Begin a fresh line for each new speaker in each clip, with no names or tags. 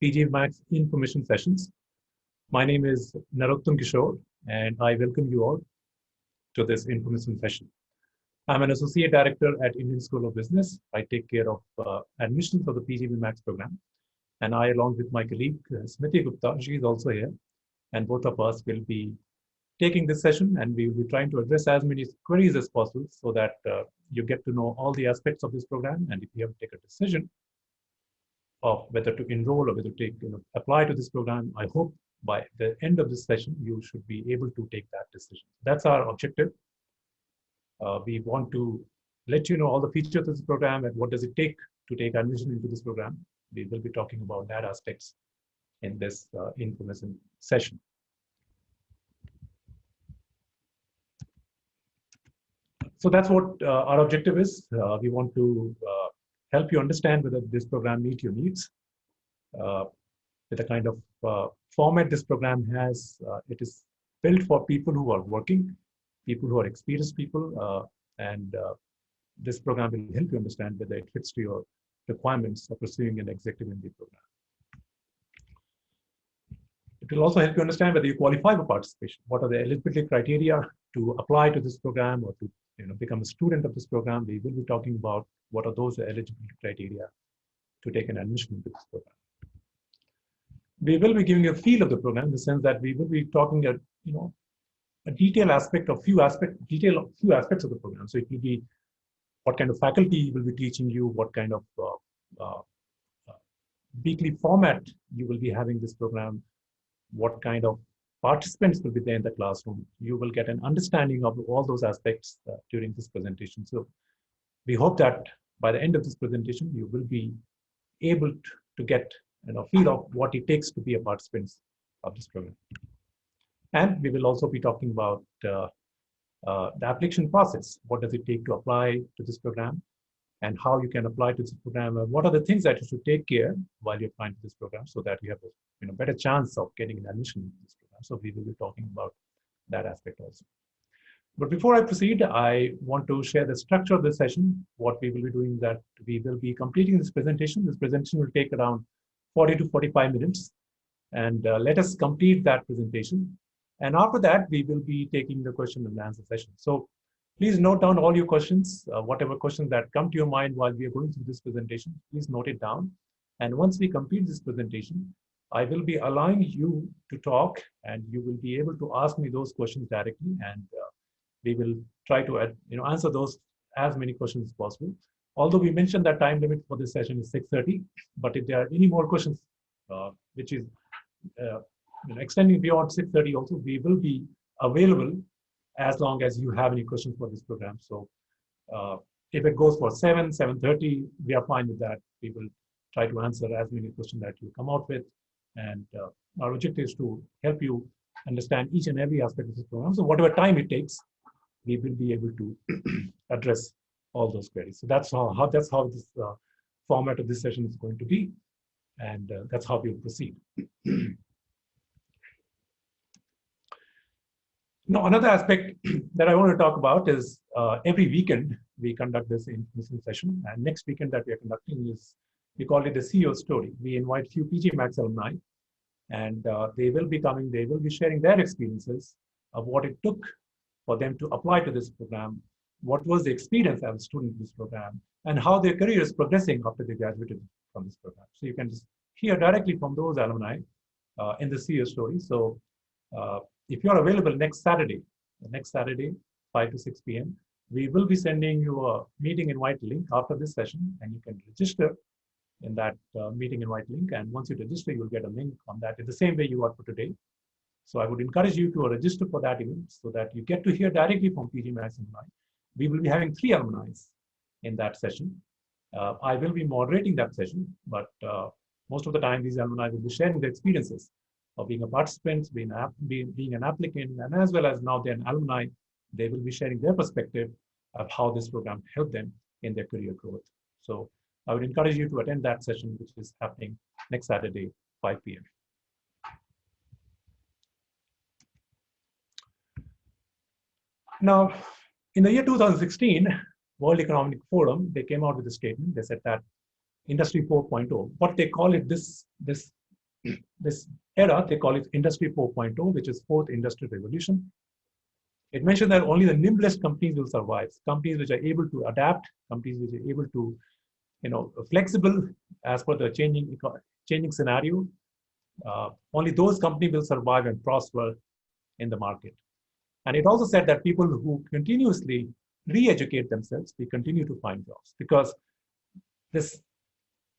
PGPMAX information sessions. My name is Narottam Kishore, and I welcome you all to this information session. I'm an associate director at Indian School of Business. I take care of admissions for the PGPMAX program, and I, along with my colleague Smriti Gupta, she is also here, and both of us will be taking this session, and we will be trying to address as many queries as possible so that you get to know all the aspects of this program. And if you have to take a decision of whether to enroll or whether to apply to this program, I hope by the end of this session you should be able to take that decision. That's our objective. We want to let you know all the features of this program and what does it take to take admission into this program. We will be talking about that aspects in this information session. So that's what our objective is. We want to help you understand whether this program meets your needs. With the kind of format this program has, it is built for people who are working, people who are experienced people, and this program will help you understand whether it fits to your requirements of pursuing an executive MBA program. It will also help you understand whether you qualify for participation. What are the eligibility criteria to apply to this program or to become a student of this program? We will be talking about what are those eligibility criteria to take an admission into this program. We will be giving you a feel of the program in the sense that we will be talking a detailed aspect of few aspects of the program. So it will be what kind of faculty will be teaching you, what kind of weekly format you will be having this program, what kind of participants will be there in the classroom. You will get an understanding of all those aspects during this presentation. So we hope that by the end of this presentation, you will be able to get a feel of what it takes to be a participant of this program. And we will also be talking about the application process. What does it take to apply to this program, and how you can apply to this program, and what are the things that you should take care while you're applying to this program so that you have a better chance of getting an admission into this program. So we will be talking about that aspect also. But before I proceed, I want to share the structure of this session. What we will be doing is that we will be completing this presentation. This presentation will take around 40 to 45 minutes. And let us complete that presentation. And after that, we will be taking the question and answer session. So please note down all your questions, whatever questions that come to your mind while we are going through this presentation, please note it down. And once we complete this presentation, I will be allowing you to talk, and you will be able to ask me those questions directly, and we will try to answer those as many questions as possible. Although we mentioned that time limit for this session is 6:30, but if there are any more questions, which is extending beyond 6:30 also, we will be available as long as you have any questions for this program. So if it goes for 7:30, we are fine with that. We will try to answer as many questions that you come out with. And our objective is to help you understand each and every aspect of this program. So whatever time it takes, we will be able to address all those queries. So that's how this format of this session is going to be. And that's how we'll proceed. Now, another aspect that I want to talk about is every weekend we conduct this information session. And next weekend that we are conducting is, we call it the CEO story. We invite few PGPMAX alumni, and they will be coming, they will be sharing their experiences of what it took for them to apply to this program, what was the experience as a student in this program, and how their career is progressing after they graduated from this program. So you can just hear directly from those alumni in the CEO story. So if you're available next Saturday, 5 to 6 p.m., we will be sending you a meeting invite link after this session, and you can register in that meeting invite link. And once you register, you will get a link on that in the same way you are for today. So I would encourage you to register for that event so that you get to hear directly from PGPMAX alumni. We will be having 3 alumni in that session. I will be moderating that session, but most of the time these alumni will be sharing their experiences of being a participant, being an applicant, and as well as now they're an alumni. They will be sharing their perspective of how this program helped them in their career growth. So I would encourage you to attend that session, which is happening next Saturday, 5 p.m. Now, in the year 2016, World Economic Forum, they came out with a statement. They said that Industry 4.0, what they call it, this this era, they call it Industry 4.0, which is fourth industrial revolution. It mentioned that only the nimblest companies will survive. Companies which are able to adapt, companies which are able to, flexible as per the changing scenario. Only those companies will survive and prosper in the market. And it also said that people who continuously re-educate themselves, they continue to find jobs, because this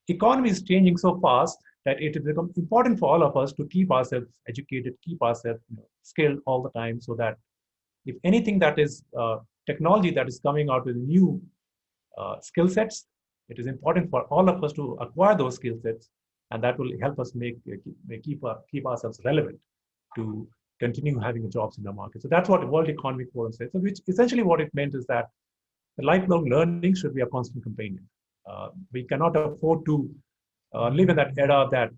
economy is changing so fast that it has become important for all of us to keep ourselves educated, keep ourselves skilled all the time, so that if anything that is technology that is coming out with new skill sets, it is important for all of us to acquire those skill sets, and that will help us keep ourselves relevant to continue having jobs in the market. So that's what the World Economic Forum says. So which essentially what it meant is that the lifelong learning should be a constant companion. We cannot afford to live in that era that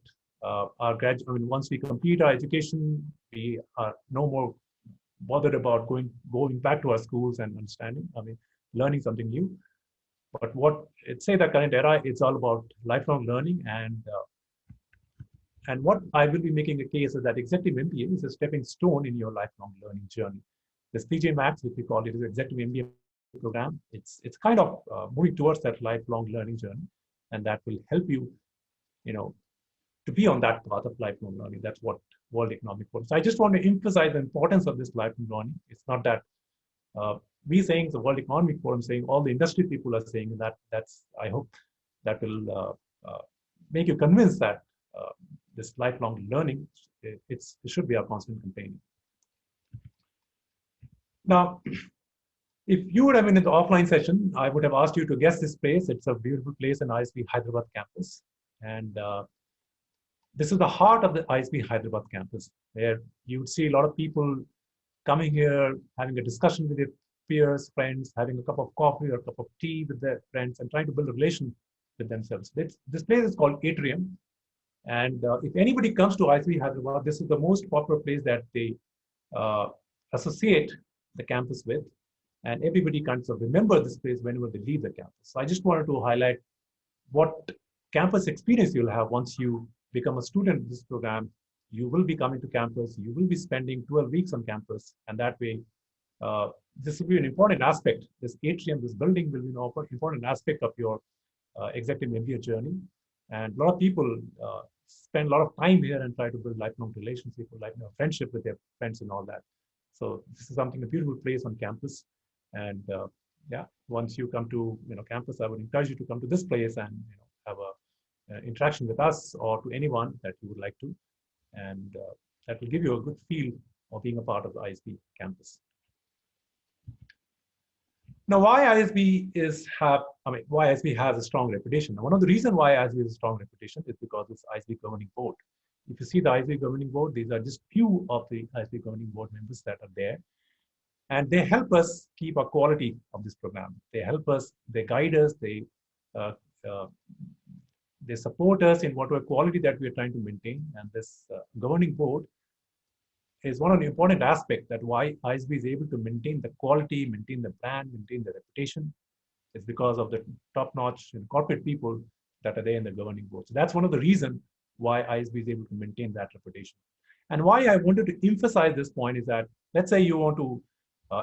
once we complete our education, we are no more bothered about going back to our schools and understanding, learning something new. But what it say the current era, it's all about lifelong learning, and what I will be making a case is that Executive MBA is a stepping stone in your lifelong learning journey. This PGPMAX, which we call it, is Executive MBA program. It's kind of moving towards that lifelong learning journey, and that will help you, to be on that path of lifelong learning. That's what World Economic Forum. So I just want to emphasize the importance of this lifelong learning. It's not that we saying, the World Economic Forum saying, all the industry people are saying that. I hope that will make you convinced that this lifelong learning, it should be a constant companion. Now, if you would have been in the offline session, I would have asked you to guess this place. It's a beautiful place in ISB Hyderabad campus. And this is the heart of the ISB Hyderabad campus, where you would see a lot of people coming here, having a discussion with their peers, friends, having a cup of coffee or a cup of tea with their friends, and trying to build a relation with themselves. This place is called Atrium. And if anybody comes to ISB Hyderabad, this is the most popular place that they associate the campus with. And everybody kind of remember this place whenever they leave the campus. So I just wanted to highlight what campus experience you'll have once you become a student of this program. You will be coming to campus, you will be spending 12 weeks on campus, and that way, this will be an important aspect. This atrium, this building will be an important aspect of your executive MBA journey. And a lot of people spend a lot of time here and try to build lifelong relationships, friendship with their friends and all that. So this is something, a beautiful place on campus. And yeah, once you come to campus, I would encourage you to come to this place and have a interaction with us or to anyone that you would like to, and that will give you a good feel of being a part of the ISB campus. Now, why ISB has a strong reputation? Now, one of the reasons why ISB has a strong reputation is because it's ISB governing board. If you see the ISB governing board, these are just few of the ISB governing board members that are there. And they help us keep a quality of this program. They help us, they guide us, they support us in whatever quality that we are trying to maintain. And this governing board is one of the important aspects that why ISB is able to maintain the quality, maintain the brand, maintain the reputation. It's because of the top-notch corporate people that are there in the governing board. So that's one of the reasons why ISB is able to maintain that reputation. And why I wanted to emphasize this point is that, let's say you want to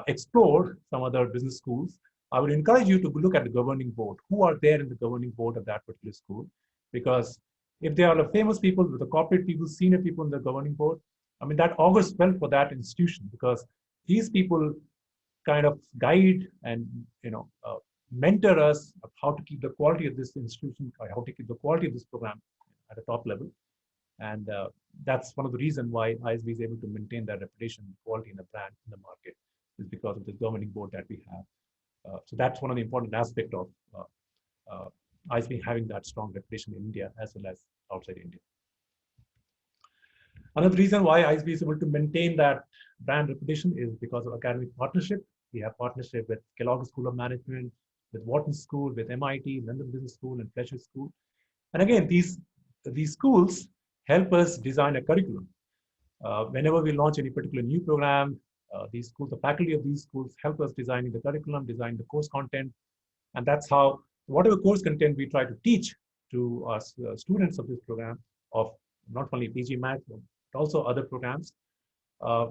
explore some other business schools, I would encourage you to look at the governing board. Who are there in the governing board of that particular school? Because if they are the famous people, the corporate people, senior people in the governing board, that augurs well for that institution, because these people kind of guide and mentor us of how to keep the quality of this institution, or how to keep the quality of this program at a top level. And that's one of the reasons why ISB is able to maintain that reputation, quality, and the brand in the market, is because of the governing board that we have. So that's one of the important aspects of ISB having that strong reputation in India as well as outside India. Another reason why ISB is able to maintain that brand reputation is because of academic partnership. We have partnership with Kellogg School of Management, with Wharton School, with MIT, London Business School, and Fletcher School. And again, these schools help us design a curriculum. Whenever we launch any particular new program, these schools, the faculty of these schools help us designing the curriculum, design the course content. And that's how whatever course content we try to teach to our students of this program, of not only PGMAX, but also other programs. Uh,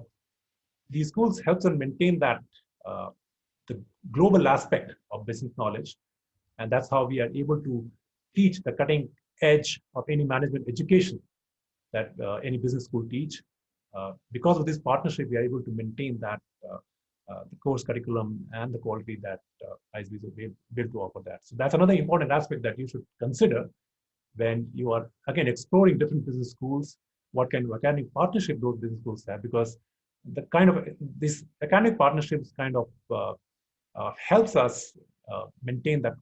these schools helps us maintain that the global aspect of business knowledge, and that's how we are able to teach the cutting edge of any management education that any business school teach. Because of this partnership, we are able to maintain that the course curriculum and the quality that ISBs are able to offer that. So that's another important aspect that you should consider when you are, again, exploring different business schools, what kind of academic partnership those business schools have, because the kind of this academic partnerships kind of helps us maintain that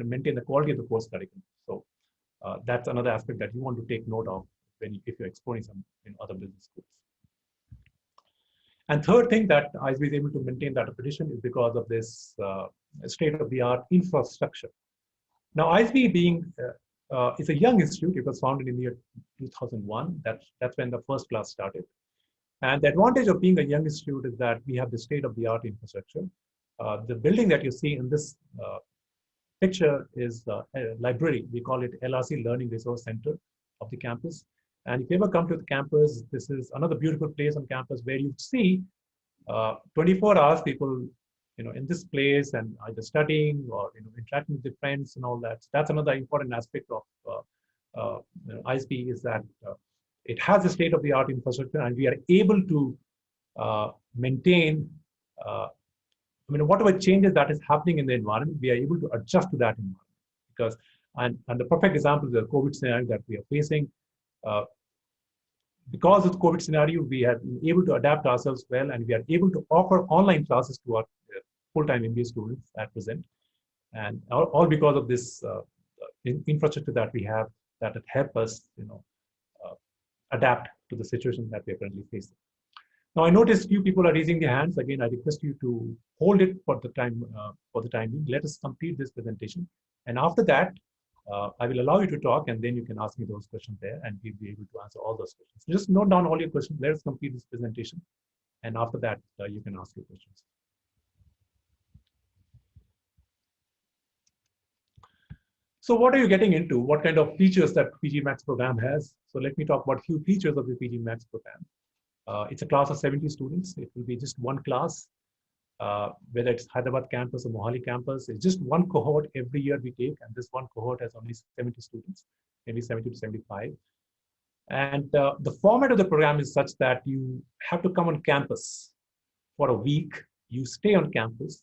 maintain the quality of the course curriculum. So that's another aspect that you want to take note of if you're exploring some in other business schools. And third thing that ISB is able to maintain that accreditation is because of this state-of-the-art infrastructure. Now, ISB being it's a young institute. It was founded in the year 2001. That's when the first class started. And the advantage of being a young institute is that we have the state-of-the-art infrastructure. The building that you see in this picture is a library. We call it LRC Learning Resource Center of the campus. And if you ever come to the campus, this is another beautiful place on campus where you see 24 hours people, in this place and either studying or interacting with their friends and all that. So that's another important aspect of ISB is that it has a state-of-the-art infrastructure, and we are able to maintain. Whatever changes that is happening in the environment, we are able to adjust to that environment. Because and the perfect example is the COVID scenario that we are facing. Because of the COVID scenario, we have been able to adapt ourselves well, and we are able to offer online classes to our full-time MBA students at present. And all because of this infrastructure that we have that help us, adapt to the situation that we are currently facing. Now, I noticed few people are raising their hands. Again, I request you to hold it for the time being. Let us complete this presentation, and after that, I will allow you to talk, and then you can ask me those questions there, and we'll be able to answer all those questions. So just note down all your questions. Let us complete this presentation, and after that, you can ask your questions. So what are you getting into? What kind of features that PGPMAX program has? So let me talk about a few features of the PGPMAX program. It's a class of 70 students. It will be just one class, whether it's Hyderabad campus or Mohali campus. It's just one cohort every year we take, and this one cohort has only 70 students, maybe 70 to 75. And the format of the program is such that you have to come on campus for a week. You stay on campus.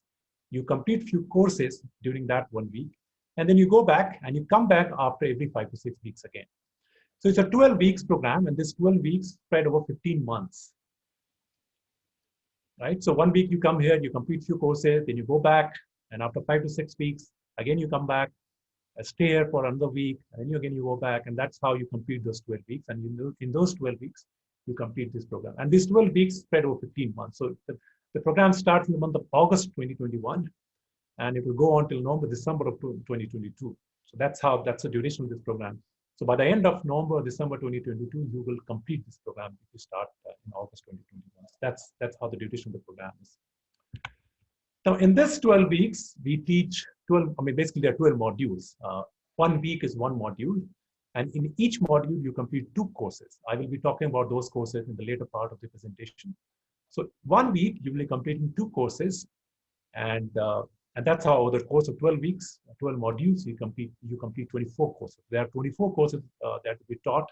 You complete few courses during that 1 week. And then you go back and you come back after every 5 to 6 weeks again. So it's a 12 weeks program, and this 12 weeks spread over 15 months. Right? So 1 week you come here, you complete few courses, then you go back, and after 5 to 6 weeks, again you come back, stay here for another week, and then again you go back, and that's how you complete those 12 weeks. And in those 12 weeks, you complete this program. And these 12 weeks spread over 15 months. So the program starts in the month of August 2021, and it will go on till November, December of 2022. So that's the duration of this program. So by the end of November, December 2022, you will complete this program if you start in August 2021. So that's how the duration of the program is. Now, in this 12 weeks, we teach 12, basically there are 12 modules. 1 week is one module, and in each module, you complete 2 courses. I will be talking about those courses in the later part of the presentation. So 1 week, you will be completing 2 courses, and that's how over the course of 12 weeks, 12 modules, you complete 24 courses. There are 24 courses that will be taught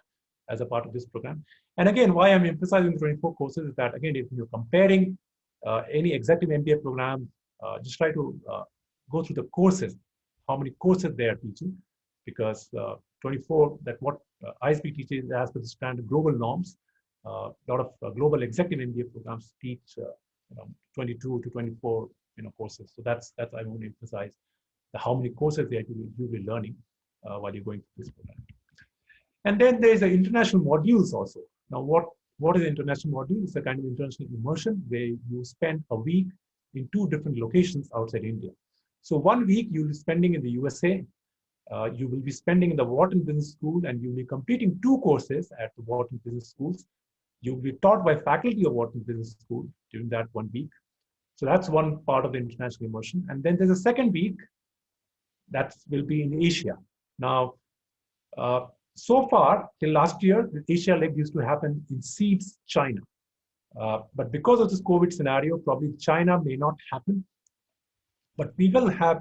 as a part of this program. And again, why I'm emphasizing the 24 courses is that, again, if you're comparing any executive MBA program, just try to go through the courses, how many courses they are teaching, because 24, that what ISB teaches as per the standard global norms. A lot of global executive MBA programs teach 22 to 24 courses. So that's I want to emphasize how many courses that you'll be learning while you're going through this program. And then there's the international modules also. Now, what is international module? It's a kind of international immersion where you spend a week in 2 different locations outside India. So 1 week you'll be spending in the USA. You will be spending in the Wharton Business School, and you'll be completing 2 courses at the Wharton Business Schools. You'll be taught by faculty of Wharton Business School during that 1 week. So that's one part of the international immersion. And then there's a second week that will be in Asia. Now, So far, till last year, the Asia leg used to happen in Seeds, China. But because of this COVID scenario, probably China may not happen. But we will have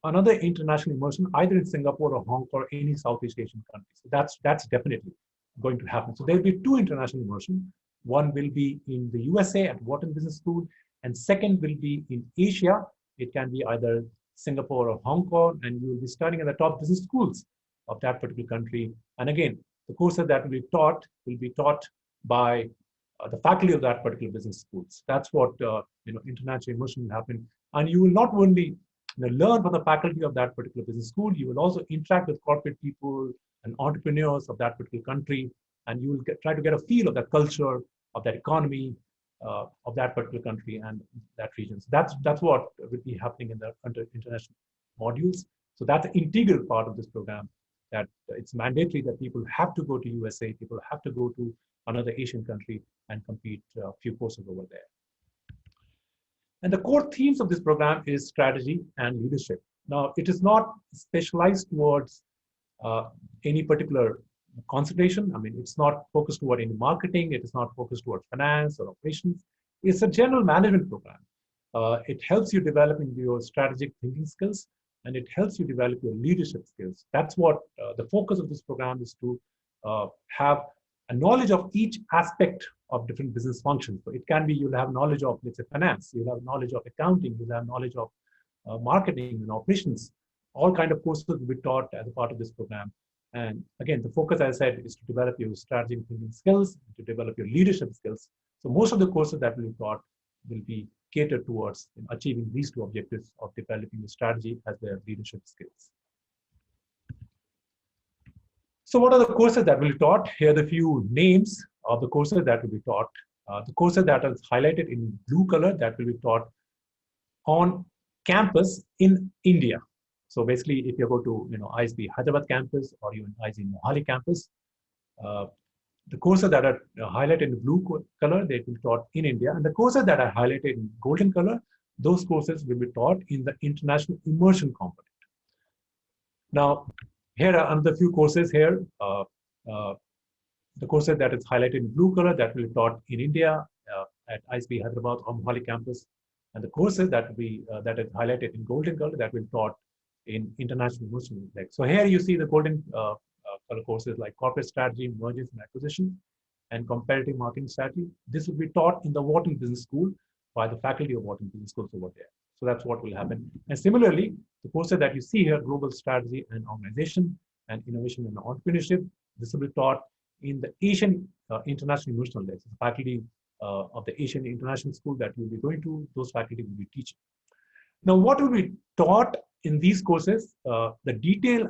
another international immersion either in Singapore or Hong Kong or any Southeast Asian country. So that's definitely going to happen. So there'll be two international immersion. One will be in the USA at Wharton Business School, and second will be in Asia. It can be either Singapore or Hong Kong, and you will be studying at the top business schools of that particular country. And again, the courses that will be taught by the faculty of that particular business schools. That's what international immersion will happen. And you will not only learn from the faculty of that particular business school, you will also interact with corporate people and entrepreneurs of that particular country, and you will try to get a feel of that culture, of that economy, of that particular country and that region. So that's what will be happening in the international modules. So that's an integral part of this program, that it's mandatory that people have to go to USA, people have to go to another Asian country and complete a few courses over there. And the core themes of this program is strategy and leadership. Now, it is not specialized towards any particular concentration. I mean, it's not focused toward any marketing. It is not focused toward finance or operations. It's a general management program. It helps you develop your strategic thinking skills, and it helps you develop your leadership skills. That's what the focus of this program is, to have a knowledge of each aspect of different business functions. So it can be you'll have knowledge of, let's say, finance, you'll have knowledge of accounting, you'll have knowledge of marketing and operations. All kind of courses will be taught as a part of this program. And again, the focus, as I said, is to develop your strategic thinking skills, to develop your leadership skills. So most of the courses that will be taught will be catered towards achieving these two objectives of developing the strategy as well as leadership skills. So what are the courses that will be taught? Here are the few names of the courses that will be taught. The courses that are highlighted in blue color that will be taught on campus in India. So basically, if you go to ISB Hyderabad campus or even ISB Mohali campus, the courses that are highlighted in blue color, they will be taught in India. And the courses that are highlighted in golden color, those courses will be taught in the international immersion component. Now, here are another few courses here. The courses that is highlighted in blue color that will be taught in India at ISB Hyderabad or Mohali campus, and the courses that will be that is highlighted in golden color that will be taught in international immersion. So here you see the golden color courses like corporate strategy, mergers and acquisition, and competitive marketing strategy. This will be taught in the Wharton Business School by the faculty of Wharton Business Schools over there. So that's what will happen. And similarly, the courses that you see here, global strategy and organization and innovation and entrepreneurship, this will be taught in the Asian International Immersion Legs. The faculty of the Asian International School that you'll be going to, those faculty will be teaching. Now, what will be taught in these courses? The detailed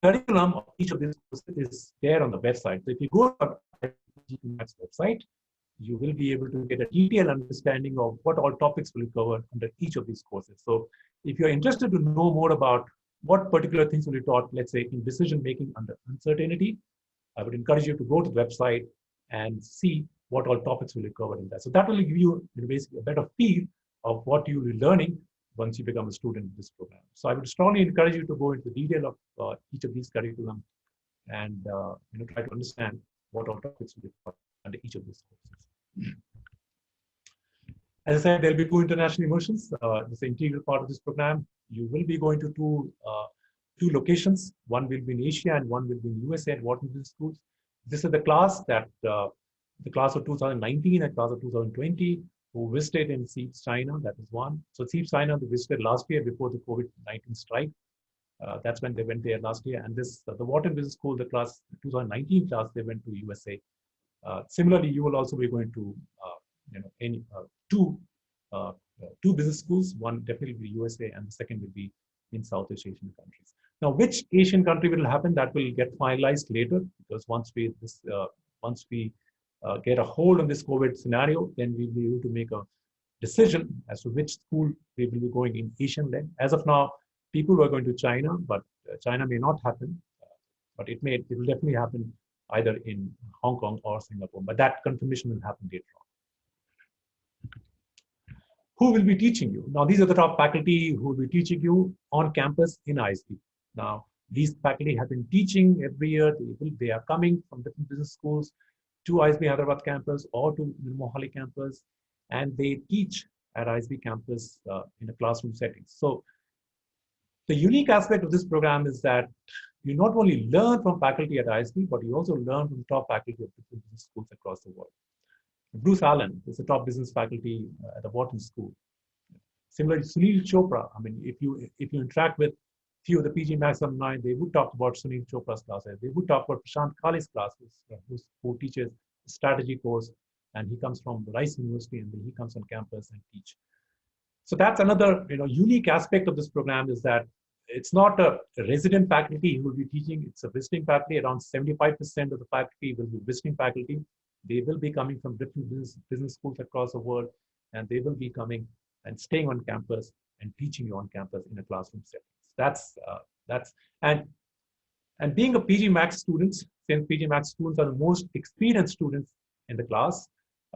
curriculum of each of these courses is there on the website. So if you go to the PGPMAX website, you will be able to get a detailed understanding of what all topics will be covered under each of these courses. So if you're interested to know more about what particular things will be taught, let's say in decision making under uncertainty, I would encourage you to go to the website and see what all topics will be covered in that. So that will give you basically a better feel of what you will be learning once you become a student in this program. So I would strongly encourage you to go into the detail of each of these curriculum and try to understand what all topics will be taught under each of these courses. As I said, there'll be two international immersions. This is an integral part of this program. You will be going to two locations. One will be in Asia and one will be in USA at Wharton Business Schools. This is the class that the class of 2019 and class of 2020 who visited in Seeds, China. That is one. So Seeds, China, they visited last year before the COVID-19 strike. That's when they went there last year. And this the Wharton Business School, the class 2019 class, they went to USA. Similarly, you will also be going to two business schools. One definitely will be USA, and the second will be in Southeast Asian countries. Now, which Asian country will happen? That will get finalized later, because once we get a hold on this COVID scenario, then we'll be able to make a decision as to which school we will be going in Asian leg. As of now, people were going to China, but China may not happen. But it will definitely happen either in Hong Kong or Singapore. But that confirmation will happen later on. Who will be teaching you? Now, these are the top faculty who will be teaching you on campus in ISB. Now, These faculty have been teaching every year. They are coming from different business schools to ISB Hyderabad campus or to Mohali campus, and they teach at ISB campus in a classroom setting. So the unique aspect of this program is that you not only learn from faculty at ISB, but you also learn from top faculty of different business schools across the world. Bruce Allen is a top business faculty at the Wharton School. Similarly, Sunil Chopra. I mean, if you interact with few of the PGPMAX alumni, they would talk about Sunil Chopra's classes. They would talk about Prashant Kali's classes, who teaches strategy course, and he comes from Rice University, and then he comes on campus and teach. So that's another unique aspect of this program, is that it's not a resident faculty who will be teaching, it's a visiting faculty. Around 75% of the faculty will be visiting faculty. They will be coming from different business schools across the world, and they will be coming and staying on campus and teaching you on campus in a classroom setting. And being a PGPMAX students, since PGPMAX students are the most experienced students in the class,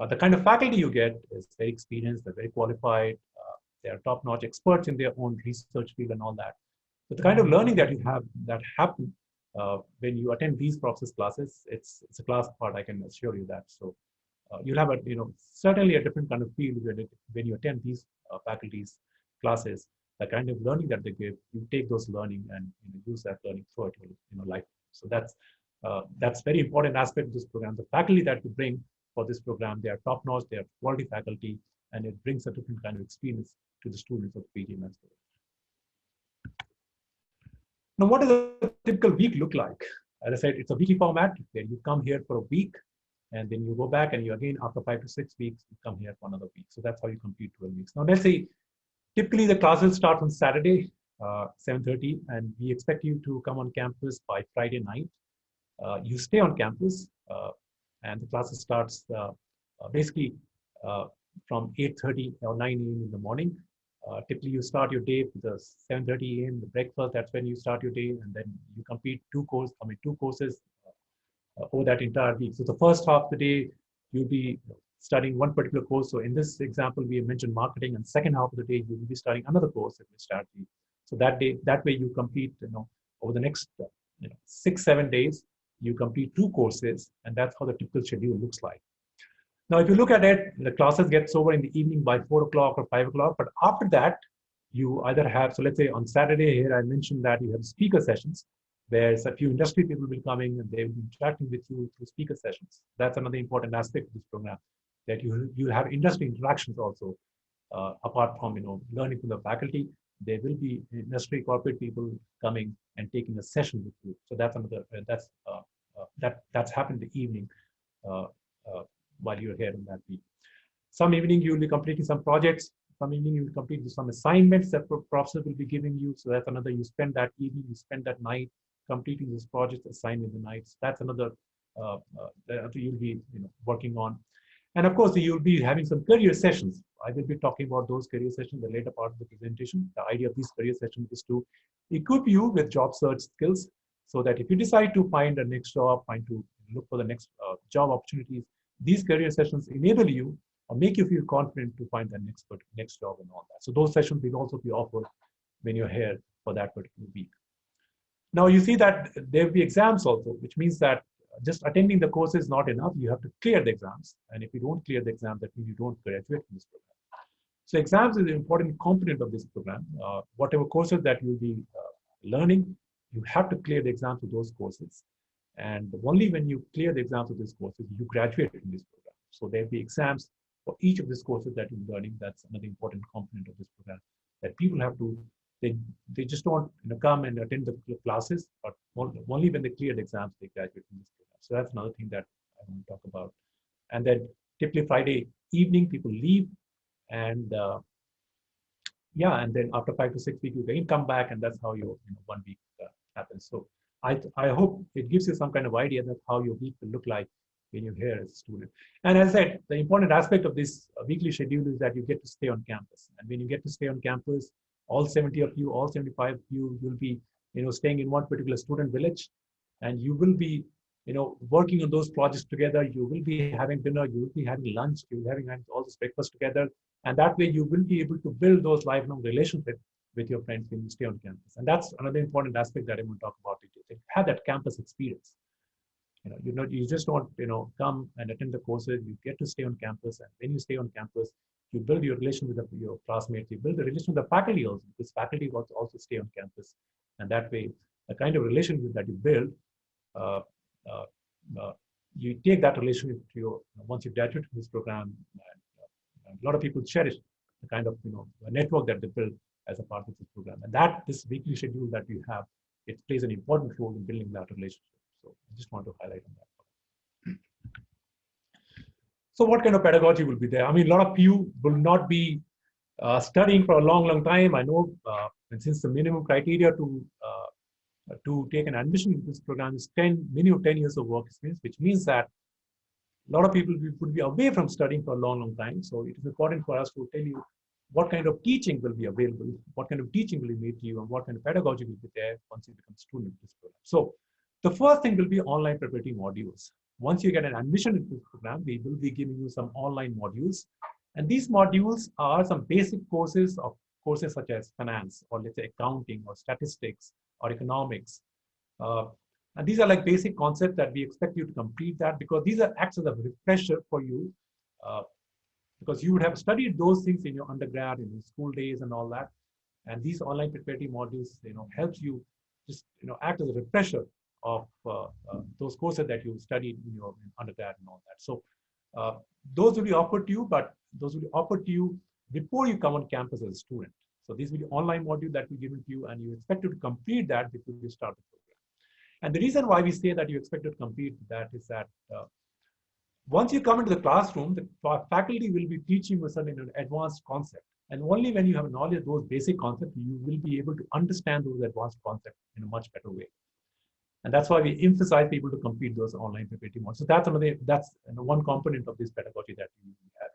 the kind of faculty you get is very experienced, they're very qualified, they are top-notch experts in their own research field and all that. But the kind of learning that you have that happen when you attend these process classes, it's a class part, I can assure you that. So you'll have certainly a different kind of feel when you attend these faculties classes. The kind of learning that they give, you take those learning and use that learning throughout your life. So that's very important aspect of this program. The faculty that you bring for this program, they are top-notch, they are quality faculty, and it brings a different kind of experience to the students of the PGPMAX program. Now, what does a typical week look like? As I said, it's a weekly format where you come here for a week, and then you go back, and you again, after 5 to 6 weeks, you come here for another week. So that's how you complete 12 weeks. Now, let's say, typically the classes start on Saturday, 7:30, and we expect you to come on campus by Friday night. You stay on campus, and the classes starts basically from 8:30 or 9 a.m. in the morning. Typically, you start your day with the 7:30 a.m. the breakfast. That's when you start your day, and then you complete two courses over that entire week. So the first half of the day, you'll be studying one particular course. So in this example, we have mentioned marketing, and second half of the day, you will be studying another course, strategy. So that way you complete, over the next 6-7 days, you complete 2 courses, and that's how the typical schedule looks like. Now, if you look at it, the classes gets over in the evening by 4 o'clock or 5 o'clock, but after that, you either have, so let's say on Saturday here, I mentioned that you have speaker sessions, where a few industry people will be coming and they will be interacting with you through speaker sessions. That's another important aspect of this program, that you have industry interactions also, apart from learning from the faculty. There will be industry corporate people coming and taking a session with you. So that's another that's happened in the evening while you're here in that week. Some evening you will be completing some projects. Some evening you will complete some assignments that professors will be giving you. So that's another. You spend that evening, you spend that night completing this project assignment in the nights. That's another that you'll be working on. And of course, you'll be having some career sessions. I will be talking about those career sessions in the later part of the presentation. The idea of these career sessions is to equip you with job search skills, so that if you decide to find a next job, look for the next job opportunities, these career sessions enable you or make you feel confident to find that next job and all that. So those sessions will also be offered when you're here for that particular week. Now you see that there will be exams also, which means that just attending the course is not enough. You have to clear the exams. And if you don't clear the exam, that means you don't graduate from this program. So exams is an important component of this program. Whatever courses that you'll be learning, you have to clear the exams of those courses. And only when you clear the exams of these courses, you graduate from this program. So there'll be exams for each of these courses that you're learning. That's another important component of this program, that people have to, they just don't come and attend the classes, but only when they clear the exams, they graduate from this program. So that's another thing that I want to talk about. And then typically Friday evening, people leave, and and then after 5 to 6 weeks, you again come back, and that's how your 1 week happens. So I hope it gives you some kind of idea that how your week will look like when you're here as a student. And as I said, the important aspect of this weekly schedule is that you get to stay on campus. And when you get to stay on campus, all 70 of you, all 75 of you will be staying in one particular student village, and you will be working on those projects together. You will be having dinner, you will be having lunch, you will be having all this breakfast together, and that way you will be able to build those lifelong relationships with your friends when you stay on campus. And that's another important aspect that I'm going to talk about. Have that campus experience. You just don't, come and attend the courses. You get to stay on campus, and when you stay on campus, you build your relation with your classmates. You build the relation with the faculty also, because faculty also stay on campus, and that way, the kind of relationship that you build, uh, uh, uh, you take that relationship to your once you graduate from this program. A lot of people cherish the kind of network that they build as a part of this program, and that this weekly schedule that you have, it plays an important role in building that relationship. So I just want to highlight on that. So what kind of pedagogy will be there? I mean, a lot of you will not be studying for a long time. I know, and since the minimum criteria to take an admission into this program is minimum 10 years of work experience, which means that a lot of people would be away from studying for a long time. So it is important for us to tell you what kind of teaching will be available, what kind of teaching will be made to you, and what kind of pedagogy will be there once you become a student of this program. So the first thing will be online preparatory modules. Once you get an admission into this program, we will be giving you some online modules. And these modules are some basic courses such as finance, or let's say accounting, or statistics, or economics. And these are like basic concepts that we expect you to complete that, because these acts as a refresher for you, because you would have studied those things in your undergrad, in your school days and all that. And these online preparatory modules, helps you just, act as a refresher of those courses that you studied in your undergrad and all that. So those will be offered to you, but those will be offered to you before you come on campus as a student. So these will be online module that will be given to you, and you expect to complete that before you start the program. And the reason why we say that you expect to complete that is that once you come into the classroom, the faculty will be teaching you a certain advanced concept. And only when you have knowledge of those basic concepts, you will be able to understand those advanced concepts in a much better way. And that's why we emphasize people to complete those online preparatory modules. So that's one component of this pedagogy that you have.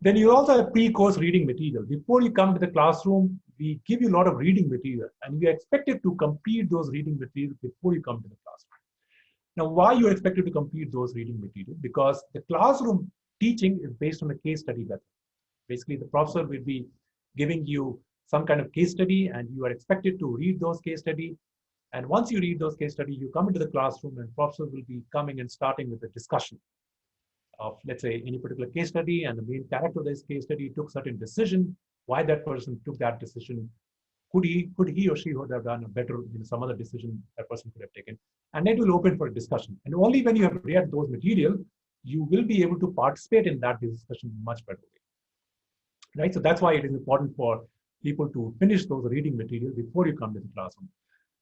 Then you also have pre-course reading material. Before you come to the classroom, we give you a lot of reading material, and we are expected to complete those reading materials before you come to the classroom. Now, why you are expected to complete those reading material? Because the classroom teaching is based on a case study method. Basically, the professor will be giving you some kind of case study, and you are expected to read those case study. And once you read those case study, you come into the classroom, and professor will be coming and starting with a discussion of, let's say, any particular case study, and the main character of this case study took certain decision, why that person took that decision, could he or she would have done a better, some other decision that person could have taken, and it will open for a discussion. And only when you have read those material, you will be able to participate in that discussion in a much better way, right? So that's why it is important for people to finish those reading material before you come to the classroom.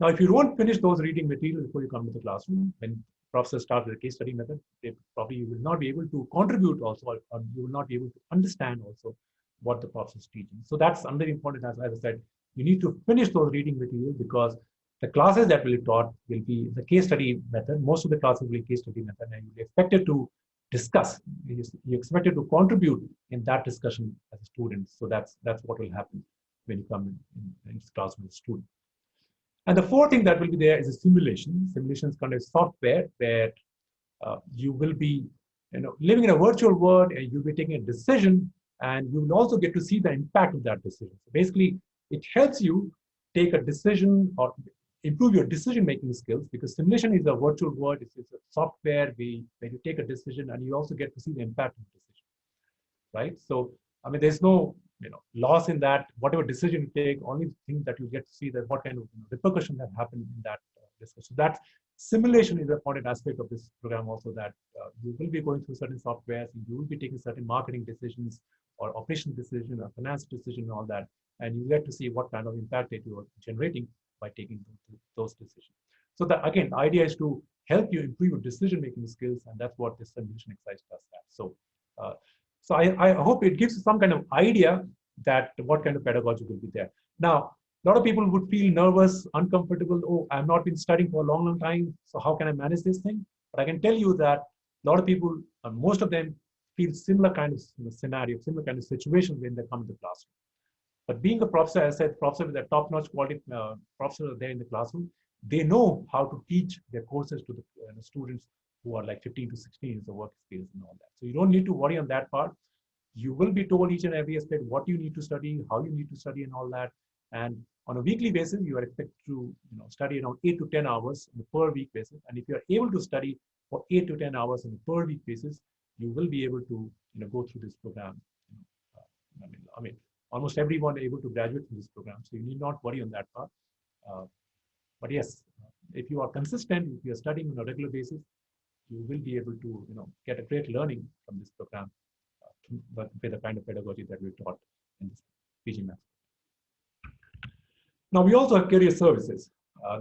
Now, if you don't finish those reading material before you come to the classroom, when professors start with the case study method, you will not be able to contribute also, or you will not be able to understand also what the professor is teaching. So that's another important, as I said, you need to finish those reading materials, because the classes that will be taught will be the case study method. Most of the classes will be case study method, and you'll be expected to discuss. You're expected to contribute in that discussion as a student. So that's what will happen when you come in this class with a student. And the fourth thing that will be there is a simulation. Simulation is kind of software where you will be, living in a virtual world, and you'll be taking a decision, and you will also get to see the impact of that decision. So basically, it helps you take a decision or improve your decision-making skills, because simulation is a virtual world. It's a software where you take a decision, and you also get to see the impact of the decision, right? So, I mean, there's no loss in that. Whatever decision you take, only thing that you get to see that what kind of repercussion that happened in that discussion. So that simulation is an important aspect of this program also, that you will be going through certain softwares, and you will be taking certain marketing decisions, or operation decision, or finance decision, and all that, and you get to see what kind of impact that you are generating by taking those decisions. So that, again, the idea is to help you improve your decision-making skills, and that's what this simulation exercise does that. So, so I hope it gives you some kind of idea that what kind of pedagogy will be there. Now, a lot of people would feel nervous, uncomfortable. Oh, I've not been studying for a long time, so how can I manage this thing? But I can tell you that a lot of people, most of them, feel similar kind of scenario, similar kind of situation when they come to the classroom. But being a professor, as I said, professor with a top-notch quality professor there in the classroom, they know how to teach their courses to the students who are like 15 to 16 years of work experience and all that. So you don't need to worry on that part. You will be told each and every aspect what you need to study, how you need to study, and all that. And on a weekly basis, you are expected to study around 8 to 10 hours on a per week basis. And if you are able to study for 8 to 10 hours on a per week basis, you will be able to go through this program. I mean, almost everyone is able to graduate from this program, so you need not worry on that part. But yes, if you are consistent, if you are studying on a regular basis, you will be able to get a great learning from this program with the kind of pedagogy that we've taught in this PGMAX. Now we also have career services.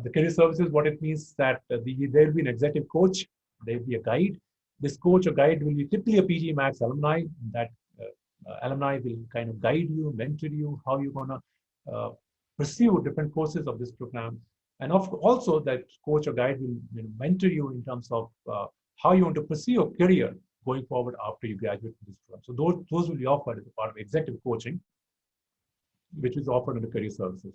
The career services, what it means that there will be an executive coach, there will be a guide. This coach or guide will be typically a PGMAX alumni. That alumni will kind of guide you, mentor you, how you're gonna pursue different courses of this program. And also that coach or guide will mentor you in terms of how you want to pursue your career going forward after you graduate from this program. So those will be offered as a part of executive coaching, which is offered in the career services.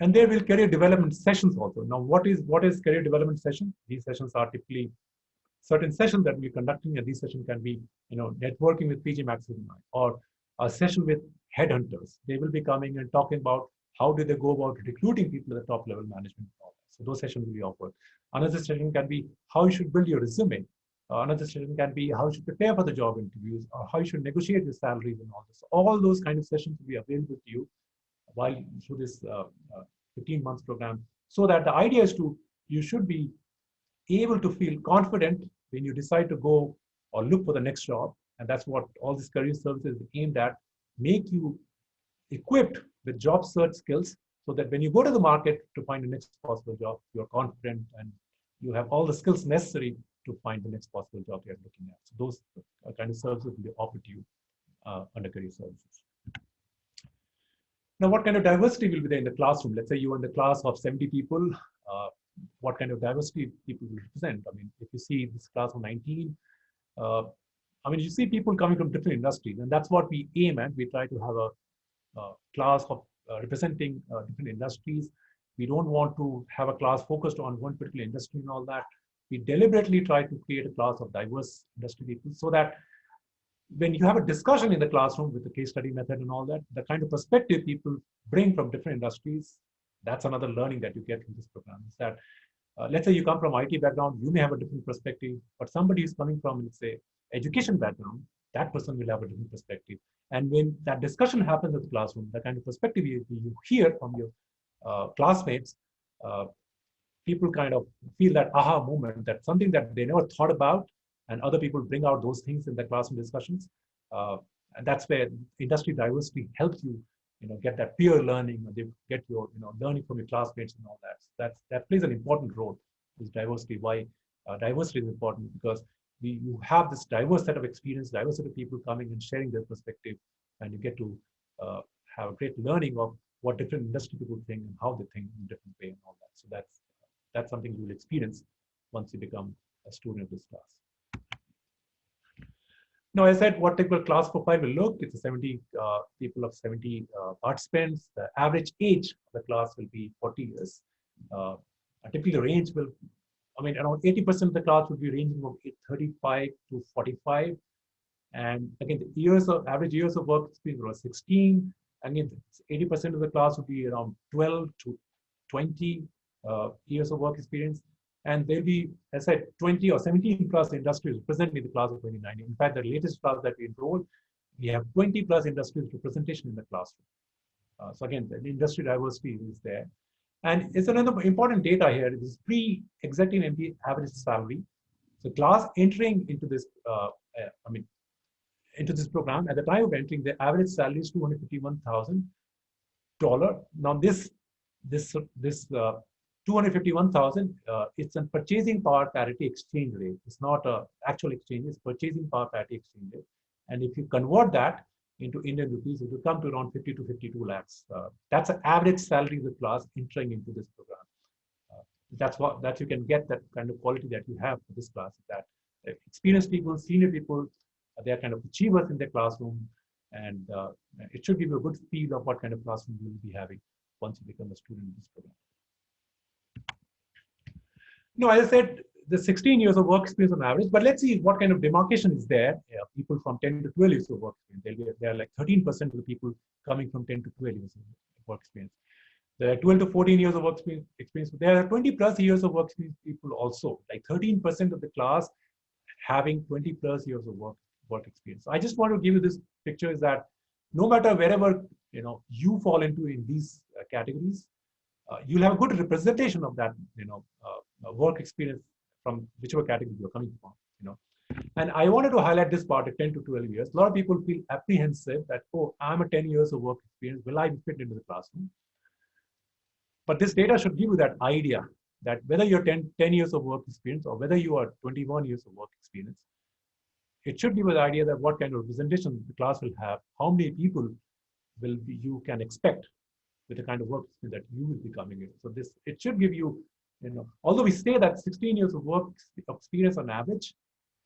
And there will career development sessions also. Now, what is career development session? These sessions are typically certain sessions that we're conducting, and these sessions can be, networking with PGMAX alumni, or a session with headhunters. They will be coming and talking about how do they go about recruiting people at the top level management. So those sessions will be offered. Another session can be how you should build your resume. Another session can be how you should prepare for the job interviews, or how you should negotiate your salaries and all this. All those kind of sessions will be available to you while through this 15 months program. So that the idea is you should be able to feel confident when you decide to go or look for the next job. And that's what all these career services aimed at, make you equipped with job search skills, so that when you go to the market to find the next possible job, you're confident and you have all the skills necessary to find the next possible job you're looking at. So those kind of services will be offered to you under career services. Now, what kind of diversity will be there in the classroom? Let's say you're in the class of 70 people. What kind of diversity people will represent? I mean, if you see this class of 19, you see people coming from different industries, and that's what we aim at. We try to have a class of representing different industries. We don't want to have a class focused on one particular industry and all that. We deliberately try to create a class of diverse industry people, so that when you have a discussion in the classroom with the case study method and all that, the kind of perspective people bring from different industries, that's another learning that you get from this program. Is that, let's say you come from IT background, you may have a different perspective, but somebody who's coming from, let's say, education background, that person will have a different perspective. And when that discussion happens in the classroom, the kind of perspective you hear from your classmates, people kind of feel that aha moment, that something that they never thought about, and other people bring out those things in the classroom discussions. And that's where industry diversity helps you, get that peer learning, or they get your, learning from your classmates and all that. So that plays an important role, this diversity. Why diversity is important? Because you have this diverse set of experience, diverse set of people coming and sharing their perspective, and you get to have a great learning of what different industry people think and how they think in different way and all that. So that's something you will experience once you become a student of this class. Now, as I said, what typical class profile will look, it's a 70 people of 70 participants. The average age of the class will be 40 years. Typically, the range will, around 80% of the class will be ranging from 35 to 45. And again, the average years of work experience around 16. Again, 80% of the class will be around 12 to 20 years of work experience. And there'll be, as I said, 20 or 17 plus industries represented in the class of 2019. In fact, the latest class that we enrolled, we have 20 plus industries representation in the classroom. So again, the industry diversity is there. And it's another important data here. This is pre-executive MBA average salary. So class entering into this, into this program, at the time of entering, the average salary is $251,000. Now this $251,000, it's a purchasing power parity exchange rate. It's not an actual exchange, it's purchasing power parity exchange rate. And if you convert that into Indian rupees, it will come to around 50 to 52 lakhs. That's an average salary of the class entering into this program. That you can get that kind of quality that you have for this class. That experienced people, senior people, they are kind of achievers in their classroom, and it should give you a good feel of what kind of classroom you will be having once you become a student in this program. No, as I said, the 16 years of work experience on average, but let's see what kind of demarcation is there. People from 10 to 12 years of work experience, there are like 13% of the people coming from 10 to 12 years of work experience. There are 12 to 14 years of work experience. There are 20 plus years of work experience people also, like 13% of the class having 20 plus years of work experience. So I just want to give you this picture is that no matter wherever you fall into in these categories, you'll have a good representation of that work experience from whichever category you're coming from. And I wanted to highlight this part of 10 to 12 years. A lot of people feel apprehensive that, oh, I'm a 10 years of work experience. Will I fit into the classroom? But this data should give you that idea that whether you're 10 years of work experience or whether you are 21 years of work experience, it should give you the idea that what kind of representation the class will have, how many people you can expect with the kind of work that you will be coming in. So it should give you, although we say that 16 years of work experience on average,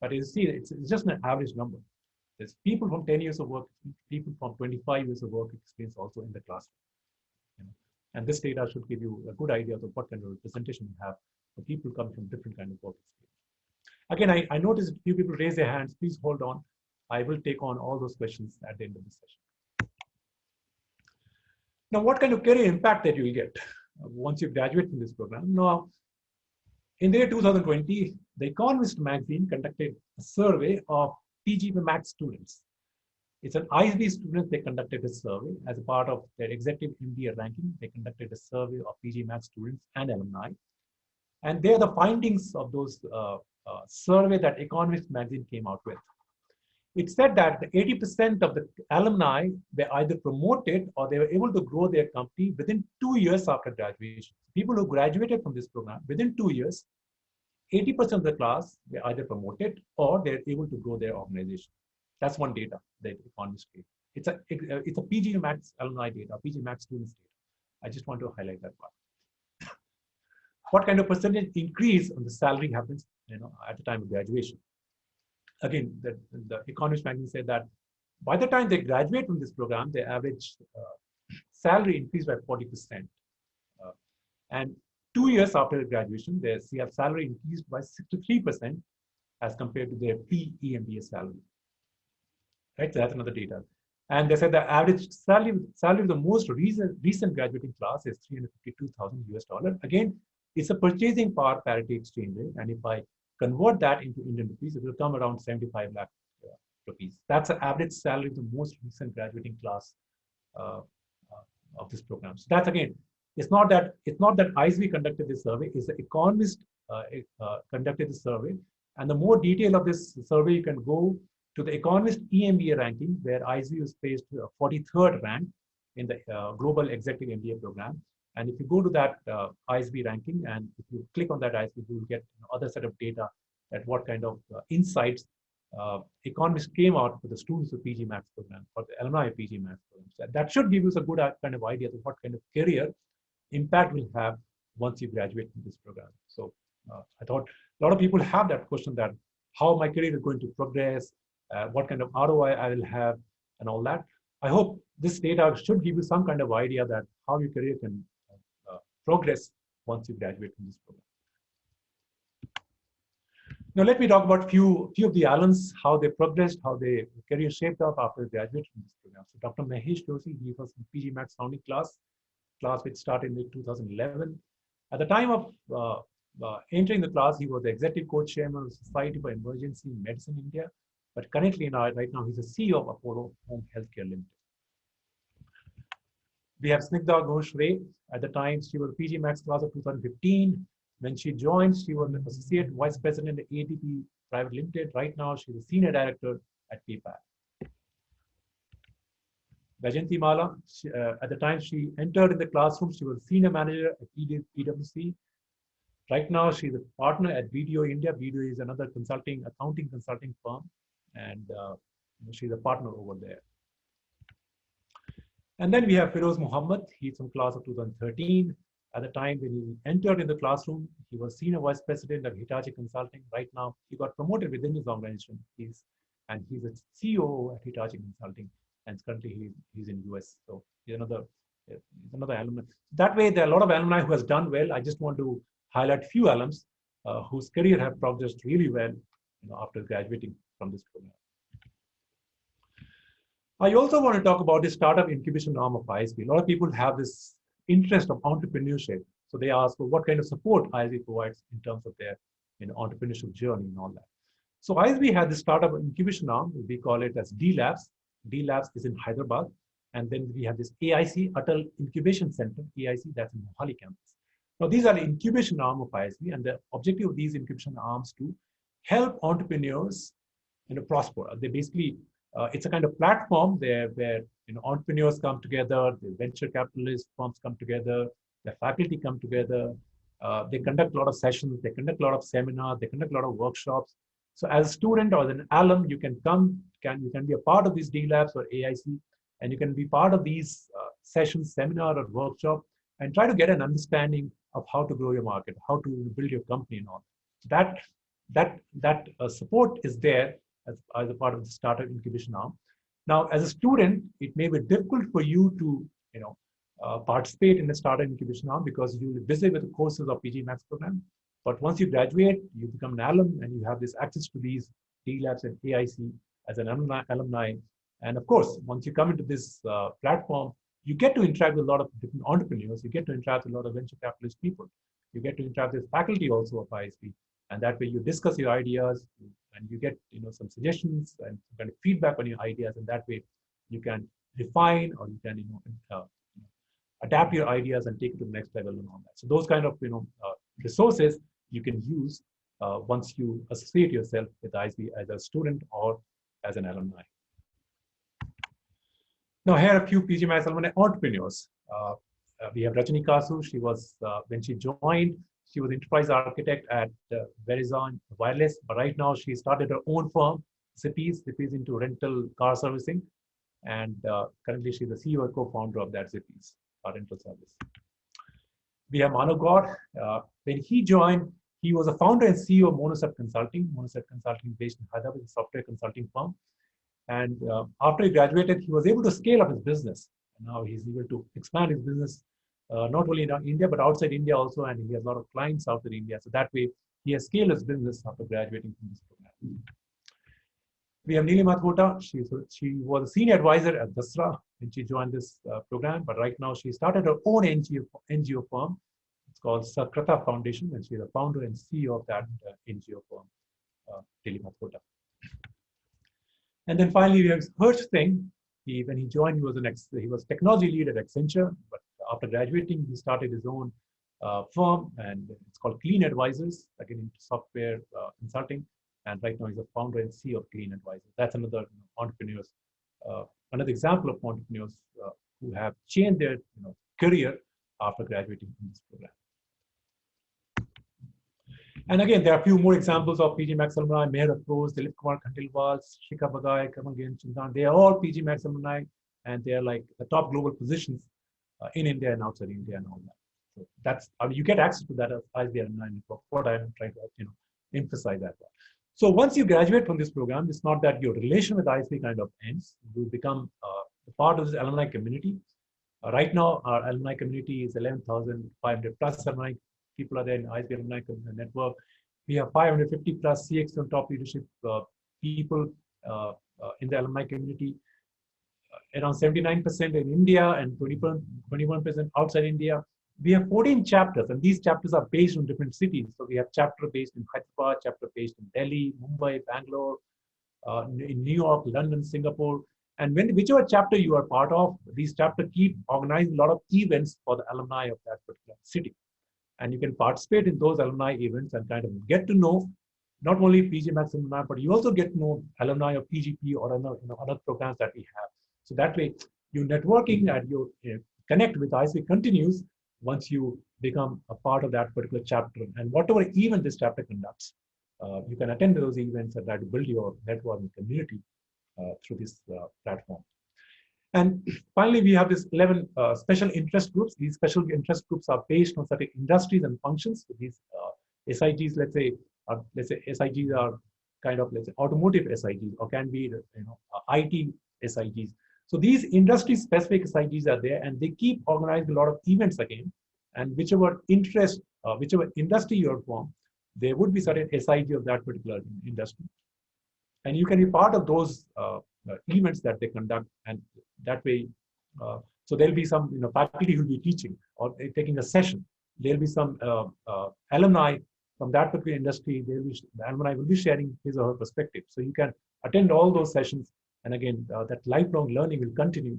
but you see, it's just an average number. There's people from 10 years of work, people from 25 years of work experience also in the classroom. And this data should give you a good idea of what kind of representation you have for people coming from different kind of work experience. Again, I noticed a few people raise their hands. Please hold on. I will take on all those questions at the end of the session. Now, what kind of career impact that you will get once you graduate from this program? Now, in the year 2020, The Economist magazine conducted a survey of PGPMAX students. It's an ISB students. They conducted a survey as a part of their executive MBA ranking. They conducted a survey of PGPMAX students and alumni. And there are the findings of those survey that Economist magazine came out with. It said that 80% of the alumni were either promoted or they were able to grow their company within 2 years after graduation. People who graduated from this program within 2 years, 80% of the class were either promoted or they're able to grow their organization. That's one data that Economist gave. It's a PGPMAX alumni data, PGPMAX students data. I just want to highlight that part. What kind of percentage increase on the salary happens, at the time of graduation? Again, the Economist magazine said that by the time they graduate from this program, their average salary increased by 40%. And 2 years after graduation, their salary increased by 63% as compared to their pre-EMBA salary. Right, so that's another data. And they said the average salary of the most recent graduating class is $352,000 US. Again, it's a purchasing power parity exchange rate, and if I convert that into Indian rupees, it will come around 75 lakh rupees. That's the average salary of the most recent graduating class of this program. So that's again, it's not that ISB conducted this survey. It's the Economist conducted this survey, and the more detail of this survey you can go to the Economist EMBA ranking, where ISB was placed 43rd rank in the global executive MBA program. And if you go to that ISB ranking, and if you click on that ISB, you will get other set of data at what kind of insights Economist came out for the students of PGPMAX program, or the alumni of PGPMAX program. So that should give you a good kind of idea of what kind of career impact will have once you graduate from this program. So I thought a lot of people have that question, that how my career is going to progress, what kind of ROI I will have, and all that. I hope this data should give you some kind of idea that how your career can progress once you graduate from this program. Now let me talk about few of the alums, how they progressed, how their career shaped up after graduating from this program. So Dr. Mahesh Doshi, he was in PGPMAX founding class which started in 2011. At the time of entering the class, he was the executive co-chairman of the Society for Emergency Medicine India, but currently right now he's the CEO of Apollo Home Healthcare Limited. We have Snigdha Ghosh Ray. At the time, she was PGPMAX class of 2015. When she joined, she was an associate vice president at ADP Private Limited. Right now, she's a senior director at PayPal. Vajanti Mala, at the time she entered in the classroom, she was senior manager at PwC. Right now, she's a partner at BDO India. BDO is another accounting consulting firm, and she's a partner over there. And then we have Firoz Muhammad. He's from class of 2013. At the time when he entered in the classroom, he was senior vice president of Hitachi Consulting. Right now, he got promoted within his organization. He's a CEO at Hitachi Consulting, and currently he's in US. So he's another alumni. That way, there are a lot of alumni who has done well. I just want to highlight few alums whose career have progressed really well, after graduating from this program. I also want to talk about the startup incubation arm of ISB. A lot of people have this interest of entrepreneurship. So they ask, well, what kind of support ISB provides in terms of their entrepreneurship journey and all that. So ISB has the startup incubation arm. We call it as D Labs. D Labs is in Hyderabad. And then we have this AIC, Atal Incubation Center, AIC, that's in Mohali campus. Now, these are the incubation arm of ISB, and the objective of these incubation arms to help entrepreneurs prosper. They basically, it's a kind of platform there where entrepreneurs come together, the venture capitalist firms come together, the faculty come together, they conduct a lot of sessions, they conduct a lot of seminars, they conduct a lot of workshops. So as a student or as an alum, you can come, you can be a part of these D Labs or AIC, and you can be part of these sessions, seminar or workshop, and try to get an understanding of how to grow your market, how to build your company and all. That support is there as a part of the startup incubation arm. Now, as a student, it may be difficult for you to participate in the startup incubation arm because you will be busy with the courses of PGPMAX program. But once you graduate, you become an alum and you have this access to these D Labs and AIC as an alumni. And of course, once you come into this platform, you get to interact with a lot of different entrepreneurs. You get to interact with a lot of venture capitalist people. You get to interact with faculty also of ISB. And that way you discuss your ideas and you get some suggestions and some kind of feedback on your ideas. And that way you can refine or you can adapt your ideas and take it to the next level and all that. So those kind of resources you can use once you associate yourself with ISB as a student or as an alumni. Now, here are a few PGPMAX alumni entrepreneurs. We have Rajani Kasu. She was, when she joined, she was enterprise architect at Verizon Wireless, but right now she started her own firm, Zippy's into rental car servicing. And currently she's the CEO and co-founder of that Zippy's rental service. We have Manav Gaur. When he joined, he was a founder and CEO of Monosat Consulting. Monosat Consulting based in Hyderabad, a software consulting firm. And after he graduated, he was able to scale up his business. And now he's able to expand his business, not only in India, but outside India also. And he has a lot of clients out in India. So that way, he has scaled his business after graduating from this program. We have Neily Mathura. She was a senior advisor at Dasra when she joined this program. But right now, she started her own NGO firm. It's called Sakrata Foundation. And she's the founder and CEO of that NGO firm, Neily Mathura. And then finally, we have Harsh Singh. When he joined, he was technology lead at Accenture. But after graduating, he started his own firm, and it's called Clean Advisors, again into software consulting. And right now, he's a founder and CEO of Clean Advisors. That's another entrepreneurs, another example of entrepreneurs who have changed their career after graduating from this program. And again, there are a few more examples of PGPMAX alumni: Meher Afroz, Dilip Kumar Khandelwal, Shikha Bagai, Kamal Gain Chintan. They are all PGPMAX alumni, and they are like the top global positions in India and outside India and all that. So that's you get access to that as ISB alumni network. What I'm trying to emphasize that. So once you graduate from this program, it's not that your relation with ISB kind of ends. You become a part of this alumni community. Right now, our alumni community is 11,500 plus alumni. People are there in ISB alumni network. We have 550 plus CX and top leadership people in the alumni community. Around 79% in India and 21% outside India. We have 14 chapters, and these chapters are based on different cities. So we have chapter based in Hyderabad, chapter based in Delhi, Mumbai, Bangalore, in New York, London, Singapore. And whichever chapter you are part of, these chapters keep organizing a lot of events for the alumni of that particular city. And you can participate in those alumni events and kind of get to know not only PGPMAX alumni, but you also get to know alumni of PGP or other programs that we have. So that way, your networking and your connect with ISB continues once you become a part of that particular chapter. And whatever event this chapter conducts, you can attend those events and try to build your network and community through this platform. And finally, we have this 11 special interest groups. These special interest groups are based on certain industries and functions. So these SIGs, let's say SIGs are kind of, let's say, automotive SIGs, or can be IT SIGs. So these industry-specific SIGs are there, and they keep organizing a lot of events again. And whichever interest, whichever industry you're from, there would be certain SIG of that particular industry. And you can be part of those events that they conduct, and that way, so there'll be some faculty who will be teaching or taking a session. There'll be some alumni from that particular industry. The alumni will be sharing his or her perspective. So you can attend all those sessions, and again, that lifelong learning will continue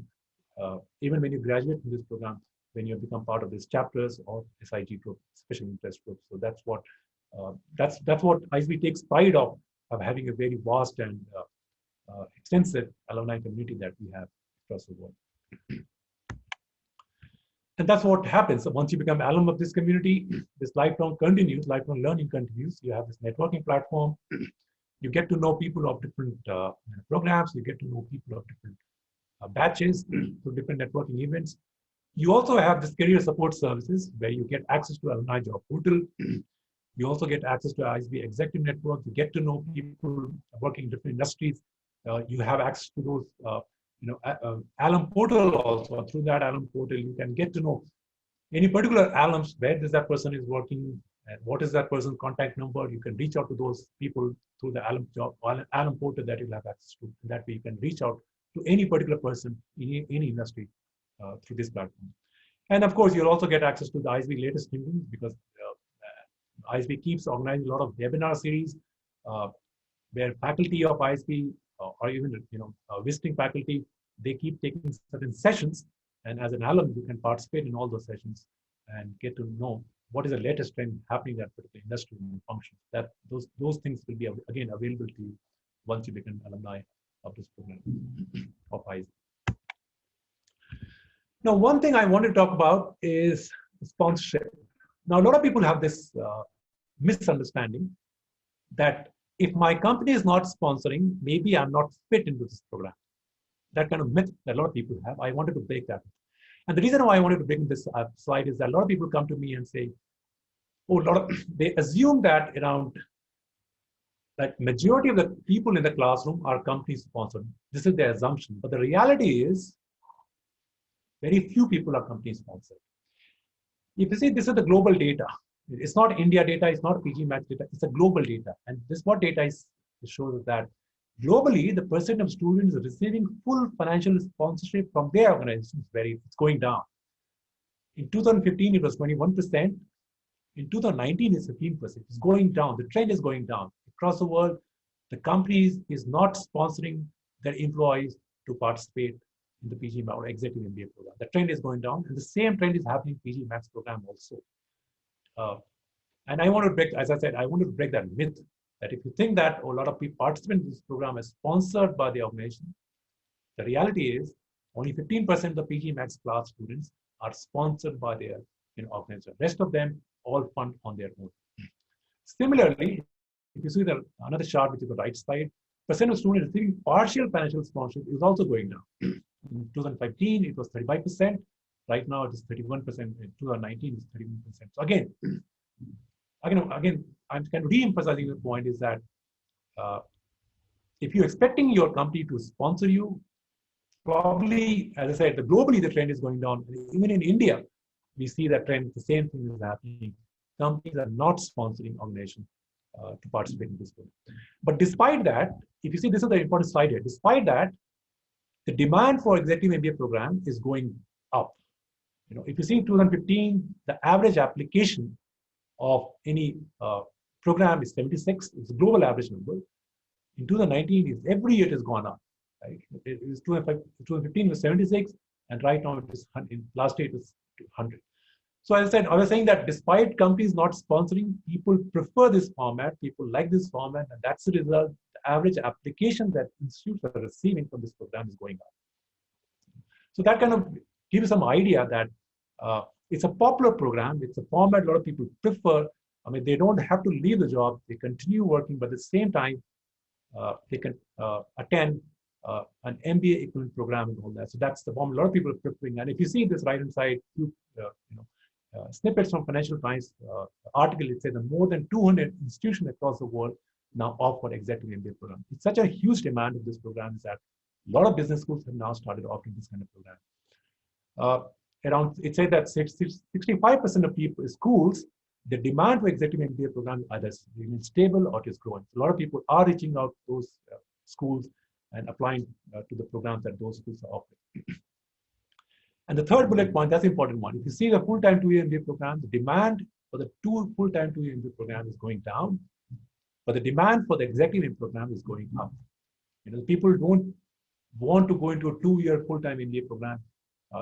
even when you graduate from this program, when you become part of these chapters or SIG group, special interest groups. So that's what ISB takes pride of having a very vast and extensive alumni community that we have across the world. And that's what happens. So once you become alum of this community, this lifelong learning continues. You have this networking platform. You get to know people of different programs. You get to know people of different batches through different networking events. You also have this career support services where you get access to alumni job portal. You also get access to ISB executive network. You get to know people working in different industries. You have access to those alum portal also. Through that alum portal, you can get to know any particular alums, where that person is working, and what is that person's contact number. You can reach out to those people through the alum portal that you'll have access to. That way you can reach out to any particular person in any industry through this platform. And of course, you'll also get access to the ISB latest thinkings, because ISB keeps organizing a lot of webinar series where faculty of ISB or even visiting faculty, they keep taking certain sessions, and as an alum you can participate in all those sessions and get to know what is the latest trend happening in that particular industry and function. That those things will be again available to you once you become alumni of this program of ISB. Now, one thing I want to talk about is sponsorship. Now, a lot of people have this misunderstanding that if my company is not sponsoring, maybe I'm not fit into this program. That kind of myth that a lot of people have. I wanted to break that. And the reason why I wanted to bring this slide is that a lot of people come to me and say, oh, they assume that majority of the people in the classroom are company sponsored. This is their assumption. But the reality is very few people are company sponsored. If you see, this is the global data. It's not India data, it's not PGMAX data, it's a global data. And this what data is, it shows that globally, the percent of students receiving full financial sponsorship from their organizations it's going down. In 2015, it was 21%. In 2019, it's 15%. It's going down. The trend is going down. Across the world, the companies is not sponsoring their employees to participate in the PGMAX or Executive MBA program. The trend is going down, and the same trend is happening in PGMAX program also. And I want to break, as I said, I want to break that myth that if you think that a lot of people participate in this program is sponsored by the organization, the reality is only 15% of the PGMAX class students are sponsored by their organization. The rest of them all fund on their own. Similarly, if you see another chart, which is the right side, percent of students receiving partial financial sponsorship is also going down. In 2015, it was 35%. Right now, it is 31%. In 2019, it's 31%. So again, I'm kind of re-emphasizing the point is that if you're expecting your company to sponsor you, probably, as I said, globally the trend is going down. Even in India, we see that trend. The same thing is happening. Companies are not sponsoring organizations to participate in this program. But despite that, if you see, this is the important slide here. Despite that, the demand for executive MBA program is going up. If you see in 2015, the average application of any program is 76. It's a global average number. In 2019, every year it has gone up. Right? It was 2015 was 76, and right now it is last year it was 100. So as I said, I was saying that despite companies not sponsoring, people prefer this format. People like this format, and that's the result. The average application that institutes are receiving from this program is going up. So that kind of gives you some idea that it's a popular program. It's a format a lot of people prefer. I mean, they don't have to leave the job. They continue working, but at the same time, they can attend an MBA equivalent program and all that. So that's the form a lot of people are preferring. And if you see this right-hand side, snippets from Financial Times article, it says that more than 200 institutions across the world now offer executive MBA program. It's such a huge demand of this program is that a lot of business schools have now started offering this kind of program. It says that 65% of schools, the demand for executive MBA program either remains stable or it is growing. So a lot of people are reaching out to those schools and applying to the programs that those schools are offering. And the third bullet point, that's the important one. If you see the full-time 2-year MBA program, the demand for the full-time 2-year MBA program is going down, but the demand for the executive MBA program is going up. People don't want to go into a 2-year full-time MBA program.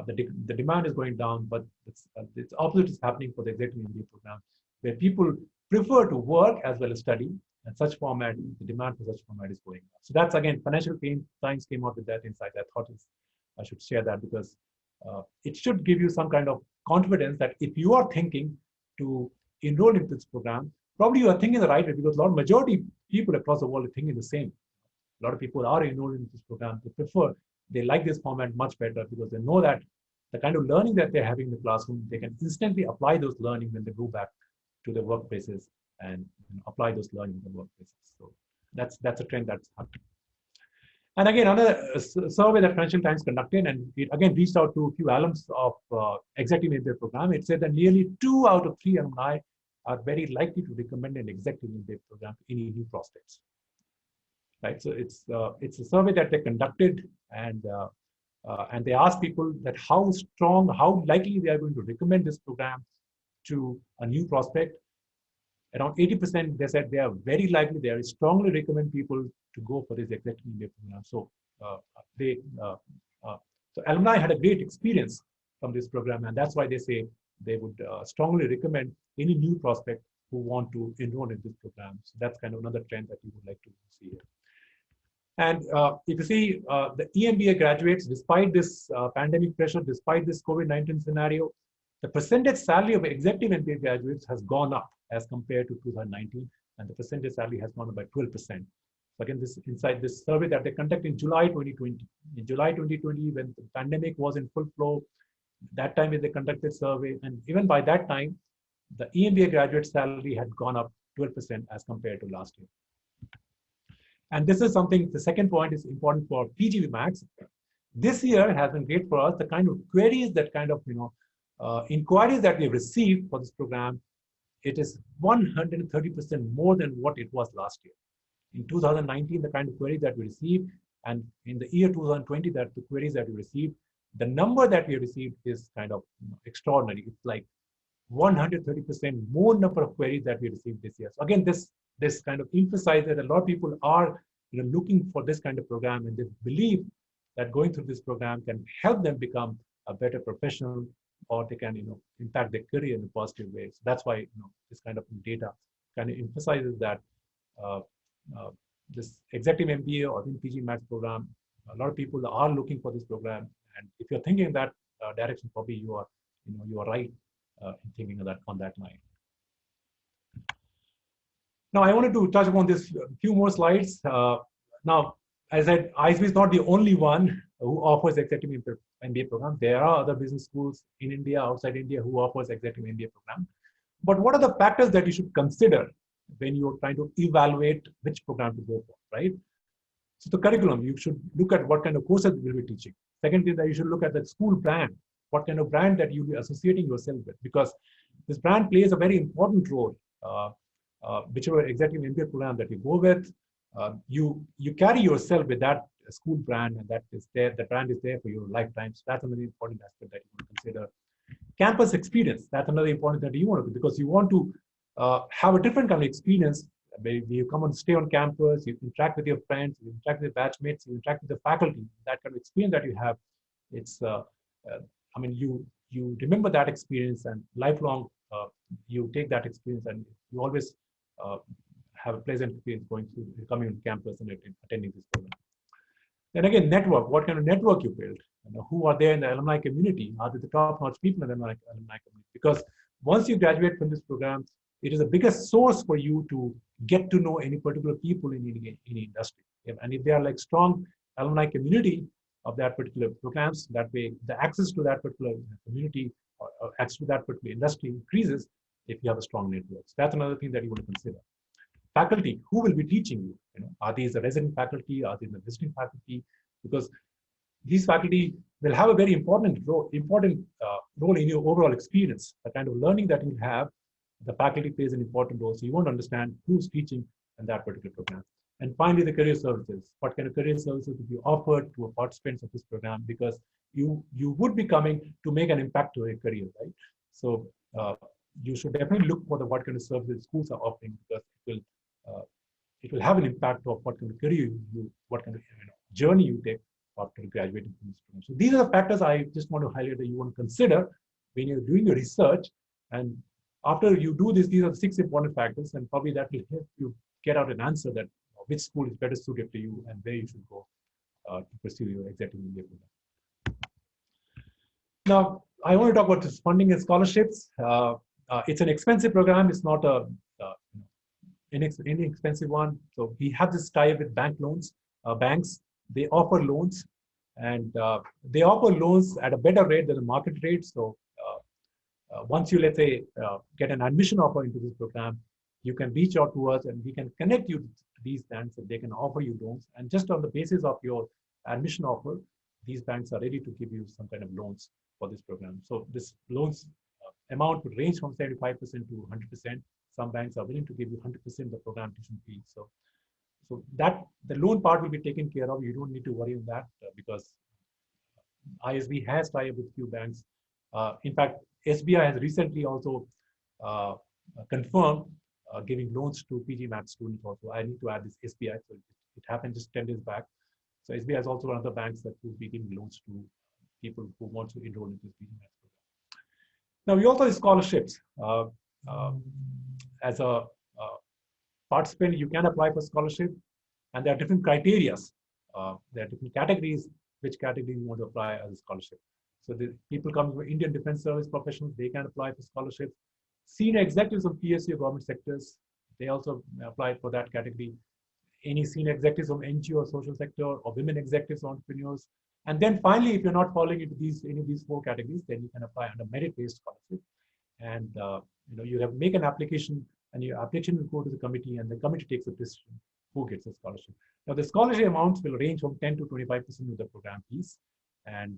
The demand is going down, but it's opposite is happening for the executive MBA program, where people prefer to work as well as study, and such format, the demand for such format is going up. So that's, again, Financial Times came out with that insight. I thought I should share that because it should give you some kind of confidence that if you are thinking to enroll into this program, probably you are thinking the right way, because a majority people across the world are thinking the same. A lot of people are enrolled in this program. They like this format much better because they know that the kind of learning that they're having in the classroom, they can instantly apply those learning when they go back to their workplaces and apply those learning in the workplaces. So that's a trend that's happening. And again, another survey that Financial Times conducted, and it again reached out to a few alums of executive MBA program. It said that nearly 2 out of 3 alumni are very likely to recommend an executive MBA program to any new prospects. Right, so it's a survey that they conducted, and they asked people that how likely they are going to recommend this program to a new prospect. Around 80% they said they are very likely, they are strongly recommend people to go for this executive MBA program. So so alumni had a great experience from this program, and that's why they say they would strongly recommend any new prospect who want to enroll in this program. So that's kind of another trend that we would like to see here. And if you see the EMBA graduates, despite this pandemic pressure, despite this COVID-19 scenario, the percentage salary of executive MBA graduates has gone up as compared to 2019, and the percentage salary has gone up by 12%. So again, inside this survey that they conducted in July 2020. In July 2020, when the pandemic was in full flow, that time they conducted survey, and even by that time, the EMBA graduate salary had gone up 12% as compared to last year. And this is something, the second point is important for PGPMAX. This year has been great for us. The kind of queries, that kind of inquiries that we have received for this program, it is 130% more than what it was last year. In 2019, the kind of queries that we received, and in the year 2020, that the queries that we received, the number that we received is kind of extraordinary. It's like 130% more number of queries that we received this year. So again, this kind of emphasizes that a lot of people are looking for this kind of program, and they believe that going through this program can help them become a better professional, or they can impact their career in a positive way. So that's why this kind of data kind of emphasizes that this executive MBA or PGPMAX program, a lot of people are looking for this program, and if you're thinking that direction, probably you are right in thinking of that on that line. Now, I wanted to touch upon this few more slides. Now, as I said, ISB is not the only one who offers executive MBA program. There are other business schools in India, outside India, who offers executive MBA program. But what are the factors that you should consider when you're trying to evaluate which program to go for, right? So the curriculum, you should look at what kind of courses you will be teaching. Second is that you should look at the school brand, what kind of brand that you'll be associating yourself with, because this brand plays a very important role. Whichever executive MBA program that you go with, you carry yourself with that school brand, and that is there. The brand is there for your lifetime. So that's another important aspect that you want to consider. Campus experience, that's another important that you want to do, because you want to have a different kind of experience. Maybe you come and stay on campus, you interact with your friends, you interact with batchmates, you interact with the faculty. That kind of experience that you have, it's I mean, you remember that experience, and lifelong you take that experience, and you always have a pleasant experience coming on campus and attending this program. Then again, network. What kind of network you build? Who are there in the alumni community? Are they the top-notch people in the alumni community? Because once you graduate from this program, it is the biggest source for you to get to know any particular people in any industry. And if they are like strong alumni community of that particular programs, that way the access to that particular community or access to that particular industry increases if you have a strong network. So that's another thing that you want to consider. Faculty, who will be teaching you? Are these the resident faculty? Are they the visiting faculty? Because these faculty will have a very important role in your overall experience. The kind of learning that you have The faculty plays an important role. So you want to understand who's teaching in that particular program. And finally, the career services. What kind of career services will be offered to a participants of this program? Because you would be coming to make an impact to your career, right? So you should definitely look for what kind of services schools are offering, because it will have an impact of what kind of career what kind of journey you take after graduating from this program. So these are the factors I just want to highlight that you want to consider when you're doing your research. And after you do this, these are the 6 important factors, and probably that will help you get out an answer that which school is better suited to you and where you should go to pursue your executive MBA program. Now, I want to talk about this funding and scholarships. It's an expensive program. It's not a inexpensive one. So we have this tie-up with bank loans. Banks, they offer loans, and they offer loans at a better rate than the market rate. So once you, let's say, get an admission offer into this program, you can reach out to us and we can connect you to these banks and they can offer you loans. And just on the basis of your admission offer, these banks are ready to give you some kind of loans for this program. So this loans amount would range from 75% to 100%. Some banks are willing to give you 100% of the program tuition fee. So that the loan part will be taken care of. You don't need to worry on that because ISB has tied up with few banks. In fact, SBI has recently also confirmed giving loans to PGPMAX students also. I need to add this SBI. So it happened just 10 days back. So SBI is also one of the banks that will be giving loans to people who want to enroll in this PGPMAX program. Now, we also have scholarships. As a participant, you can apply for scholarship, and there are different criteria. There are different categories, which category you want to apply as a scholarship. So the people coming from Indian Defense Service professionals, they can apply for scholarships. Senior executives of PSU or government sectors, they also apply for that category. Any senior executives from NGO or social sector, or women executives, entrepreneurs. And then finally, if you're not falling into any of these 4 categories, then you can apply under merit-based scholarship. And you have to make an application, and your application will go to the committee, and the committee takes a decision who gets a scholarship. Now, the scholarship amounts will range from 10 to 25% of the program fees. And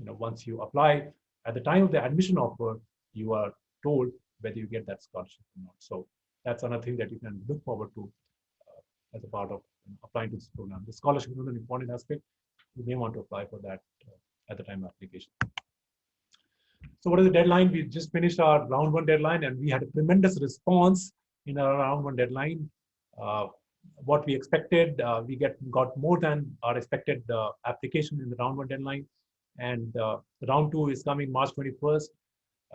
once you apply, at the time of the admission offer, you are told whether you get that scholarship or not. So that's another thing that you can look forward to as a part of applying to this program. The scholarship is an important aspect. You may want to apply for that at the time of application. So what is the deadline? We just finished our round 1 deadline, and we had a tremendous response in our round 1 deadline. What we expected, we got more than our expected application in the round 1 deadline. And round 2 is coming March 21st.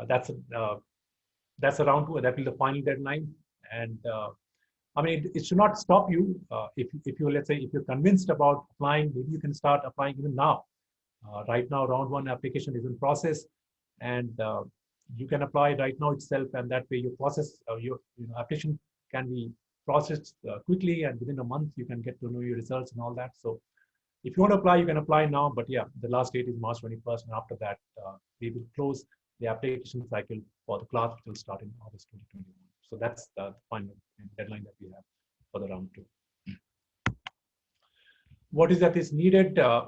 That's a round 2. That will be the final deadline. And I mean, it should not stop you. If you, let's say, if you're convinced about applying, maybe you can start applying even now. Right now, round 1 application is in process, and you can apply right now itself. And that way, your process, your application can be processed quickly, and within a month, you can get to know your results and all that. So if you want to apply, you can apply now. But yeah, the last date is March 21st, and after that, we will close the application cycle for the class, which will start in August 2021. So that's the final deadline that we have for the round 2. What is that is needed? As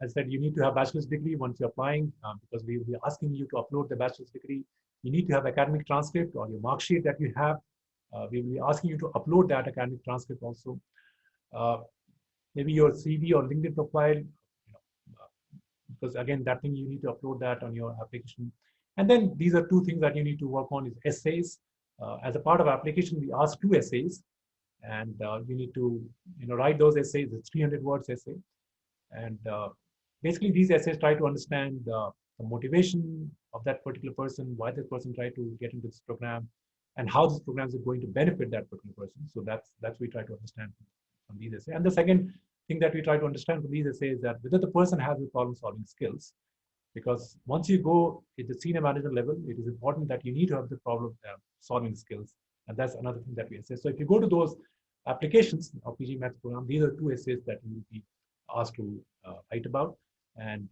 I said, you need to have bachelor's degree once you're applying, because we will be asking you to upload the bachelor's degree. You need to have academic transcript or your mark sheet that you have. We will be asking you to upload that academic transcript also. Maybe your CV or LinkedIn profile, because again, that thing you need to upload that on your application. And then these are 2 things that you need to work on is essays. As a part of application, we ask 2 essays, and you need to write those essays. It's 300 words essay, and basically these essays try to understand the motivation of that particular person, why that person tried to get into this program, and how this program is going to benefit that particular person. So that's we try to understand from these essays. And the second thing that we try to understand from these essays is that whether the person has the problem-solving skills. Because once you go at the senior manager level, it is important that you need to have the problem-solving skills. And that's another thing that we assess. So if you go to those applications of PGPMAX program, these are 2 essays that you will be asked to write about. And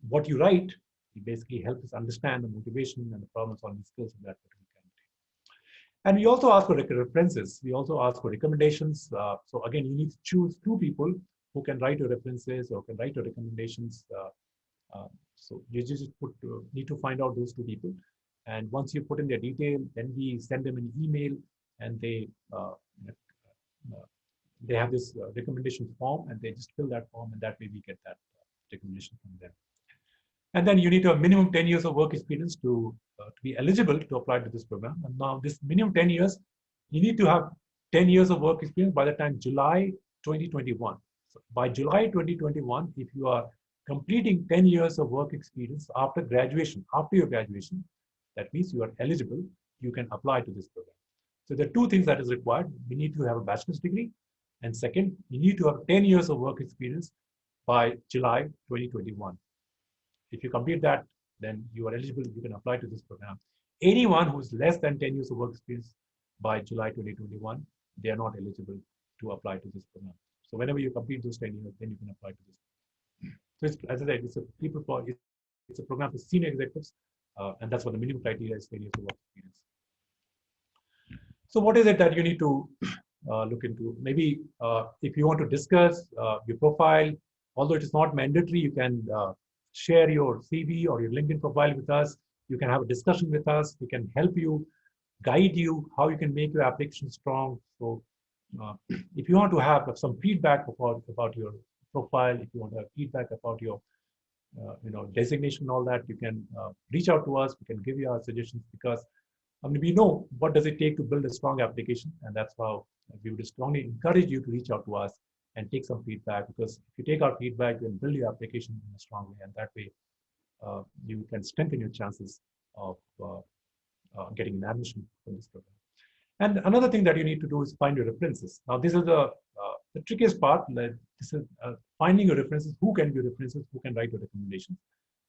what you write, it basically helps us understand the motivation and the problem-solving skills of that particular candidate. And we also ask for references. We also ask for recommendations. So again, you need to choose 2 people who can write your references or can write your recommendations. So you just need to find out those 2 people. And once you put in their detail, then we send them an email, and uh, they have this recommendation form, and they just fill that form, and that way we get that recommendation from them. And then you need to have minimum 10 years of work experience to be eligible to apply to this program. And now this minimum 10 years, you need to have 10 years of work experience by the time July 2021. So by July 2021, if you are completing 10 years of work experience after graduation, after your graduation, that means you are eligible, you can apply to this program. So there are two things that is required. We need to have a bachelor's degree. And second, you need to have 10 years of work experience by July 2021. If you complete that, then you are eligible, you can apply to this program. Anyone who's less than 10 years of work experience by July 2021, they are not eligible to apply to this program. So whenever you complete those 10 years, then you can apply to this. So it's, as I said, it's a program for senior executives, and that's what the minimum criteria is, 10 years of work experience. So what is it that you need to look into? Maybe if you want to discuss your profile, although it is not mandatory, you can share your CV or your LinkedIn profile with us. You can have a discussion with us. We can help you, guide you how you can make your application strong. So if you want to have some feedback about your profile, if you want to have feedback about your designation, all that, you can reach out to us. We can give you our suggestions, because we know what does it take to build a strong application, and that's how we would strongly encourage you to reach out to us and take some feedback, because if you take our feedback, you can build your application in a strong way, and that way you can strengthen your chances of getting an admission from this program. And another thing that you need to do is find your references. Now, this is the trickiest part. This is finding your references. Who can be your references? Who can write your recommendations?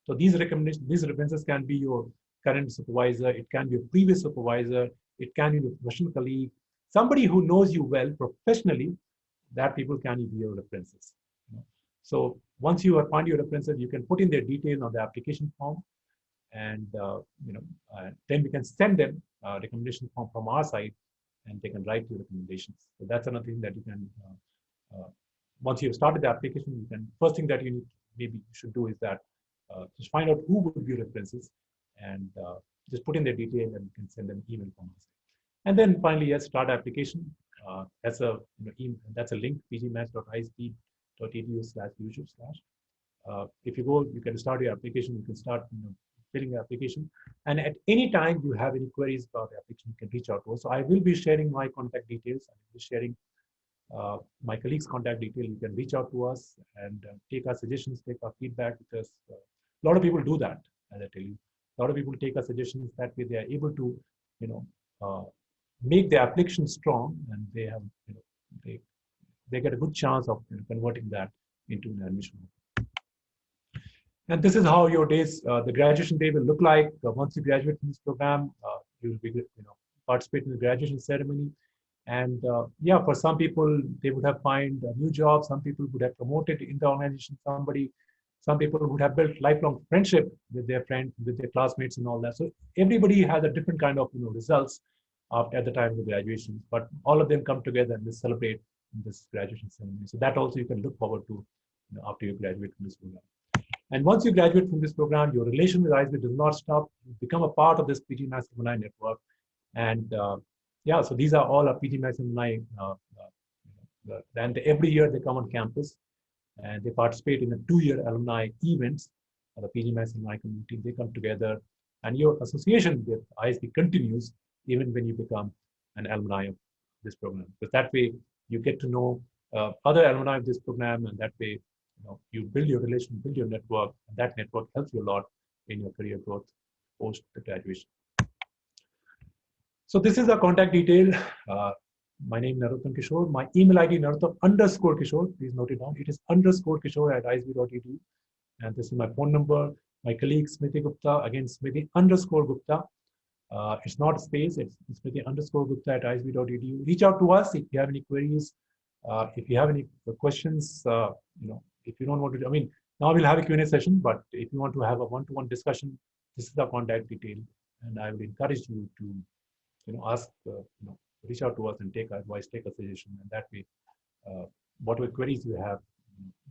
So these references can be your current supervisor. It can be a previous supervisor. It can be a professional colleague. Somebody who knows you well professionally, that people can be your references. So once you find your references, you can put in their details on the application form, and then we can send them a recommendation form from our side, and they can write your recommendations. So that's another thing that you can. Once you've started the application, you can. First thing that you should do is that just find out who would be your references, and just put in their details, and you can send them email from us. And then finally, yes, start application. That's a link, pgmax.isb.edu/user/. If you go, you can start your application. You can start filling the application. And at any time you have any queries about the application, you can reach out to us. So I will be sharing my contact details. I will be sharing my colleagues' contact detail. You can reach out to us and take our suggestions, take our feedback, because a lot of people do that, as I tell you. A lot of people take our suggestions. That way they are able to, make the application strong, and they have, they get a good chance of converting that into an admission. And this is how your days, the graduation day will look like. Once you graduate from this program, you will be, participate in the graduation ceremony. And yeah, for some people, they would have find a new job. Some people would have promoted in the organization. Some people would have built lifelong friendship with their friends, with their classmates, and all that. So everybody has a different kind of results at the time of the graduation. But all of them come together and they celebrate in this graduation ceremony. So that also you can look forward to after you graduate from this program. And once you graduate from this program, your relation with ISB does not stop. You become a part of this PGPMAX alumni network. And yeah, so these are all our PGPMAX alumni. And every year they come on campus and they participate in a 2-year alumni events of the PGPMAX alumni community. They come together, and your association with ISB continues even when you become an alumni of this program. Because that way you get to know other alumni of this program, and that way you build your relation, build your network, and that network helps you a lot in your career growth post the graduation. So this is our contact detail. My name is Narottam Kishore. My email ID Narottam_Kishore. Please note it down. It is _Kishore@isb.edu. And this is my phone number. My colleague Smriti Gupta, again Smriti_Gupta. It's not space, it's Smriti_Gupta@isb.edu. Reach out to us if you have any queries. If you have any questions, if you don't want to, now we'll have a Q&A session, but if you want to have a one-to-one discussion, this is the contact detail. And I would encourage you to, ask, reach out to us and take advice, take a suggestion. And that way, whatever queries you have,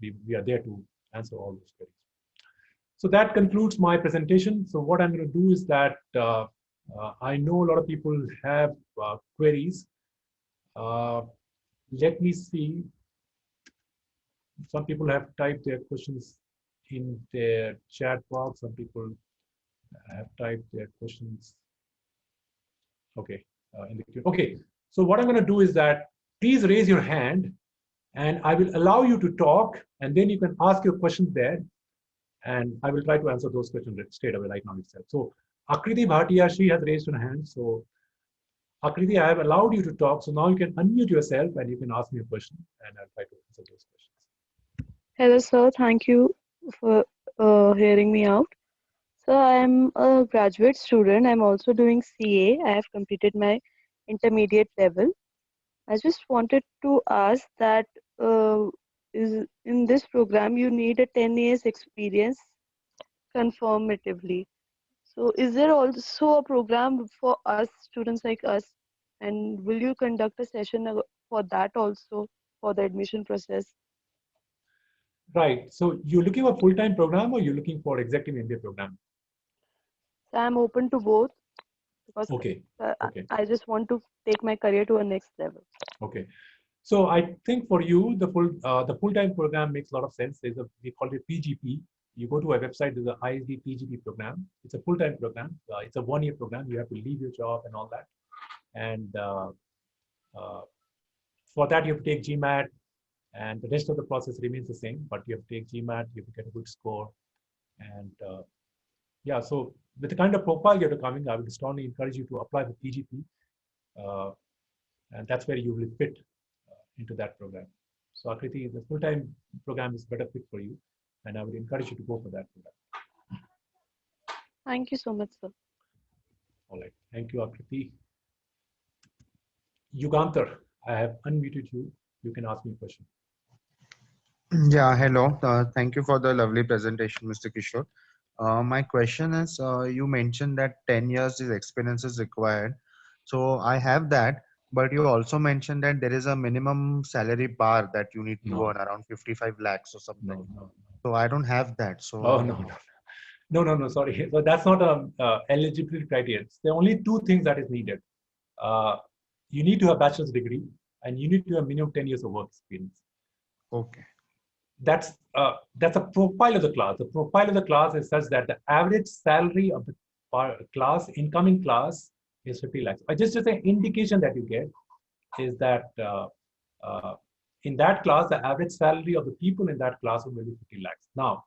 we are there to answer all those queries. So that concludes my presentation. So what I'm going to do is that I know a lot of people have queries. Let me see. Some people have typed their questions in their chat box. Some people have typed their questions. Okay, in the queue. Okay, so what I'm going to do is that please raise your hand and I will allow you to talk, and then you can ask your questions there, and I will try to answer those questions straight away right now itself. So Akriti Bhatia, she has raised her hand. So Akriti, I have allowed you to talk. So now you can unmute yourself and you can ask me a question, and I'll try to answer those questions.
Hello, sir. Thank you for hearing me out. So, I'm a graduate student. I'm also doing CA. I have completed my intermediate level. I just wanted to ask that is in this program you need a 10 years experience confirmatively. So, is there also a program for us, students like us? And will you conduct a session for that also for the admission process?
Right. So you're looking for full-time program or you're looking for executive MBA program?
So, I'm open to both because
Okay. Okay.
I just want to take my career to a next level.
Okay. So I think for you, the full-time program makes a lot of sense. We call it PGP. You go to our website, there's an ISB PGP program. It's a full-time program. It's a one-year program. You have to leave your job and all that. And uh, for that, you have to take GMAT, and the rest of the process remains the same. But you have to take GMAT, you have to get a good score, and yeah. So with the kind of profile you're coming, I would strongly encourage you to apply for PGP, and that's where you will fit into that program. So Akriti, the full-time program is better fit for you, and I would encourage you to go for that program.
Thank you so much, sir.
All right, thank you, Akriti. Yugantar, I have unmuted you. You can ask me a question.
Yeah, hello. Thank you for the lovely presentation, Mr. Kishore. My question is, you mentioned that 10 years is experience is required. So I have that, but you also mentioned that there is a minimum salary bar that you need to earn around 55 lakhs or something.
No.
So I don't have that. So
Oh, no, sorry. So that's not a eligibility criteria. The only two things that is needed. Uh, you need to have a bachelor's degree and you need to have minimum 10 years of work experience.
okay.
That's a profile of the class. The profile of the class is such that the average salary of the class, incoming class, is 50 lakhs. Just an indication that you get is that uh, in that class, the average salary of the people in that class will be 50 lakhs. Now,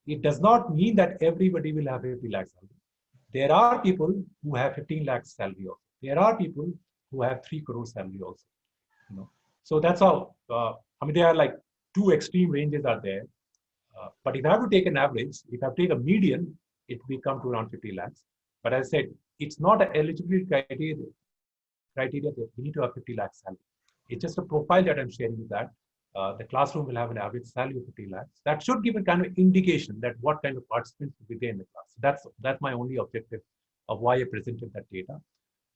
it does not mean that everybody will have 50 lakhs salary. There are people who have 15 lakhs salary also. There are people who have 3 crore salary also. You know, so that's how. I mean, there are like two extreme ranges are there. But if I have to take an average, if I take a median, it will come to around 50 lakhs. But as I said, it's not an eligibility criteria that we need to have 50 lakhs salary. It's just a profile that I'm sharing with that. The classroom will have an average salary of 50 lakhs. That should give a kind of indication that what kind of participants will be there in the class. That's my only objective of why I presented that data.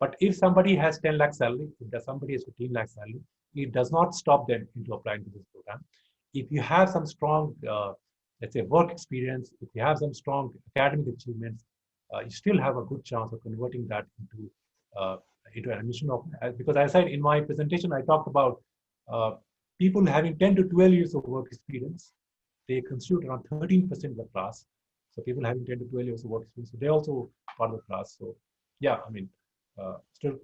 But if somebody has 10 lakh salary, if somebody has 15 lakh salary, it does not stop them into applying to this program. If you have some strong, let's say, work experience, if you have some strong academic achievements, you still have a good chance of converting that into an admission of, because as I said in my presentation, I talked about people having 10 to 12 years of work experience. They constitute around 13% of the class. So people having 10 to 12 years of work experience, so they're also part of the class. So yeah, I mean, still,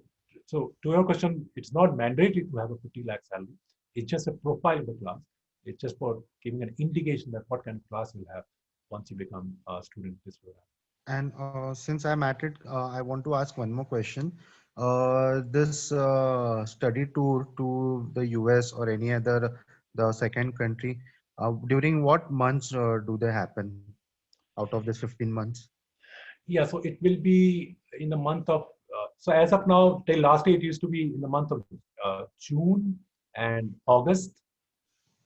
so to your question, it's not mandatory to have a 50 lakh salary. It's just a profile of the class. It's just for giving an indication that what kind of class you'll have once you become a student in this program.
And since I'm at it, I want to ask one more question. This study tour to the US or any other the second country, during what months do they happen out of this 15 months?
Yeah, so it will be in the month of, so as of now, till last year, it used to be in the month of June and August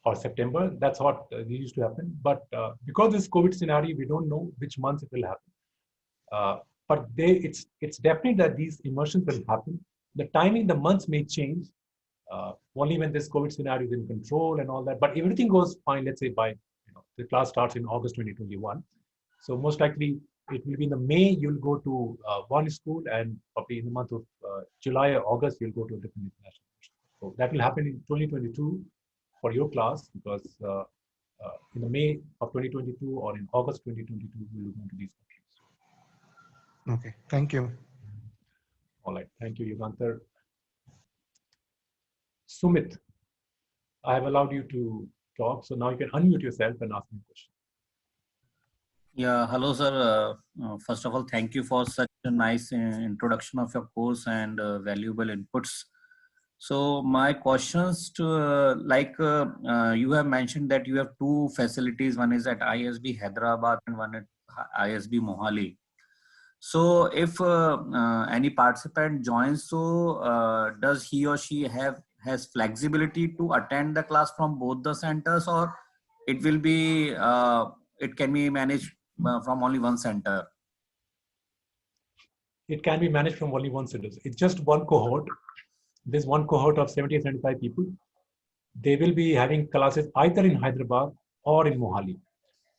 or September. That's what used to happen. But because this COVID scenario, we don't know which months it will happen. But it's definitely that these immersions will happen. The timing, the months may change only when this COVID scenario is in control and all that. But everything goes fine. Let's say by the class starts in August 2021. So most likely it will be in the May, you'll go to one school, and probably in the month of July or August, you'll go to a different international school. So that will happen in 2022 for your class, because in the May of 2022 or in August 2022, we'll go to these countries.
Okay, thank you.
All right, thank you, Yugantar. Sumit, I have allowed you to talk, so now you can unmute yourself and ask me a question.
Yeah, hello, sir. First of all, thank you for such a nice introduction of your course and valuable inputs. So my questions to you have mentioned that you have two facilities. One is at ISB Hyderabad and one at ISB Mohali. So if any participant joins, so does he or she has flexibility to attend the class from both the centers, or it will be it can be managed from only one center?
It can be managed from only one center. It's just one cohort. There's one cohort of 70 or 75 people. They will be having classes either in Hyderabad or in Mohali.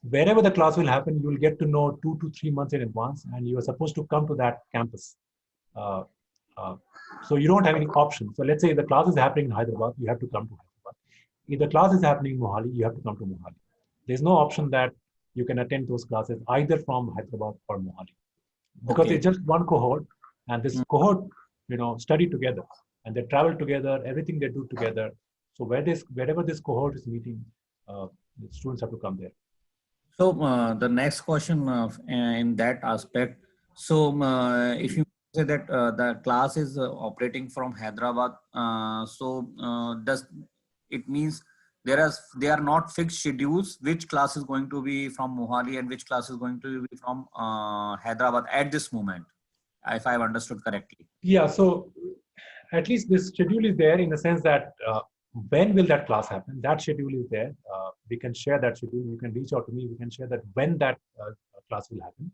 Wherever the class will happen, you will get to know 2 to 3 months in advance, and you are supposed to come to that campus. So you don't have any option. So let's say the class is happening in Hyderabad, you have to come to Hyderabad. If the class is happening in Mohali, you have to come to Mohali. There's no option that you can attend those classes either from Hyderabad or Mohali, because it's just one cohort, and this cohort, study together, and they travel together, everything they do together. So wherever this cohort is meeting, the students have to come there.
So the next question in that aspect. So if you say that the class is operating from Hyderabad, does it means they are not fixed schedules? Which class is going to be from Mohali and which class is going to be from Hyderabad at this moment, if I've understood correctly?
Yeah. So at least this schedule is there, in the sense that when will that class happen? That schedule is there. We can share that schedule. You can reach out to me. We can share that when that class will happen.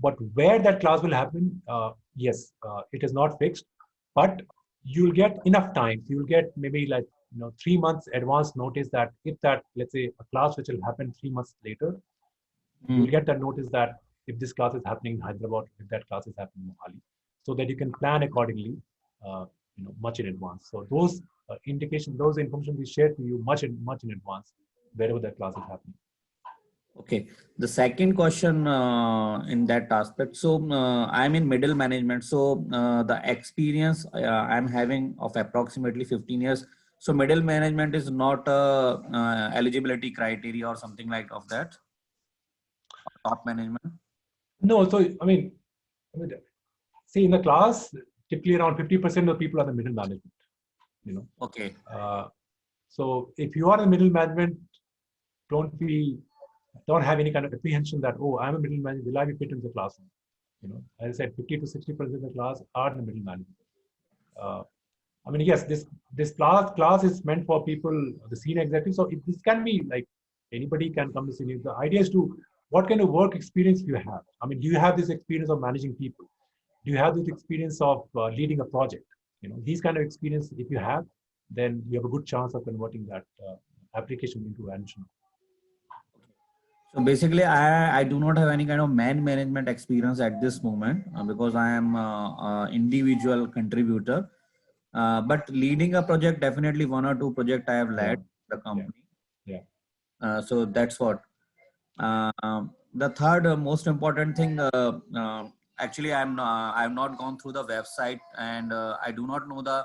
But where that class will happen, yes, it is not fixed. But you'll get enough time. You'll get maybe 3 months advance notice that if that, let's say, a class which will happen 3 months later, you'll get that notice that if this class is happening in Hyderabad, if that class is happening in Mohali, so that you can plan accordingly, much in advance. So those indications, those information we share to you much in advance, wherever that class is happening.
Okay. The second question in that aspect. So I'm in middle management. So the experience I'm having of approximately 15 years. So middle management is not eligibility criteria or something like of that. Top management.
No. So I mean, see, in the class, typically around 50% of people are the middle management.
Okay.
So if you are in middle management, don't have any kind of apprehension that, oh, I'm a middle manager, will I be fit into the classroom? As I said, 50 to 60% of the class are in the middle management. I mean, yes, this class is meant for people, the senior executives. So this can be like anybody can come to senior. The idea is to what kind of work experience you have. I mean, do you have this experience of managing people? Do you have this experience of leading a project? These kind of experience, if you have, then you have a good chance of converting that application into admission.
So basically, I do not have any kind of management experience at this moment because I am individual contributor. But leading a project, definitely 1 or 2 projects I have led the company.
Yeah.
So that's what. The third most important thing, actually, I have not gone through the website, and I do not know the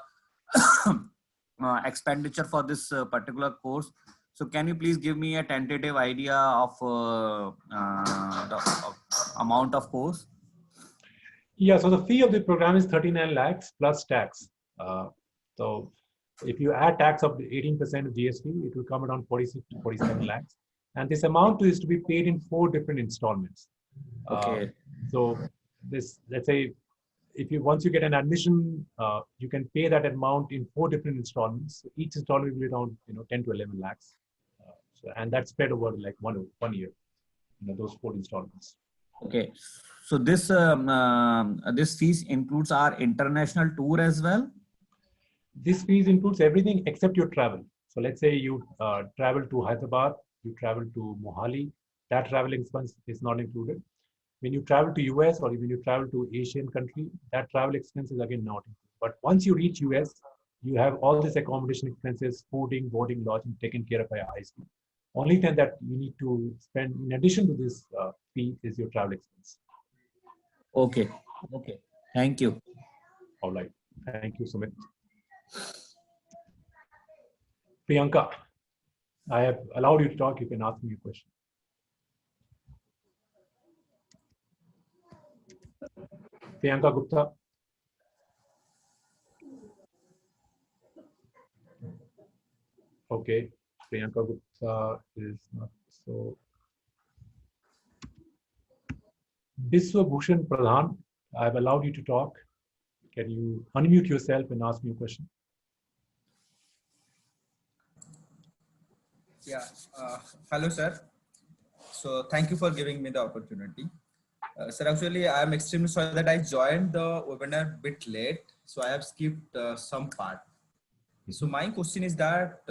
expenditure for this particular course. So can you please give me a tentative idea of the amount of course?
Yeah, so the fee of the program is 39 lakhs plus tax. So if you add tax of the 18% of GST, it will come around 46 to 47 lakhs. And this amount is to be paid in 4 different installments.
Okay.
So this, let's say, once you get an admission, you can pay that amount in 4 different installments. So each installment will be around 10 to 11 lakhs. And that's spread over like one year, those 4 installments.
Okay, so this fees includes our international tour as well.
This fees includes everything except your travel. So let's say you travel to Hyderabad, you travel to Mohali, that travel expense is not included. When you travel to US or when you travel to Asian country, that travel expense is again not included. But once you reach US, you have all these accommodation expenses, fooding, boarding, lodging taken care of by ISB. Only thing that you need to spend in addition to this fee is your travel expense.
Okay. Okay. Thank you.
All right. Thank you, Sumit. Priyanka, I have allowed you to talk. You can ask me a question. Priyanka Gupta. Okay, Priyanka Gupta is not so. Biswa Bhushan Pradhan, I have allowed you to talk. Can you unmute yourself and ask me a question?
Yeah. Hello, sir. So thank you for giving me the opportunity. Sir, actually, I am extremely sorry that I joined the webinar a bit late. So I have skipped some part. So my question is that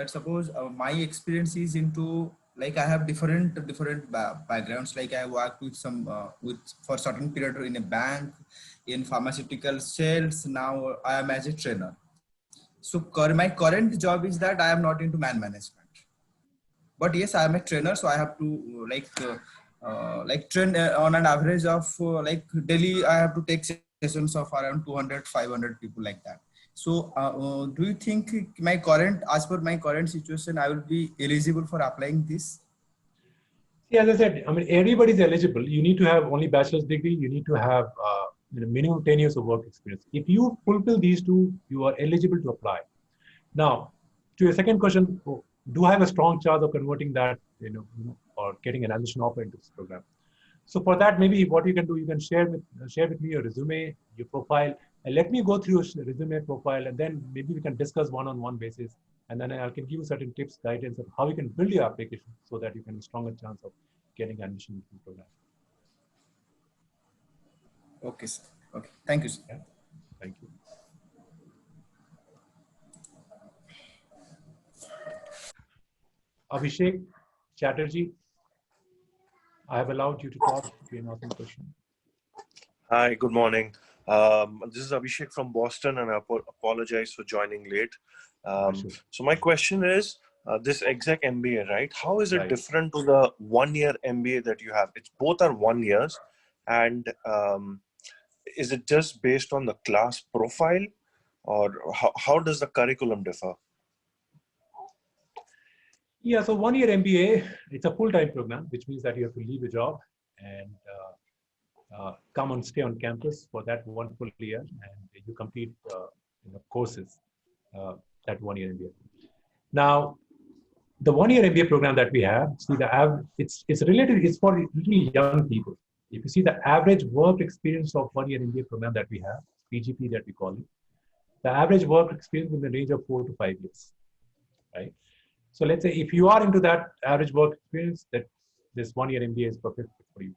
suppose my experience is into, like, I have different backgrounds. Like I worked with some for certain period in a bank, in pharmaceutical sales. Now I am as a trainer. So my current job is that I am not into management. But yes, I am a trainer, so I have to like train on an average of like daily. I have to take sessions of around 200, 500 people like that. So do you think as per my current situation, I will be eligible for applying this?
Yeah, as I said, I mean, everybody is eligible. You need to have only bachelor's degree. You need to have minimum 10 years of work experience. If you fulfill these two, you are eligible to apply. Now, to your second question, do I have a strong chance of converting that, or getting an admission offer into this program? So for that, maybe what you can do, you can share with me your resume, your profile, and let me go through your resume profile, and then maybe we can discuss one-on-one basis, and then I can give you certain tips, guidance of how you can build your application so that you can have a stronger chance of getting admission into the program.
Okay, sir. Okay, thank you, sir.
Yeah. Thank you. Abhishek Chatterjee, I have allowed you to talk. If you have any question.
Hi, good morning. This is Abhishek from Boston, and I apologize for joining late. So my question is, this exec MBA, right? How is it different to the 1-year MBA that you have? It's both are 1 years, and is it just based on the class profile, or how does the curriculum differ?
Yeah, so 1-year MBA, it's a full-time program, which means that you have to leave a job and come and stay on campus for that 1 full year, and you complete courses that 1-year MBA. Now, the 1-year MBA program that we have, see it's for really young people. If you see the average work experience of 1-year MBA program that we have, PGP that we call it, the average work experience in the range of 4 to 5 years, right? So let's say if you are into that average work experience, that this 1-year MBA is perfect for you.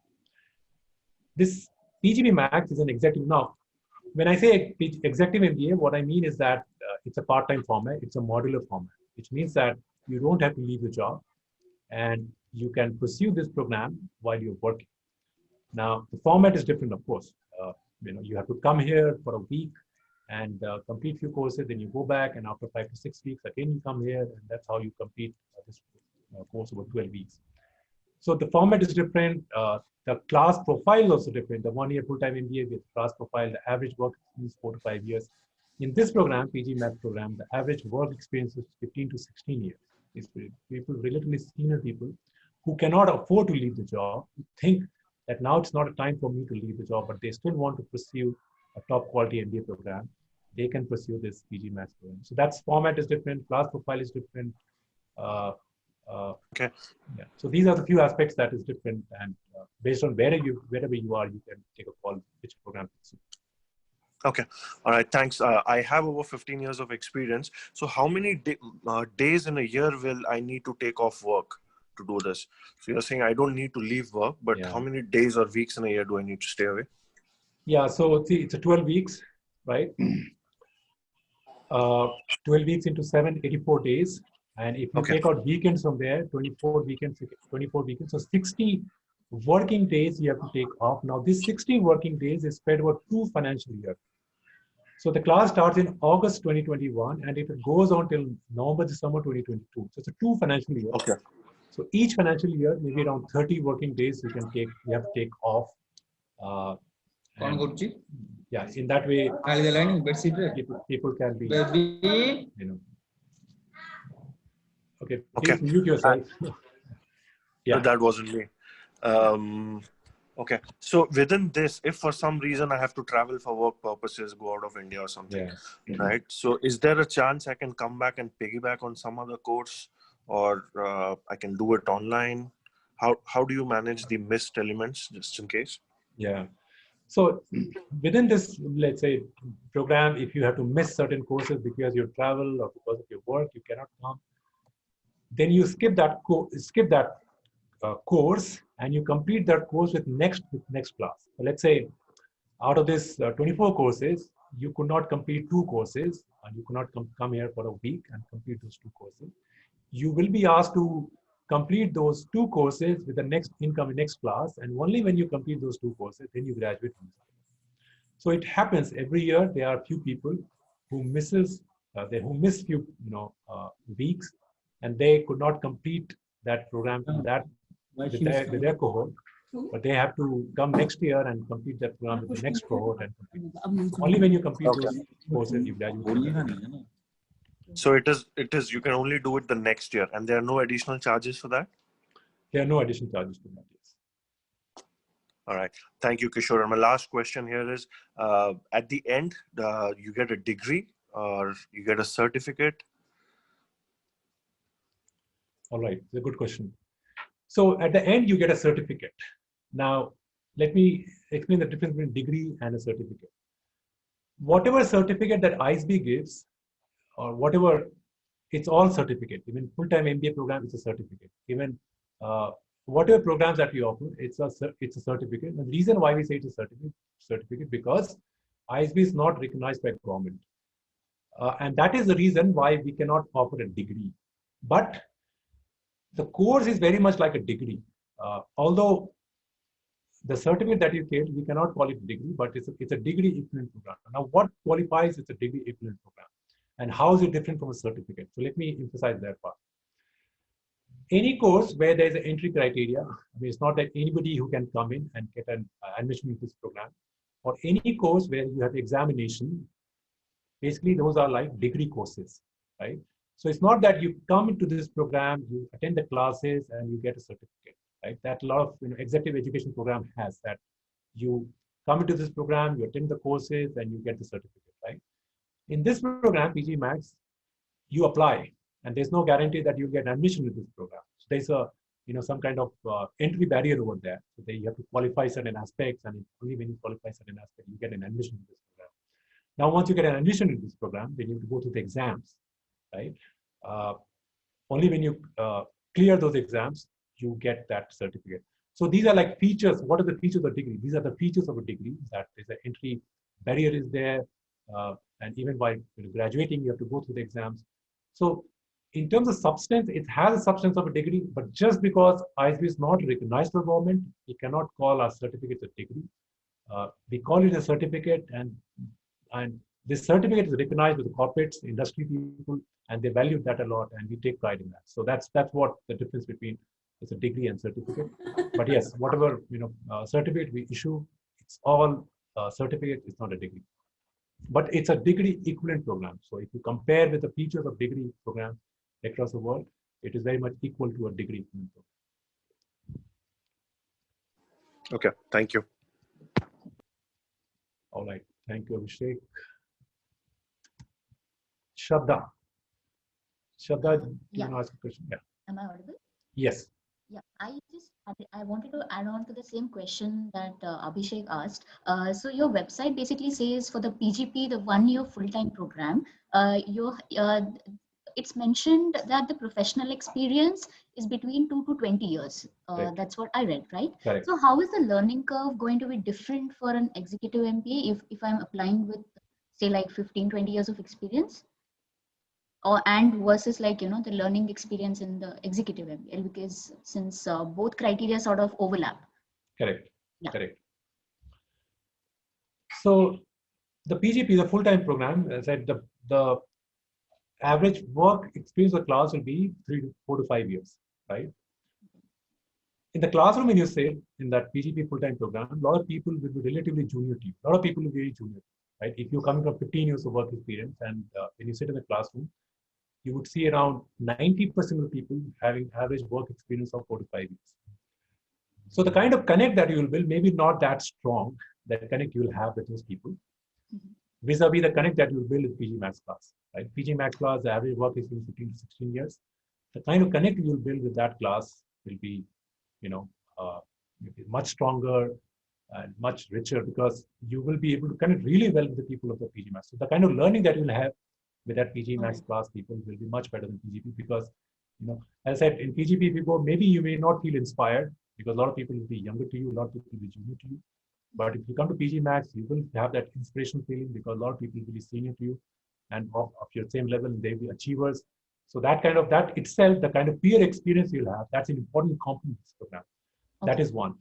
This PGPMAX is an executive. Now, when I say executive MBA, what I mean is that it's a part-time format, it's a modular format, which means that you don't have to leave the job and you can pursue this program while you're working. Now, the format is different, of course. You have to come here for a week and complete few courses, then you go back, and after 5 to 6 weeks, again you come here, and that's how you complete this course over 12 weeks. So the format is different. The class profile is also different. The 1-year full-time MBA with class profile, the average work experience 4 to 5 years. In this program, PGPMAX program, the average work experience is 15 to 16 years. It's people, relatively senior people, who cannot afford to leave the job, who think that now it's not a time for me to leave the job, but they still want to pursue a top quality MBA program. They can pursue this PGPMAX program. So that format is different, class profile is different.
Okay.
Yeah. So these are the few aspects that is different, and based on wherever you are, you can take a call which program.
Okay. All right. Thanks. I have over 15 years of experience. So how many days in a year will I need to take off work to do this? So you're saying I don't need to leave work, but how many days or weeks in a year do I need to stay away?
Yeah. So see, it's a 12 weeks, right? 12 weeks into 7, 84 days. And if you take out weekends from there, 24 weekends, so 60 working days you have to take off. Now, this 60 working days is spread over 2 financial years. So the class starts in August 2021 and it goes on till November, December 2022. So it's a 2 financial years.
Okay.
So each financial year, maybe around 30 working days you have to take off. Yeah, in that way, people can be, you know. Okay, please mute yourself.
Yeah, that wasn't me. Okay, so within this, if for some reason I have to travel for work purposes, go out of India or something, right? So is there a chance I can come back and piggyback on some other course, or I can do it online? How do you manage the missed elements just in case?
Yeah. So within this, let's say, program, if you have to miss certain courses because you travel or because of your work, you cannot come, then you skip that course and you complete that course with next class. So let's say out of this 24 courses, you could not complete 2 courses and you could not come here for a week and complete those 2 courses. You will be asked to complete those 2 courses with the next class, and only when you complete those 2 courses, then you graduate from this. So it happens every year. There are few people who miss few weeks, and they could not complete that program with their cohort, but they have to come next year and complete that program with the next cohort and complete. So only when you complete those courses, you graduate.
So it is you can only do it the next year, and there are no additional charges for that?
There are no additional charges for that, yes.
All right. Thank you, Kishore. And my last question here is, at the end, you get a degree or you get a certificate?
All right. It's a good question. So at the end, you get a certificate. Now, let me explain the difference between degree and a certificate. Whatever certificate that ISB gives, or whatever, it's all certificate. Even full-time MBA program is a certificate. Even whatever programs that we offer, it's a certificate. And the reason why we say it's a certificate because ISB is not recognized by government. And that is the reason why we cannot offer a degree. But the course is very much like a degree. Although the certificate that you get, we cannot call it a degree, but it's a degree equivalent program. Now, what qualifies as a degree equivalent program? And how is it different from a certificate? So let me emphasize that part. Any course where there is an entry criteria, I mean, it's not that anybody who can come in and get an admission into this program, or any course where you have examination, basically those are like degree courses, right? So it's not that you come into this program, you attend the classes and you get a certificate, right? That a lot of executive education program has that. You come into this program, you attend the courses and you get the certificate, right? In this program, PGPMAX, you apply, and there's no guarantee that you'll get admission to this program. So there's a, some kind of entry barrier over there. So there you have to qualify certain aspects, and only when you qualify certain aspects, you get an admission to this program. Now, once you get an admission to this program, then you have to go through the exams, right? Only when you clear those exams, you get that certificate. So these are like features. What are the features of a degree? These are the features of a degree, that there's an entry barrier is there. And even by graduating, you have to go through the exams. So in terms of substance, it has a substance of a degree, but just because ISB is not recognized by government, we cannot call our certificate a degree. We call it a certificate, and this certificate is recognized with the corporates, industry people, and they value that a lot, and we take pride in that. So that's what the difference between it's a degree and certificate. But yes, whatever certificate we issue, it's all certificate. It's not a degree. But it's a degree equivalent program. So if you compare with the features of degree programs across the world, it is very much equal to a degree equivalent program.
Okay, thank you.
All right, thank you, Abhishek. Shraddha, you want to ask a question? Yeah.
Am I audible?
Yes.
Yeah, I wanted to add on to the same question that Abhishek asked. So your website basically says for the PGP, the 1-year full-time program, it's mentioned that the professional experience is between 2 to 20 years.
Right.
That's what I read, right?
Correct.
So how is the learning curve going to be different for an executive MBA if I'm applying with, say, like 15, 20 years of experience? or and versus like, you know, the learning experience in the executive MBA, because since both criteria sort of overlap.
Correct.
Yeah.
Correct. So the PGP, the full-time program, as I said, the average work experience of the class will be 4 to 5 years, right? In the classroom, when you say in that PGP full-time program, a lot of people will be relatively junior to you. A lot of people will be very junior, right? If you're coming from 15 years of work experience, and when you sit in the classroom, you would see around 90% of people having average work experience of 4 to 5 years. So the kind of connect that you will build, maybe not that strong, that connect you will have with those people, vis-a-vis the connect that you will build with PGMAX class, right? PGMAX class, the average work experience 15 to 16 years. The kind of connect you will build with that class will be, you know, much stronger and much richer, because you will be able to connect really well with the people of the PGMAX. So the kind of learning that you will have with that PGMAX class people will be much better than PGP, because, you know, as I said, in PGP, if you go, maybe you may not feel inspired because a lot of people will be younger to you, a lot of people will be junior to you. But if you come to PGMAX, you will have that inspirational feeling because a lot of people will be senior to you and of your same level, and they'll be achievers. So that itself, the kind of peer experience you'll have, that's an important component of this program. Okay. That is one.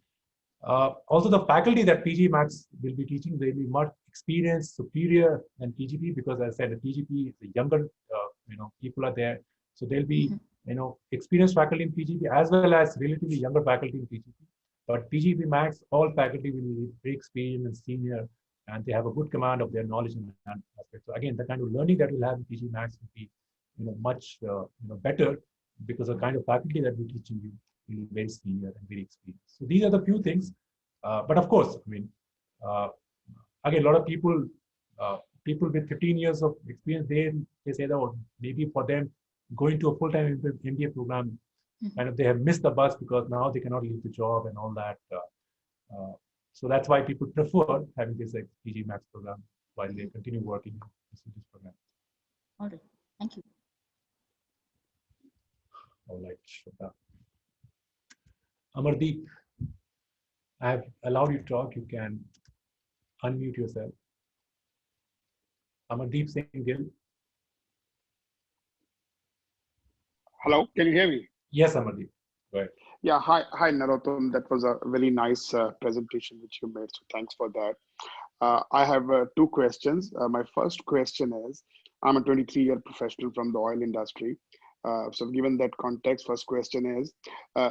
Also, the faculty that PGMAX will be teaching, they'll be much experienced, superior than PGP, because as I said, the PGP, the younger, people are there. So there'll be, experienced faculty in PGP as well as relatively younger faculty in PGP. But PGPMAX, all faculty will be very experienced and senior, and they have a good command of their knowledge in that aspect. So again, the kind of learning that we'll have in PGPMAX will be, much better, because the kind of faculty that we're teaching you will be very senior and very experienced. So these are the few things. But of course, I mean, again, a lot of people with 15 years of experience, they say that, oh, maybe for them going to a full-time MBA program, kind of they have missed the bus because now they cannot leave the job and all that. So that's why people prefer having this PGMAX program while they continue working in this program.
All right, thank you.
All right, Shweta. Amardeep, I have allowed you to talk. You can unmute yourself. Amardeep Singh Gill.
Hello, can you hear me?
Yes, Amardeep. Go ahead.
Yeah, hi Narottam. That was a very nice presentation which you made. So thanks for that. I have two questions. My first question is, I'm a 23-year professional from the oil industry. So given that context, first question is,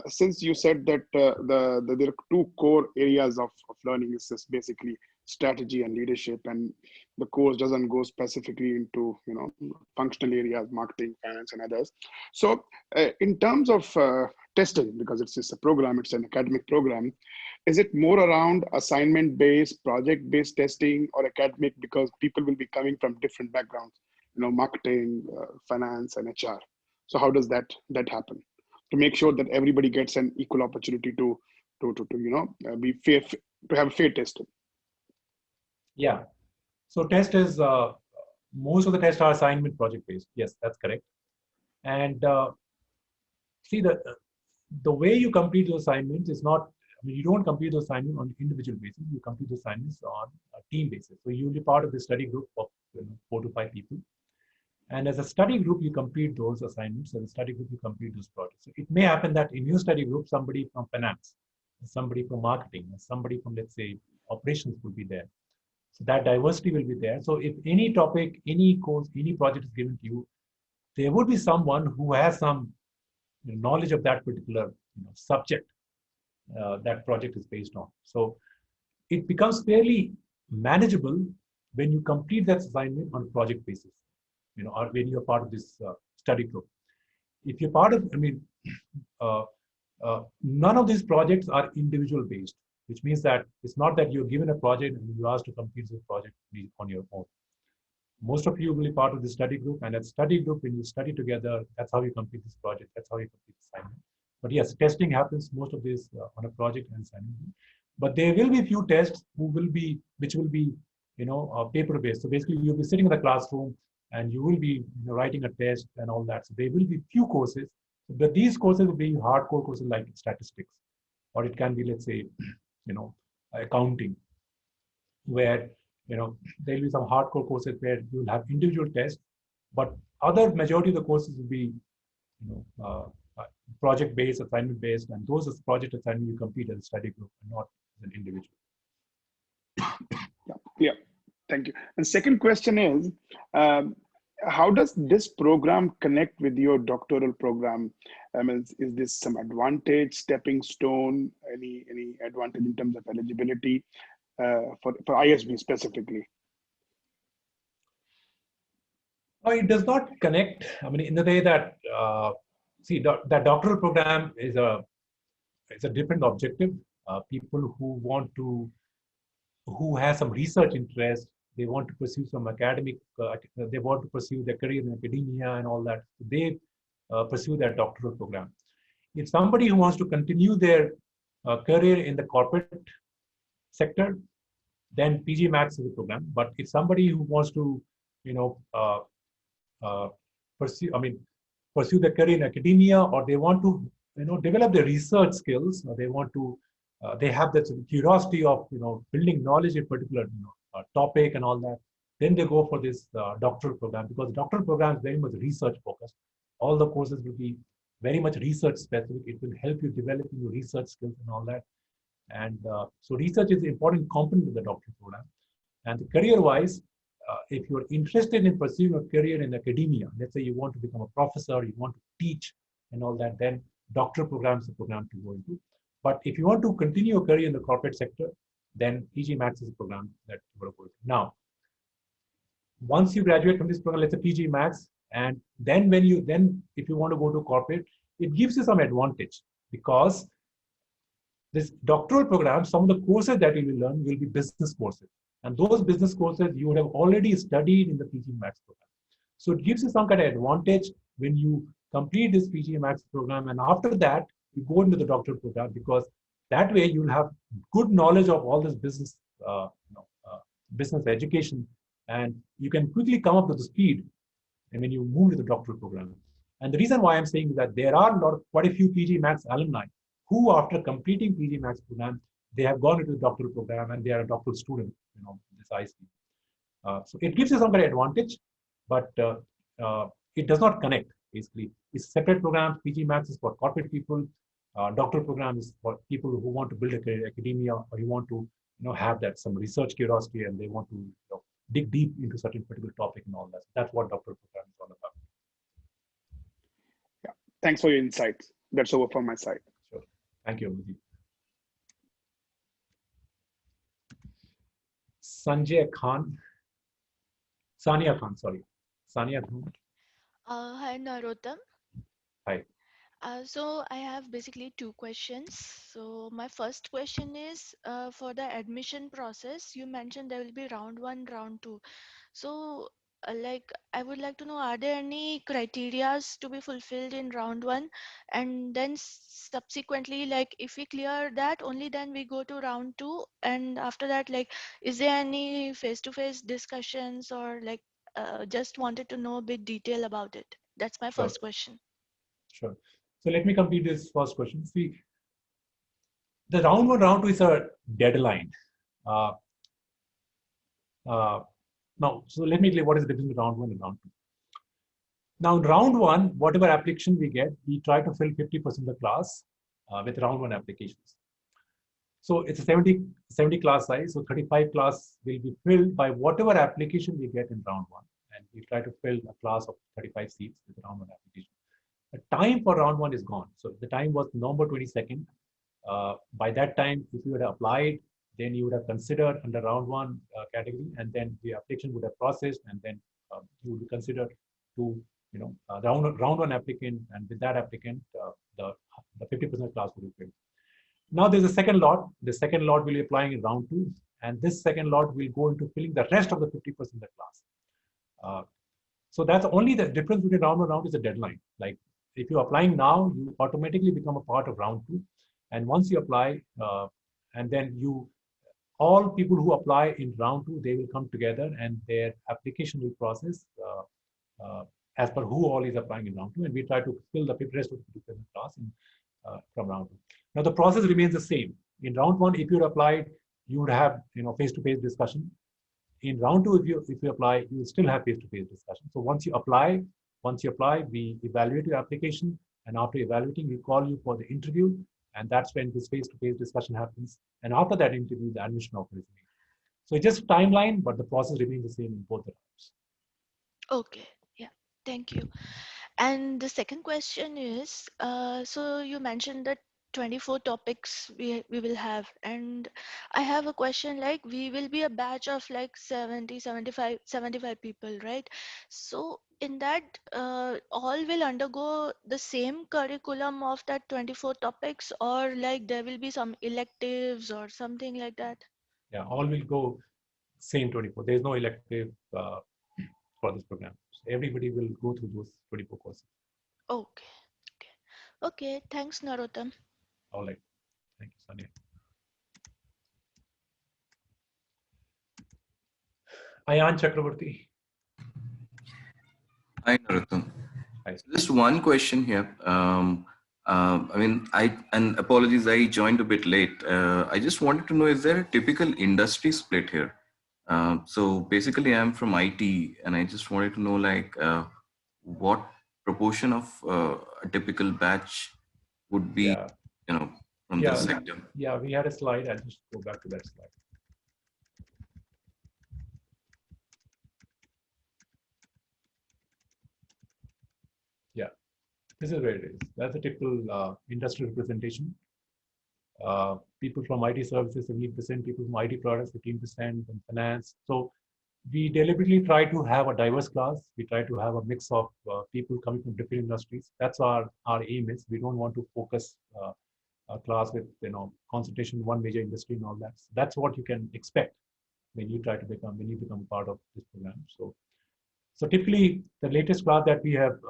since you said that there are two core areas of learning, is basically strategy and leadership, and the course doesn't go specifically into functional areas, marketing, finance, and others. So in terms of testing, because it's a program, it's an academic program, is it more around assignment-based, project-based testing, or academic, because people will be coming from different backgrounds, marketing, finance, and HR? So how does that happen to make sure that everybody gets an equal opportunity to be fair, to have fair testing?
Yeah. So test is most of the tests are assignment project based. Yes, that's correct. And see, the way you complete those assignments is not. I mean, you don't complete those assignments on an individual basis. You complete those assignments on a team basis. So you'll be part of the study group of 4 to 5 people. And as a study group, you complete those assignments. As a study group, you complete those projects. So it may happen that in your study group, somebody from finance, somebody from marketing, somebody from, let's say, operations will be there. So that diversity will be there. So if any topic, any course, any project is given to you, there would be someone who has some knowledge of that particular subject that project is based on. So it becomes fairly manageable when you complete that assignment on a project basis. Or when you're part of this study group. If you're part of, none of these projects are individual based, which means that it's not that you're given a project and you're asked to complete this project on your own. Most of you will be part of the study group, and at study group, when you study together, that's how you complete this project, that's how you complete the assignment. But yes, testing happens most of this on a project and assignment. But there will be a few tests which will be paper based. So basically, you'll be sitting in the classroom and you will be writing a test and all that. So there will be few courses, but these courses will be hardcore courses like statistics, or it can be, let's say, accounting, where there'll be some hardcore courses where you'll have individual tests, But other majority of the courses will be, project-based, assignment-based, and those are project assignment you complete as a study group and not as an individual.
Yeah, thank you. And second question is, how does this program connect with your doctoral program? Is this some advantage, stepping stone, any advantage in terms of eligibility for ISB specifically?
It does not connect. I mean, in the way that that doctoral program is a different objective. People who have some research interest, they want to pursue some academic, they want to pursue their career in academia and all that. They pursue their doctoral program. If somebody who wants to continue their career in the corporate sector, then PGMAX is a program. But if somebody who wants to, pursue their career in academia, or they want to, develop their research skills, or they want to, they have that curiosity of, building knowledge in particular, topic and all that, then they go for this doctoral program, because the doctoral program is very much research focused. All the courses will be very much research specific. It will help you develop your research skills and all that. And so research is an important component of the doctoral program. And career-wise, if you're interested in pursuing a career in academia, let's say you want to become a professor, you want to teach and all that, then doctoral program is a program to go into. But if you want to continue a career in the corporate sector, then PGMAX is a program that you will go into. Now, once you graduate from this program, let's say PGMAX, and then if you want to go to corporate, it gives you some advantage, because this doctoral program, some of the courses that you will learn will be business courses. And those business courses you would have already studied in the PGMAX program. So it gives you some kind of advantage when you complete this PGMAX program. And after that, you go into the doctoral program, because that way you'll have good knowledge of all this business, business education, and you can quickly come up to the speed and when you move to the doctoral program. And the reason why I'm saying that there are quite a few PGMAX alumni who, after completing PGMAX program, they have gone into the doctoral program and they are a doctoral student, this ISB. So it gives you some kind of advantage, but it does not connect, basically. It's a separate program. PGMAX is for corporate people. Doctoral program is for people who want to build a career in academia, or you want to, have that some research curiosity, and they want to dig deep into certain particular topic and all that. That's what doctoral program is all about.
Yeah, thanks for your insights. That's over from my side.
Sure. Thank you, Abhijit. Sania Khan, sorry. Sania Khan.
Hi, Narottam.
Hi.
So I have basically two questions. So my first question is, for the admission process, you mentioned there will be round 1, round 2. So I would like to know, are there any criterias to be fulfilled in round 1? And then subsequently, if we clear that, only then we go to round 2. And after that, is there any face-to-face discussions, or just wanted to know a bit detail about it? That's my first question.
Sure. So let me complete this first question. See, the round 1, round 2 is a deadline. Now, so let me clear what is the difference between round 1 and round 2. Now, in round 1, whatever application we get, we try to fill 50% of the class with round 1 applications. So it's a 70 class size. So 35 class will be filled by whatever application we get in round 1. And we try to fill a class of 35 seats with round 1 application. The time for round 1 is gone. So the time was November 22nd. By that time, if you had applied, then you would have considered under round 1 category, and then the application would have processed, and then you would be considered to, round 1 applicant, and with that applicant, the 50% class will be filled. Now there's a second lot. The second lot will be applying in round 2, and this second lot will go into filling the rest of the 50% of the class. So that's only the difference between round 1 and round 2 is the deadline. Like, if you're applying now, you automatically become a part of round 2. And once you apply, and then all people who apply in round 2, they will come together and their application will process as per who all is applying in round 2. And we try to fill the rest of the class from round 2. Now the process remains the same. In round 1, if you had applied, you would have face-to-face discussion. In round two, if you apply, you will still have face-to-face discussion. So once you apply, we evaluate your application, and after evaluating, we call you for the interview, and that's when this face-to-face discussion happens. And after that interview, the admission offer is made. So it's just timeline, but the process remains the same in both the rounds.
Okay, yeah, thank you. And the second question is, so you mentioned that 24 topics we will have, and I have a question, like we will be a batch of like 75 people, right? So in that, all will undergo the same curriculum of that 24 topics, or like there will be some electives or something like that?
Yeah, all will go same 24. There's no elective for this program. So everybody will go through those 24 courses.
Okay, okay, thanks, Narottam.
All right. Thank you, Sonia. Ayan Chakraborty.
Hi, Narottam.
Hi.
Just one question here. I mean, and apologies, I joined a bit late. I just wanted to know, is there a typical industry split here? So basically, I'm from IT, and I just wanted to know, like, what proportion of a typical batch would be, from this sector?
Yeah, we had a slide. I'll just go back to that slide. Yeah, this is where it is. That's a typical industry representation. People from IT services, 17%, people from IT products, 15%, and finance. So we deliberately try to have a diverse class. We try to have a mix of people coming from different industries. That's our aim is. We don't want to focus a class with concentration in one major industry and all that. So that's what you can expect when you become part of this program. So typically the latest class that we have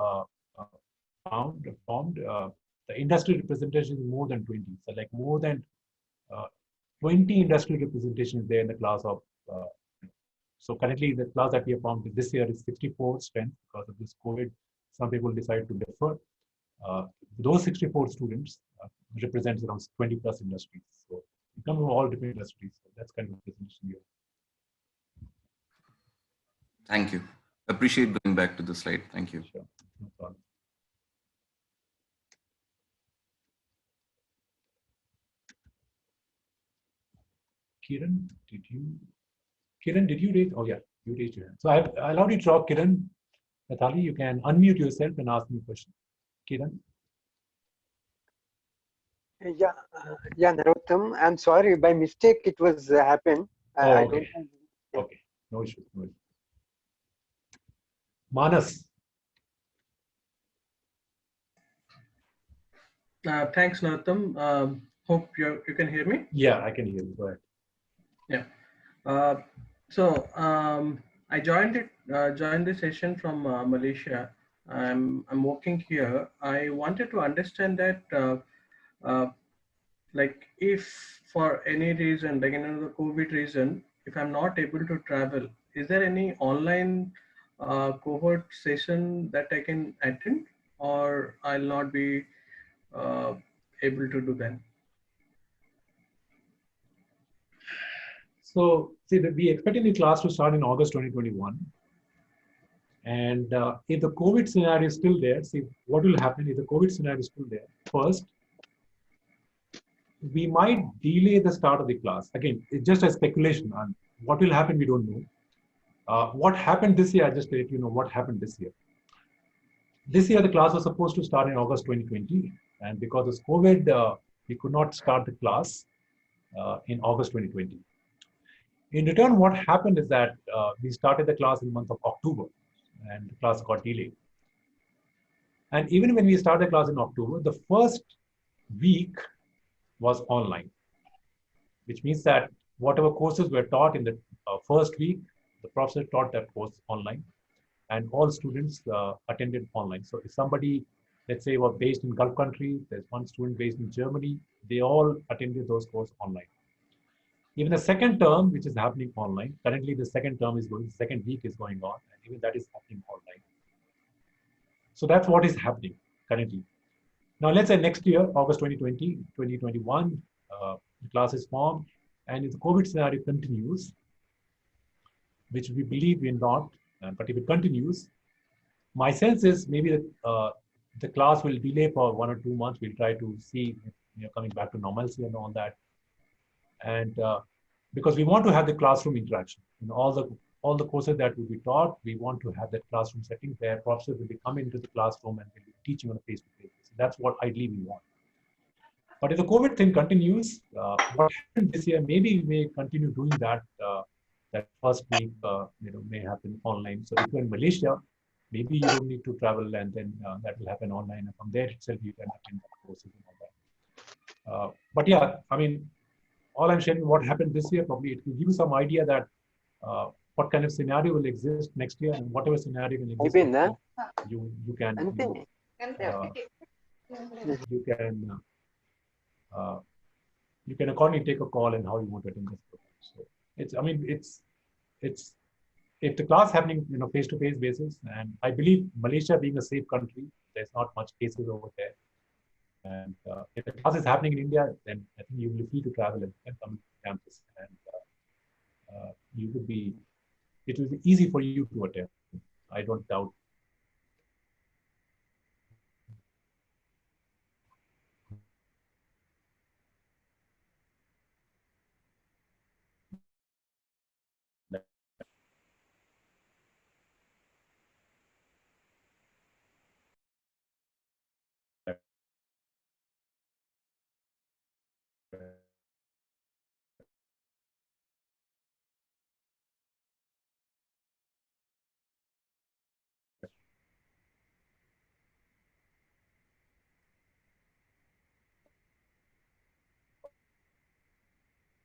formed, the industry representation is more than 20. So like more than 20 industry representations there in the class of. So currently the class that we have formed this year is 64 strength because of this COVID. Some people decided to defer. Those 64 students represents around 20 plus industries. So we come from all different industries. So that's kind of representation here.
Thank you. Appreciate going back to the slide. Thank you.
Sure. No problem. Kiran, did you raise? Oh yeah, you raised your hand. So I allowed you to talk, Kiran. Nathali, you can unmute yourself and ask me a question. Kiran.
Yeah, Narottam. I'm sorry, by mistake it was happened.
Okay. Okay, no issues. Manas.
Thanks, Narottam. Hope you can hear me.
Yeah, I can hear you. Go ahead.
Yeah. So I joined the session from Malaysia. I'm working here. I wanted to understand that like if for any reason, like the COVID reason, if I'm not able to travel, is there any online cohort session that I can attend, or I'll not be able to do that?
So see, we expecting the class to start in August 2021. And if the COVID scenario is still there, see what will happen if the COVID scenario is still there. First, we might delay the start of the class. Again, it's just a speculation on what will happen, we don't know. What happened this year, I just let you know what happened this year. This year, the class was supposed to start in August 2020. And because of COVID, we could not start the class in August 2020. In return, what happened is that we started the class in the month of October and the class got delayed. And even when we started the class in October, the first week was online, which means that whatever courses were taught in the first week, the professor taught that course online and all students attended online. So if somebody, let's say, was based in Gulf countries, there's one student based in Germany, they all attended those courses online. Even the second term, which is happening online, currently the second term is going, the second week is going on, and even that is happening online. So that's what is happening currently. Now, let's say next year, August 2020, 2021, the class is formed, and if the COVID scenario continues, which we believe will not, but if it continues, my sense is maybe the class will delay for 1 or 2 months. We'll try to see if, coming back to normalcy and all that. And because we want to have the classroom interaction. All the courses that will be taught, we want to have that classroom setting where professors will be coming into the classroom and will be teaching on a face-to-face basis. That's what ideally we want. But if the COVID thing continues, what happened this year, maybe we may continue doing that. That first week, may happen online. So if you're in Malaysia, maybe you don't need to travel, and then that will happen online. And from there itself, you can attend courses and all that. But yeah, I mean, all I'm sharing what happened this year, probably it will give you some idea that what kind of scenario will exist next year, and whatever scenario will exist, you can accordingly take a call and how you want to attend this program. So it's if the class happening face-to-face basis, and I believe Malaysia being a safe country, there's not much cases over there. And if the class is happening in India, then I think you will be free to travel and come to campus, and it will be easy for you to attend. I don't doubt.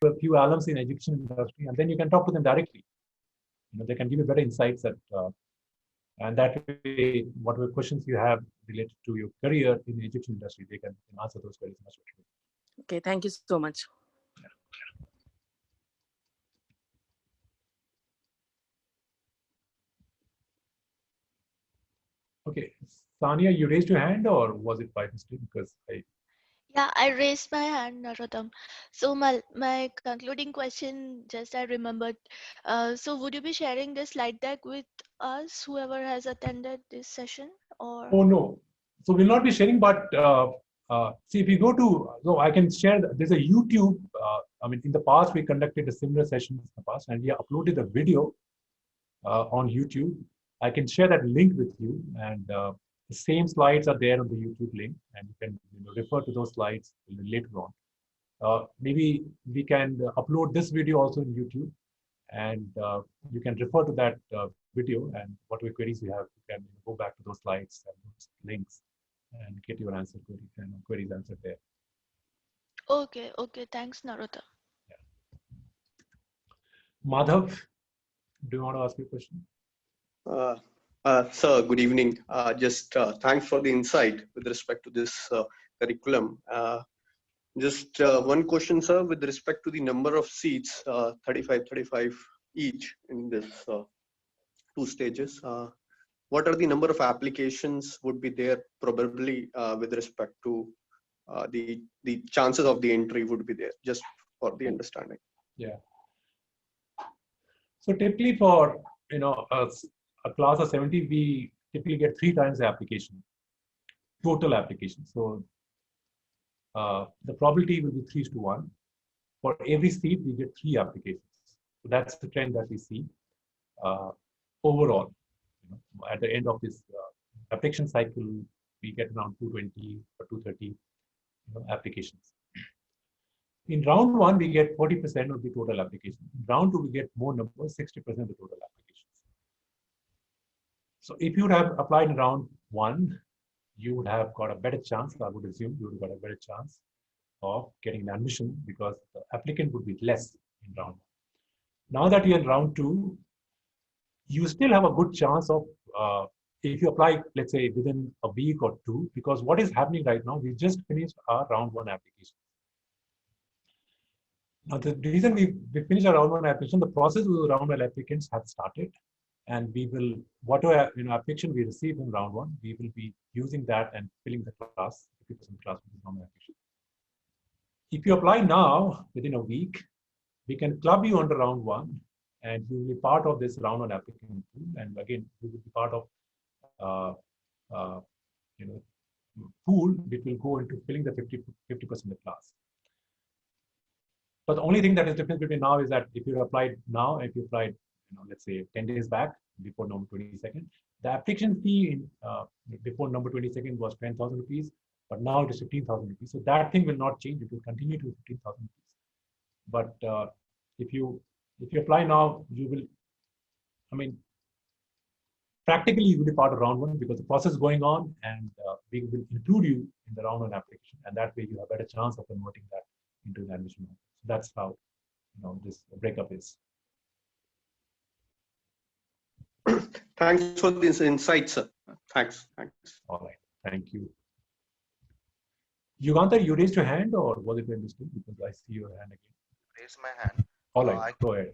A few alums in education industry, and then you can talk to them directly. They can give you better insights and that way, whatever questions you have related to your career in the education industry, they can answer those queries much better.
Okay, thank you so much.
Okay, Sania, you raised your hand, or was it by mistake? Because
Yeah, I raised my hand, Narottam. So my concluding question, just I remembered. So would you be sharing this slide deck with us, whoever has attended this session, or?
Oh no, so we'll not be sharing. But see, if you go to, so I can share. There's a YouTube. I mean, in the past we conducted a similar session in the past, and we uploaded a video on YouTube. I can share that link with you, and the same slides are there on the YouTube link, and you can refer to those slides later on. Maybe we can upload this video also in YouTube, and you can refer to that video, and whatever queries you have, you can go back to those slides and those links and get your answer queries answered there.
Okay, thanks, Narottam.
Yeah. Madhav, do you want to ask me a question?
Sir, good evening. Just thanks for the insight with respect to this curriculum. Just one question, sir, with respect to the number of seats, 35 each in this 2 stages. What are the number of applications would be there probably with respect to the chances of the entry would be there, just for the understanding?
Yeah. So typically for a class of 70, we typically get 3 times the application, total application. So the probability will be 3:1. For every seat, we get 3 applications. So that's the trend that we see overall. At the end of this application cycle, we get around 220 or 230 applications. In round 1, we get 40% of the total application. In round 2, we get more numbers, 60% of the total applications. So if you would have applied in round 1, you would have got a better chance. I would assume you would have got a better chance of getting an admission because the applicant would be less in round 1. Now that you're in round 2, you still have a good chance of, if you apply, let's say, within a week or 2, because what is happening right now, we just finished our round 1 application. Now, the reason we finished our round 1 application, the process of the round 1 applicants have started, and we will, whatever application we receive in round 1, we will be using that and filling the class, 50% class with the round 1 application. If you apply now, within a week, we can club you under round 1, and you will be part of this round one applicant pool. And again, you will be part of pool which will go into filling the 50% of the class. But the only thing that is different between now is that if you applied now, if you applied, let's say 10 days back before November 22nd, the application fee in, before November 22nd was 10,000 rupees, but now it is 15,000 rupees. So that thing will not change. It will continue to 15,000 rupees. But if you apply now, you will, practically you will be part of round one because the process is going on, and we will include you in the round one application, and that way you have a better chance of converting that into the admission. So that's how this breakup is.
Thanks for this insight, sir. Thanks.
All right, thank you. Yugandhar, you raised your hand, or was it a mistake? Because I see your hand again.
Raise my hand.
All right, go ahead.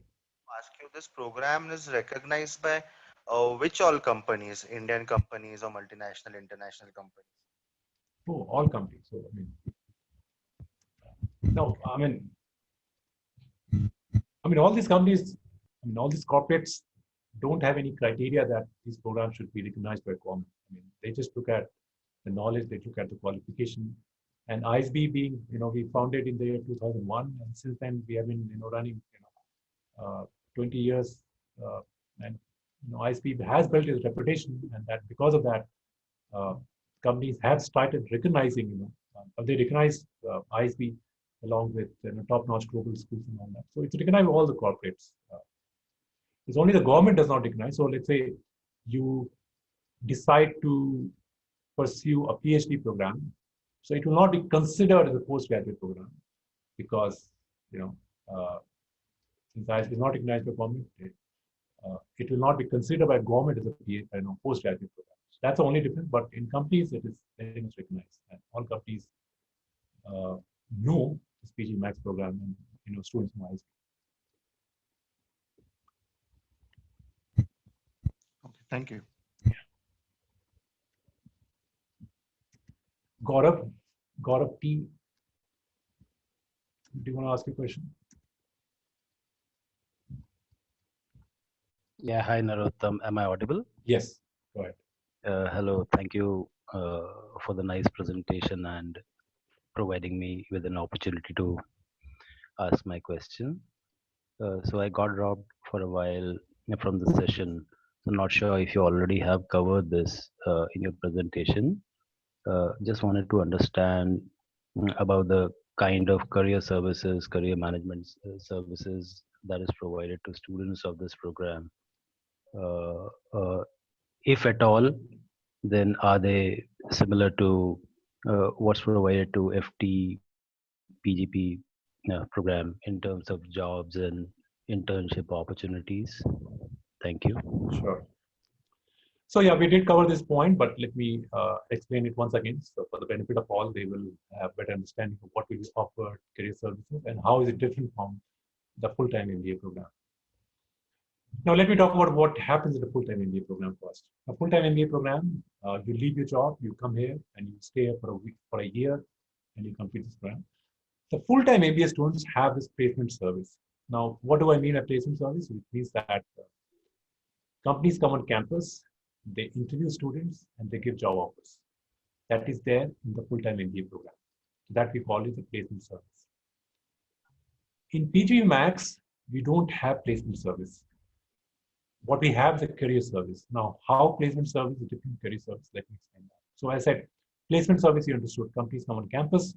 Ask you, this program is recognized by which all companies, Indian companies or multinational, international companies?
Oh, all companies. So, all these companies, all these corporates don't have any criteria that these programs should be recognized by government. They just look at the knowledge, they look at the qualification. And ISB being, we founded in the year 2001, and since then we have been, running, 20 years, and ISB has built its reputation, and that because of that, companies have started recognizing, they recognize ISB along with top-notch global schools and all that. So it's recognized by all the corporates. It's only the government does not recognize. So let's say you decide to pursue a PhD program, so it will not be considered as a postgraduate program because since ISB is not recognized by government, it will not be considered by government as a postgraduate program. So that's the only difference. But in companies, it is very much recognized, and all companies know this PGPMAX program, and students know ISB.
Okay, thank you.
Gaurav T. Do you want to ask a question?
Yeah, hi Narottam. Am I audible?
Yes, go ahead.
Hello, thank you for the nice presentation and providing me with an opportunity to ask my question. So I got dropped for a while from the session. I'm not sure if you already have covered this in your presentation. Just wanted to understand about the kind of career services, career management services that is provided to students of this program. If at all, then are they similar to what's provided to FT PGP program in terms of jobs and internship opportunities? Thank you.
Sure. So yeah, we did cover this point, but let me explain it once again. So for the benefit of all, they will have better understanding of what will be offered career services and how is it different from the full-time MBA program. Now let me talk about what happens in the full-time MBA program first. A full-time MBA program, you leave your job, you come here, and you stay here for a week, for a year, and you complete this program. The full-time MBA students have this placement service. Now, what do I mean by placement service? It means that companies come on campus, they interview students, and they give job offers. That is there in the full-time MBA program. That we call it the placement service. In PGPMAX, we don't have placement service. What we have is a career service. Now, how placement service is different from career service? Let me explain that. So I said, placement service, you understood. Companies come on campus,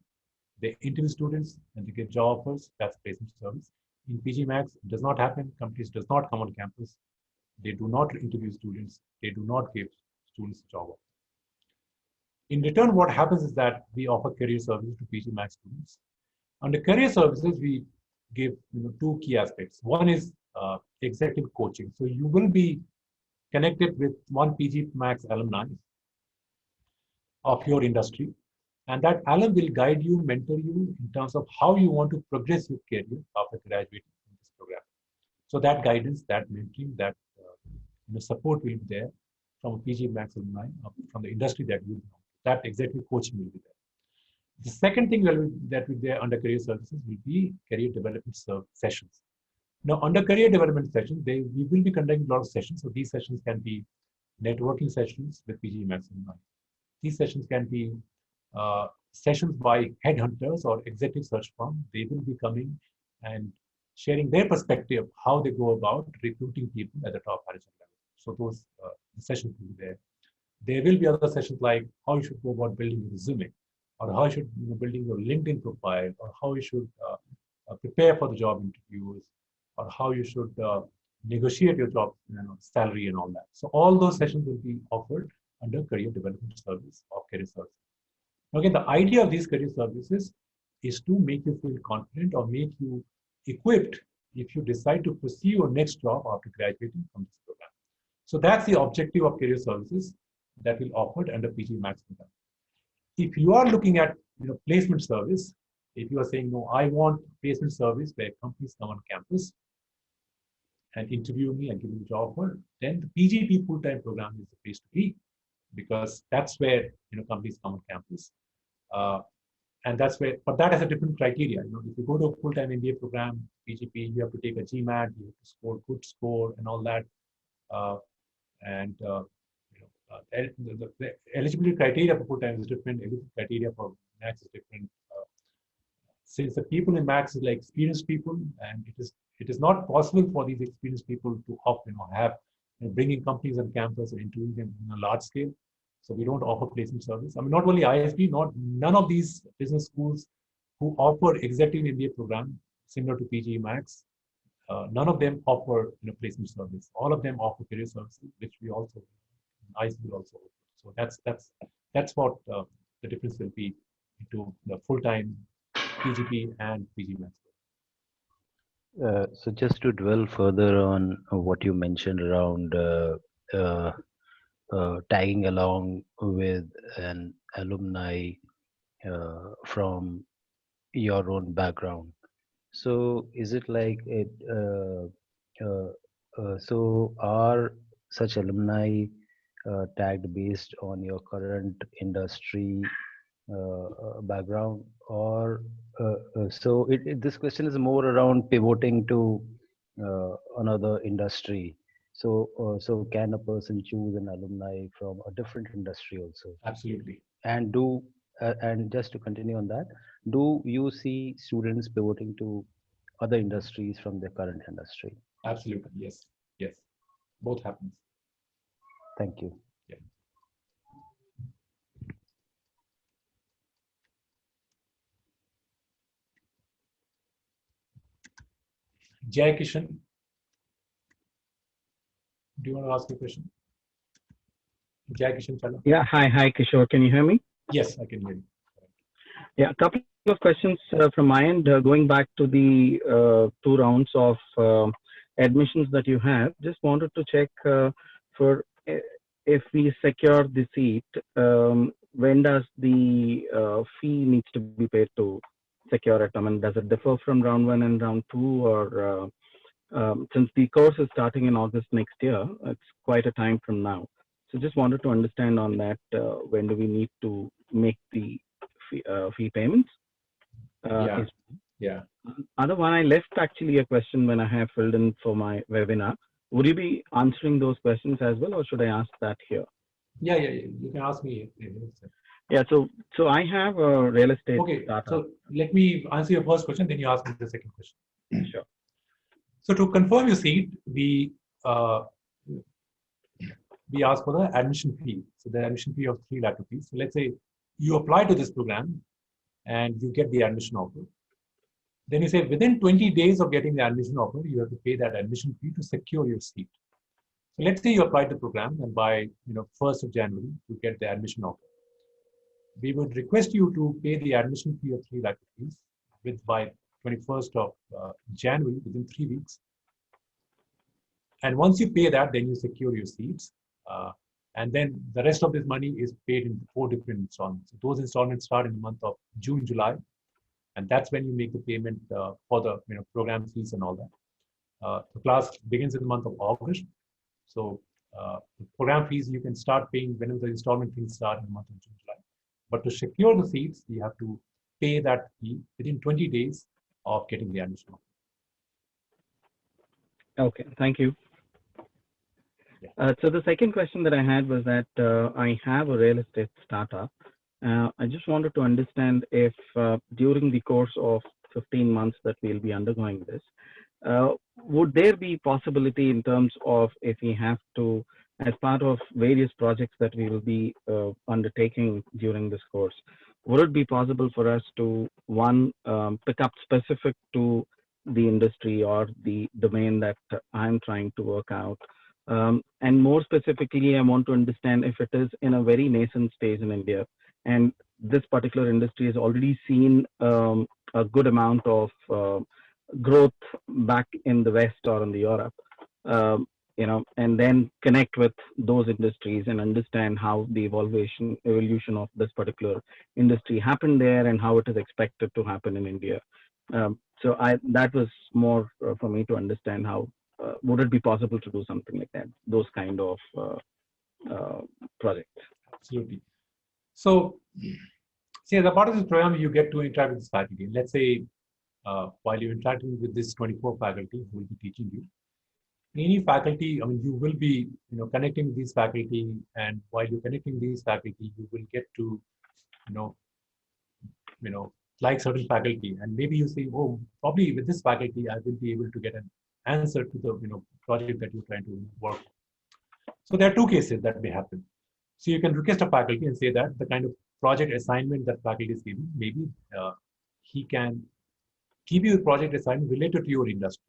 they interview students, and they give job offers. That's placement service. In PGPMAX, it does not happen. Companies does not come on campus. They do not interview students. They do not give students a job offer. In return, what happens is that we offer career services to PGPMAX students. Under career services, we give two key aspects. One is executive coaching. So you will be connected with one PGPMAX alumni of your industry, and that alum will guide you, mentor you in terms of how you want to progress your career after graduating from this program. So that guidance, that mentoring, that support will be there from a PGPMAX alumni, from the industry that you know. That executive coaching will be there. The second thing that will be there under career services will be career development sessions. Now, under career development sessions, we will be conducting a lot of sessions. So these sessions can be networking sessions with PGPMAX. These sessions can be sessions by headhunters or executive search firms. They will be coming and sharing their perspective, how they go about recruiting people at the top management level. So those sessions will be there. There will be other sessions like how you should go about building your resume, or how you should building your LinkedIn profile, or how you should prepare for the job interviews, or how you should negotiate your job salary and all that. So all those sessions will be offered under career development service or career service. Again, the idea of these career services is to make you feel confident or make you equipped if you decide to pursue your next job after graduating from this program. So that's the objective of career services that will offered under PGPMAX program. If you are looking at placement service, if you are saying, no, I want placement service where companies come on campus and interview me and give me a job offer, then the PGP full-time program is the place to be, because that's where companies come on campus. And that's where, but that has a different criteria. If you go to a full-time MBA program, PGP, you have to take a GMAT, you have to score good score and all that. The eligibility criteria for full-time is different. Eligibility criteria for Max is different. Since the people in Max is like experienced people, and it is not possible for these experienced people to have bringing companies on campus or interviewing them on a large scale. So we don't offer placement service. I mean, not only ISB, none of these business schools who offer executive MBA program similar to PGPMAX, none of them offer placement service. All of them offer career services, which we also ISB will also offer. So that's what the difference will be into the full-time PGP and PGPMAX.
So just to dwell further on what you mentioned around tagging along with an alumni from your own background. So is it like it? So are such alumni tagged based on your current industry background, or so this question is more around pivoting to another industry. So can a person choose an alumni from a different industry also?
Absolutely.
And and just to continue on that, do you see students pivoting to other industries from their current industry?
Absolutely, yes, yes, both happens.
Thank you.
Yeah. Jai Kishan, do you want to ask a question? Jai Kishan Chala.
Yeah, hi Kishore, can you hear me?
Yes, I can hear you.
Yeah, a couple of questions from my end, going back to the 2 rounds of admissions that you have. Just wanted to check for if we secure the seat, when does the fee needs to be paid to secure it? I mean, does it differ from round 1 and round 2, or since the course is starting in August next year, it's quite a time from now. So just wanted to understand on that, when do we need to make the fee payments?
Yeah.
Other one, I left actually a question when I have filled in for my webinar. Would you be answering those questions as well, or should I ask that here?
Yeah. You can ask me.
Yeah. So I have a real estate startup.
So let me answer your first question, then you ask me the second question.
Sure.
So to confirm your seat, we ask for the admission fee. So the admission fee of 3 lakh rupees. So let's say you apply to this program and you get the admission offer. Then you say within 20 days of getting the admission offer, you have to pay that admission fee to secure your seat. So let's say you apply the program and by 1st of January, you get the admission offer. We would request you to pay the admission fee of 3 lakh rupees by 21st of January, within 3 weeks. And once you pay that, then you secure your seats. And then the rest of this money is paid in 4 different installments. So those installments start in the month of June, July. And that's when you make the payment for the program fees and all that. The class begins in the month of August. So the program fees you can start paying whenever the installment fees start in the month of June, July. But to secure the seats, you have to pay that fee within 20 days of getting the admission offer.
Okay, thank you. So the second question that I had was that I have a real estate startup. I just wanted to understand if during the course of 15 months that we'll be undergoing this, would there be possibility in terms of if we have to, as part of various projects that we will be undertaking during this course, would it be possible for us to, one, pick up specific to the industry or the domain that I'm trying to work out? And more specifically, I want to understand if it is in a very nascent stage in India, and this particular industry has already seen a good amount of growth back in the West or in the Europe, and then connect with those industries and understand how the evolution of this particular industry happened there and how it is expected to happen in India. So that was more for me to understand how would it be possible to do something like that, those kind of projects.
Absolutely. So, see, as a part of this program, you get to interact with this faculty. Let's say, while you're interacting with this 24 faculty who will be teaching you, any faculty, I mean, you will be, connecting with these faculty, and while you're connecting these faculty, you will get to, like certain faculty, and maybe you say, oh, probably with this faculty, I will be able to get an answer to the, project that you're trying to work on. So there are two cases that may happen. So you can request a faculty and say that the kind of project assignment that faculty is giving, maybe he can give you a project assignment related to your industry,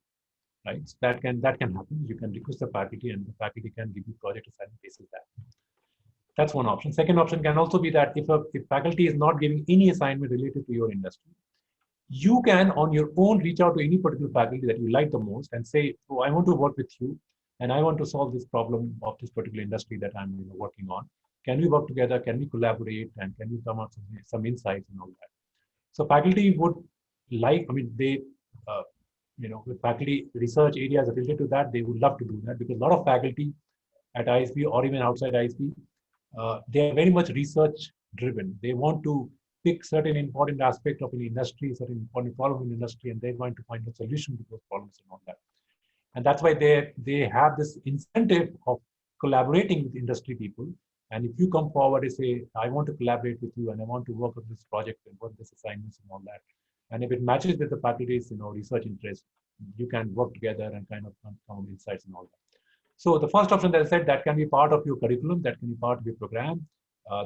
right? So that can happen. You can request the faculty, and the faculty can give you project assignment basis that. That's one option. Second option can also be that if faculty is not giving any assignment related to your industry, you can on your own reach out to any particular faculty that you like the most and say, oh, I want to work with you, and I want to solve this problem of this particular industry that I'm working on. Can we work together? Can we collaborate? And can we come up with some insights and all that? So faculty would like, I mean, they, with faculty research areas related to that, they would love to do that, because a lot of faculty at ISB or even outside ISB, they are very much research driven. They want to pick certain important aspect of an industry, certain important problem in industry, and they want to find a solution to those problems and all that. And that's why they have this incentive of collaborating with industry people. And if you come forward and say, I want to collaborate with you and I want to work on this project and work this assignments and all that, and if it matches with the faculty's research interest, you can work together and kind of come with insights and all that. So the first option that I said, that can be part of your curriculum, that can be part of your program,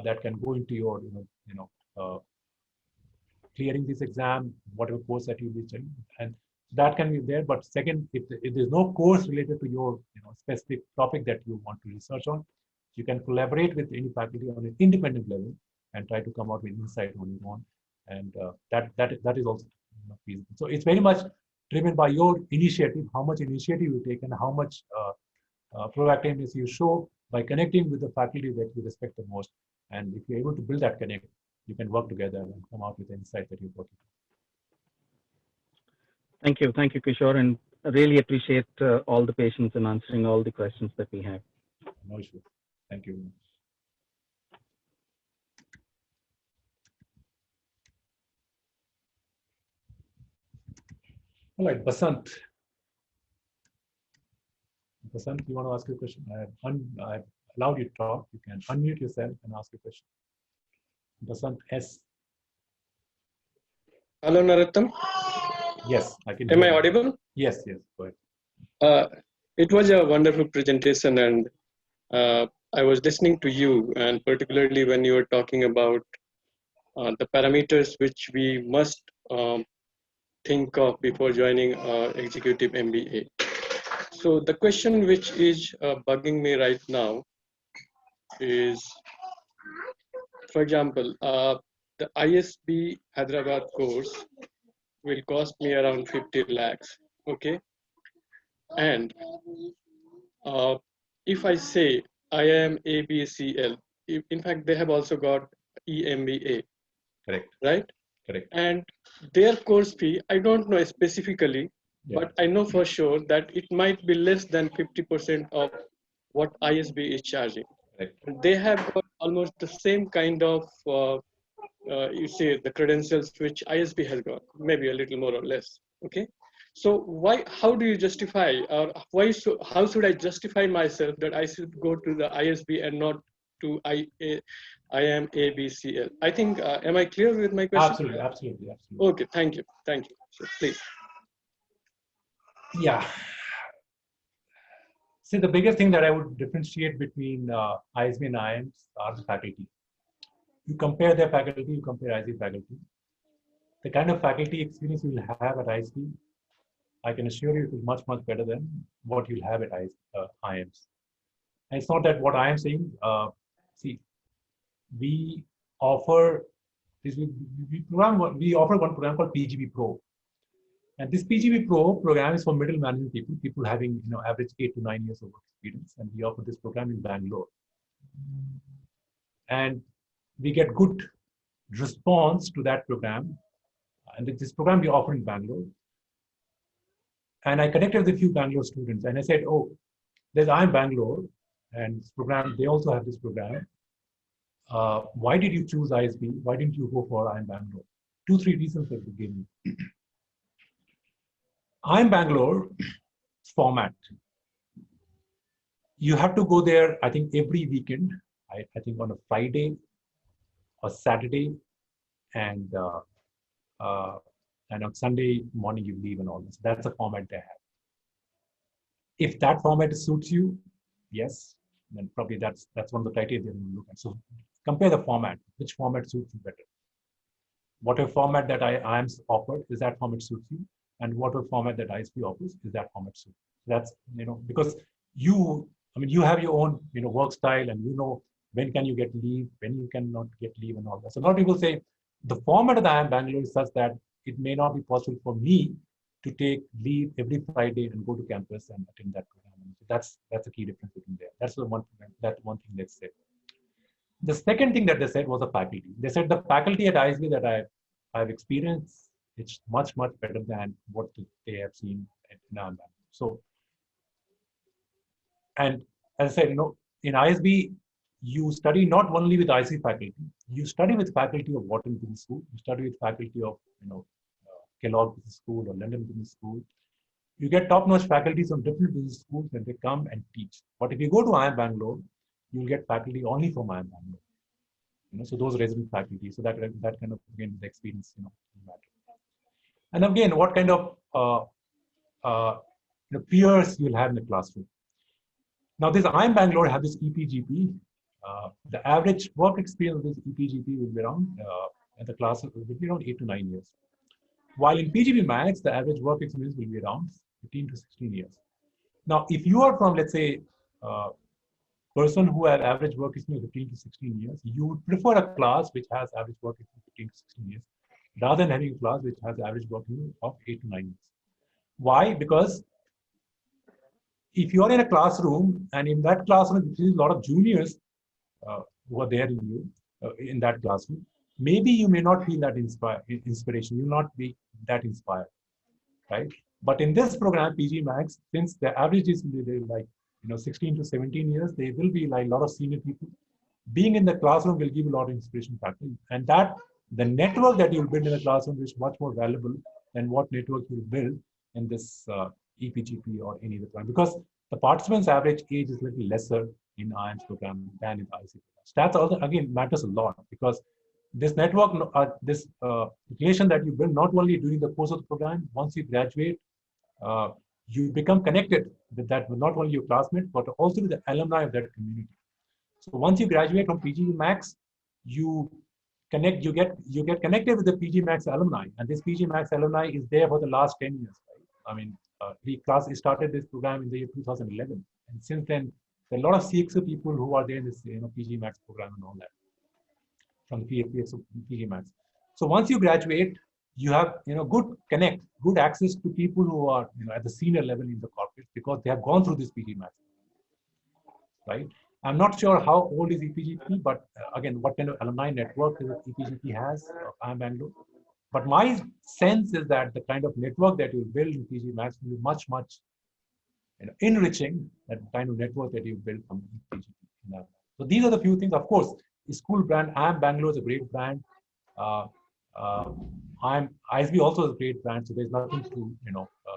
that can go into your clearing this exam, whatever course that you'll be studying, and that can be there. But second, if there's no course related to your specific topic that you want to research on, you can collaborate with any faculty on an independent level and try to come out with insight on your own, and that is also feasible. So it's very much driven by your initiative, how much initiative you take, and how much proactiveness you show by connecting with the faculty that you respect the most. And if you're able to build that connect, you can work together and come out with the insight that you're working on.
Thank you, Kishore, and I really appreciate all the patience in answering all the questions that we have.
No issue. Thank you. All right, Basant. Basant, you want to ask a question? I've allowed you to talk. You can unmute yourself and ask a question. Basant S.
Hello, Narottam.
Yes, I can.
Am I audible?
Yes, go ahead.
It was a wonderful presentation, and I was listening to you, and particularly when you were talking about the parameters which we must think of before joining executive MBA. So the question which is bugging me right now is, for example, the ISB Hyderabad course will cost me around 50 lakhs, okay? And if I say I am ABCL, in fact, they have also got EMBA.
Correct.
Right?
Correct.
And their course fee, I don't know specifically, but I know for sure that it might be less than 50% of what ISB is charging.
Correct.
They have got almost the same kind of, you say, the credentials which ISB has got, maybe a little more or less. Okay. So why? How do you justify, or why? How should I justify myself that I should go to the ISB and not to IMABCL? I think. Am I clear with my question?
Absolutely, absolutely, absolutely.
Okay, thank you, thank you. So please.
Yeah. See, the biggest thing that I would differentiate between ISB and IIMs are the faculty. You compare their faculty, you compare ISB faculty. The kind of faculty experience you'll have at ISB, I can assure you it is much, much better than what you'll have at IIMs. And it's not that what I am saying, see, we offer this, we offer one program called PGP Pro. And this PGP Pro program is for middle management people having average 8 to 9 years of work experience, and we offer this program in Bangalore. And we get good response to that program, and this program we offer in Bangalore. And I connected with a few Bangalore students, and I said, "Oh, I'm Bangalore, and this program they also have this program. Why did you choose ISB? Why didn't you go for IIM Bangalore?" 2-3 reasons that they gave me. IIM Bangalore format. You have to go there, I think, every weekend. I think on a Friday or Saturday, and on Sunday morning you leave and all this. That's the format they have. If that format suits you, yes, then probably that's one of the criteria they're going to look at. So compare the format. Which format suits you better? Whatever format that IIM offered, is that format suits you? And whatever format that ISB offers, is that format suits you? That's, because you have your own, work style, and when can you get leave, when you cannot get leave and all that. So a lot of people say the format of the IIM Bangalore is such that it may not be possible for me to take leave every Friday and go to campus and attend that program. So that's a key difference between there. That's the one thing they said. The second thing that they said was the faculty. They said the faculty at ISB that I've experienced, it's much, much better than what they have seen in IIM Bangalore. So, and as I said, in ISB, you study not only with IC faculty, you study with faculty of Wharton Business School, you study with faculty of Kellogg Business School or London Business School. You get top-notch faculties from different business schools and they come and teach. But if you go to IIM Bangalore, you'll get faculty only from IIM Bangalore. So those resident faculty. So that kind of, again, the experience, matter. And again, what kind of peers you'll have in the classroom. Now, this IIM Bangalore have this EPGP. The average work experience of this EPGP will be around, at the class will be around 8 to 9 years. While in PGPMAX, the average work experience will be around 15 to 16 years. Now, if you are from, let's say, person who have average work experience of 15 to 16 years, you would prefer a class which has average work experience of 15 to 16 years, rather than having a class which has average work experience of 8 to 9 years. Why? Because if you are in a classroom, and in that classroom, there is a lot of juniors who are there in that classroom, maybe you may not feel that inspiration. You will not be that inspired, right? But in this program, PGPMAX, since the average is like 16 to 17 years, they will be like a lot of senior people. Being in the classroom will give a lot of inspiration factor, and that the network that you will build in the classroom is much more valuable than what network you will build in this EPGP or any other program, because the participants' average age is a little lesser in IIM's program than in the IC program. Stats also again matters a lot, because this network, this relation that you build not only during the course of the program, once you graduate, you become connected with that, not only your classmates, but also with the alumni of that community. So once you graduate from PGPMAX, you get connected with the PGPMAX alumni, and this PGPMAX alumni is there for the last 10 years. Right? I mean, we started this program in the year 2011, and since then, there are a lot of CXO people who are there in this PGPMAX program and all that, from the PGPMAX. So once you graduate, you have good access to people who are at the senior level in the corporate, because they have gone through this PGPMAX, right? I'm not sure how old is EPGP, but again, what kind of alumni network EPGP has, IIM Bangalore. But my sense is that the kind of network that you build in PGPMAX will be much, much enriching that kind of network that you build from EPGP. So these are the few things. Of course, the school brand, IIM Bangalore is a great brand. ISB also is a great brand, so there's nothing to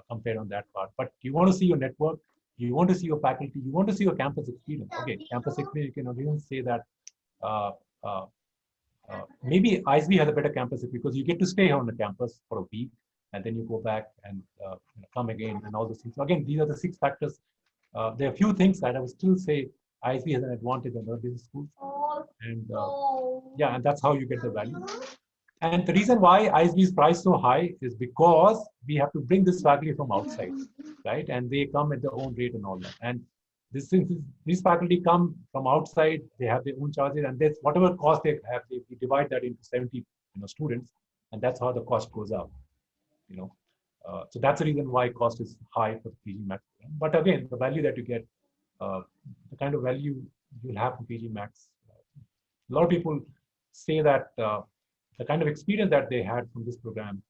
compare on that part. But you want to see your network, you want to see your faculty, you want to see your campus experience. Okay, campus experience, you can again say that uh, uh, maybe ISB has a better campus because you get to stay on the campus for a week and then you go back and come again and all those things. So again, these are the 6 factors. There are a few things that I would still say ISB has an advantage on other business schools, and yeah, and that's how you get the value. And the reason why ISB is priced so high is because we have to bring this faculty from outside, right? And they come at their own rate and all that. And these faculty come from outside, they have their own charges, and that's whatever cost they have, we divide that into 70 students, and that's how the cost goes up. So that's the reason why cost is high for the PGMAX. But again, the value that you get, the kind of value you'll have from PGMAX. A lot of people say that the kind of experience that they had from this program,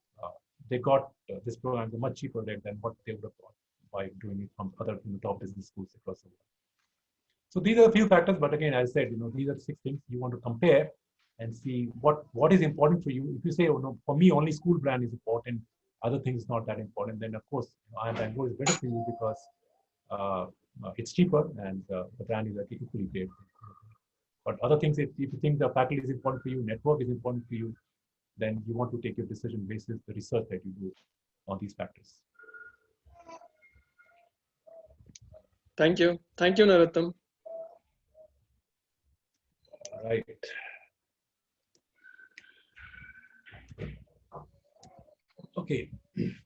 they got this program at a much cheaper rate than what they would have got by doing it from other top business schools across the world. So these are a few factors, but again, as I said, these are 6 things you want to compare and see what is important for you. If you say, oh, no, for me, only school brand is important, other things not that important, then of course, Bangalore is better for you because it's cheaper and the brand is equally great. But other things, if you think the faculty is important for you, network is important for you, then you want to take your decision based on the research that you do on these factors.
Thank you. Thank you, Narottam.
Right. Okay.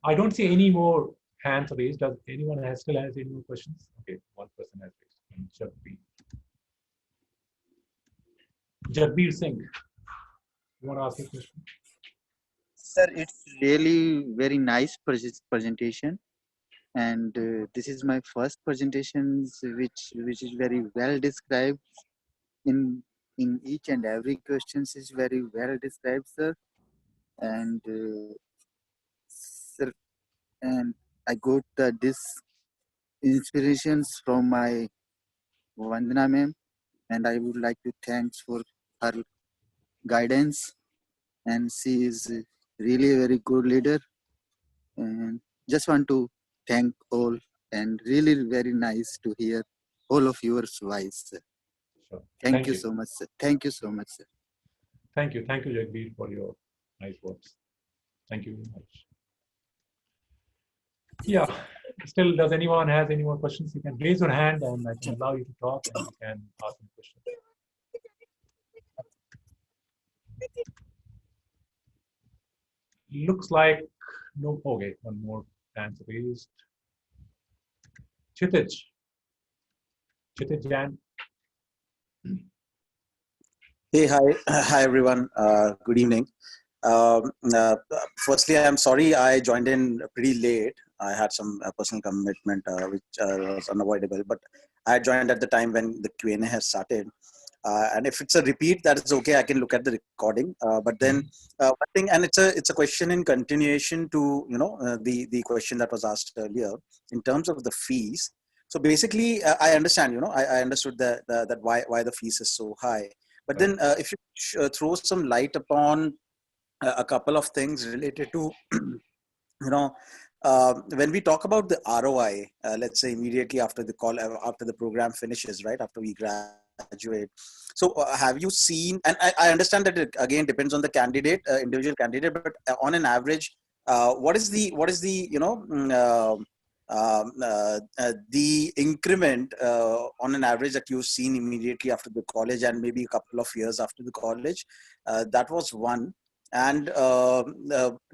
I don't see any more hands raised. Does anyone still has any more questions? Okay, one person has raised. Jagbir Singh, you want to ask a question?
Sir, it's really very nice presentation, and this is my first presentation, which is very well described. In each and every questions is very well described, sir. And sir, and I got this inspirations from my Vandana ma'am, and I would like to thanks for her guidance. And she is really a very good leader. And just want to thank all, and really very nice to hear all of your voice, sir.
Sure.
Thank you so much, sir. Thank you so much, sir.
Thank you, Jagbir, for your nice words. Thank you very much. Yeah. Still, does anyone has any more questions? You can raise your hand, and I can allow you to talk, and you can ask some questions. Looks like no. Okay, one more hand raised. Chitij Jan.
Hey, hi everyone. Good evening. Firstly, I'm sorry I joined in pretty late. I had some personal commitment which was unavoidable, but I joined at the time when the Q&A has started. And if it's a repeat, that is okay. I can look at the recording. But then one thing, and it's a question in continuation to the question that was asked earlier in terms of the fees. So basically, I understand. I understood that why the fees is so high. But then, if you throw some light upon a couple of things related to, when we talk about the ROI, let's say immediately after the program finishes, right after we graduate. So have you seen? And I understand that it again depends on the candidate, individual candidate, but on an average, what is the the increment on an average that you've seen immediately after the college and maybe a couple of years after the college? That was one. And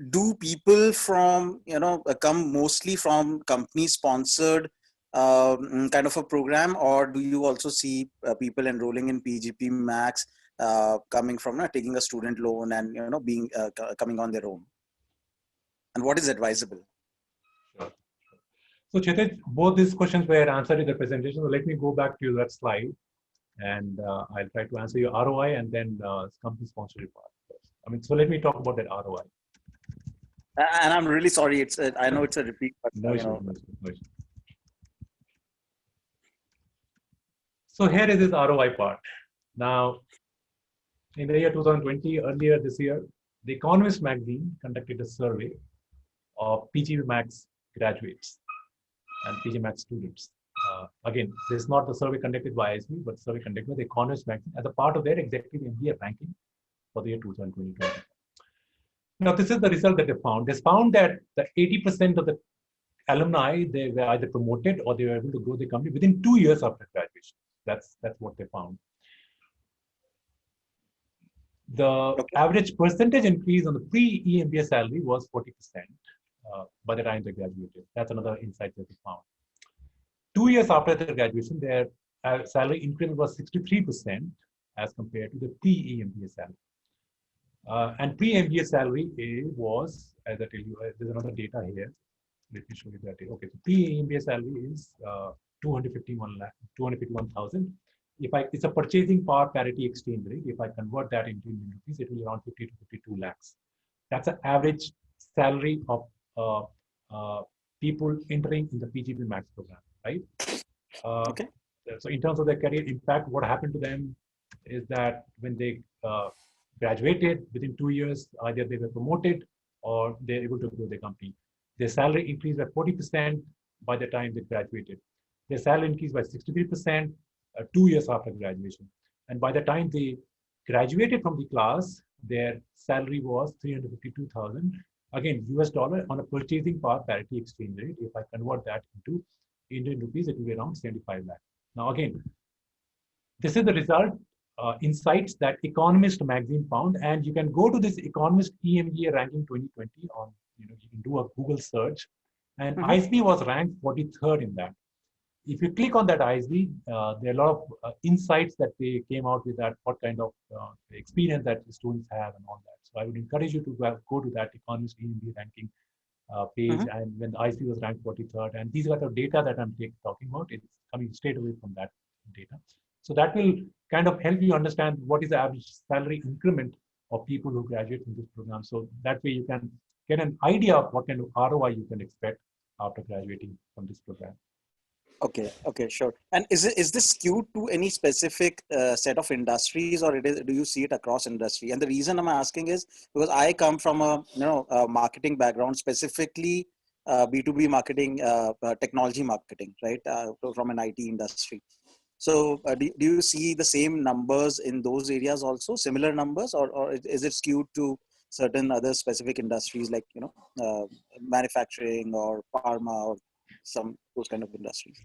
do people from come mostly from company sponsored kind of a program, or do you also see people enrolling in PGPMAX coming from taking a student loan and being coming on their own? And what is advisable?
So Chitij, both these questions were answered in the presentation. So let me go back to that slide, and I'll try to answer your ROI and then company sponsored part. So let me talk about that ROI.
And I'm really sorry. I know it's a repeat, but
no issue. So here is this ROI part. Now, in the year 2020, earlier this year, The Economist magazine conducted a survey of PGPMAX graduates and PGPMAX students. Again, this is not the survey conducted by ISB, but the survey conducted by the Economist magazine as a part of their executive MBA ranking for the year 2020. Now, this is the result that they found. They found that the 80% of the alumni, they were either promoted or they were able to grow the company within 2 years after graduation. That's what they found. The average percentage increase on the pre-EMBA salary was 40% by the time they graduated. That's another insight that we found. 2 years after their graduation, their salary increment was 63% as compared to the pre-EMBA salary. And pre-MBA salary was, as I tell you, there's another data here. Let me show you that. Okay, so pre-MBA salary is 251,000. It's a purchasing power parity exchange rate. If I convert that into Indian rupees, it will be around 50 to 52 lakhs. That's an average salary of people entering in the PGPMAX program, right? Okay. So in terms of their career impact, what happened to them is that when they graduated within 2 years, either they were promoted or they're able to grow their company. Their salary increased by 40% by the time they graduated. Their salary increased by 63% 2 years after graduation. And by the time they graduated from the class, their salary was 352,000. Again, US dollar on a purchasing power parity exchange rate. If I convert that into Indian rupees, it will be around 75 lakh. Now, again, this is the result, insights that Economist magazine found, and you can go to this Economist EMBA ranking 2020 on, you can do a Google search, and ISB was ranked 43rd in that. If you click on that ISB, there are a lot of insights that they came out with, that what kind of experience that the students have and all that. So I would encourage you to go to that Economist EMBA ranking page, and when the ISB was ranked 43rd, and these are the data that I'm talking about. It's coming straight away from that data. So that will kind of help you understand what is the average salary increment of people who graduate from this program. So that way you can get an idea of what kind of ROI you can expect after graduating from this program.
Okay, sure. And is this skewed to any specific set of industries, or do you see it across industry? And the reason I'm asking is because I come from a marketing background, specifically B2B marketing, technology marketing, right? From an IT industry. So do you see the same numbers in those areas also, similar numbers, or is it skewed to certain other specific industries like manufacturing or pharma or those kind of industries?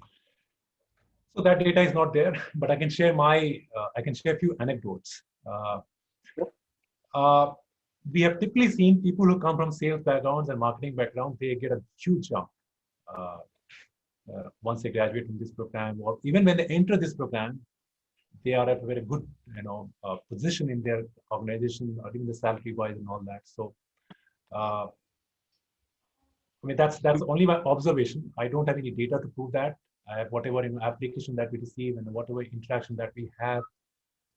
So that data is not there, but I can share a few anecdotes. We have typically seen people who come from sales backgrounds and marketing backgrounds, they get a huge jump once they graduate from this program, or even when they enter this program, they are at a very good position in their organization, or even the salary wise and all that. So I mean, that's only my observation. I don't have any data to prove that. Whatever application that we receive and whatever interaction that we have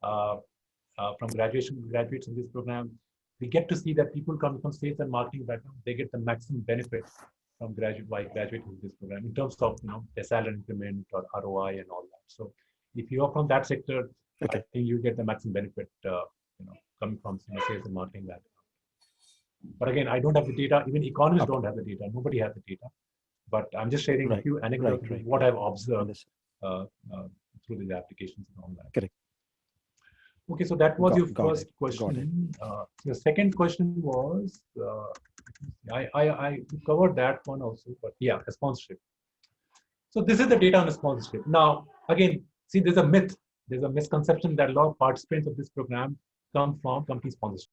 from graduates in this program, we get to see that people coming from sales and marketing background, they get the maximum benefit from graduating from this program in terms of their salary increment or ROI and all that. So if you are from that sector, I think you get the maximum benefit coming from sales and marketing background. But again, I don't have the data. Even economists don't have the data. Nobody has the data. But I'm just sharing a few anecdotes of what I've observed through these applications and all that.
Correct.
Okay, so that was your first question. The second question was, I covered that one also, but yeah, a sponsorship. So this is the data on the sponsorship. Now, again, see, there's a myth. There's a misconception that a lot of participants of this program come from company sponsorship.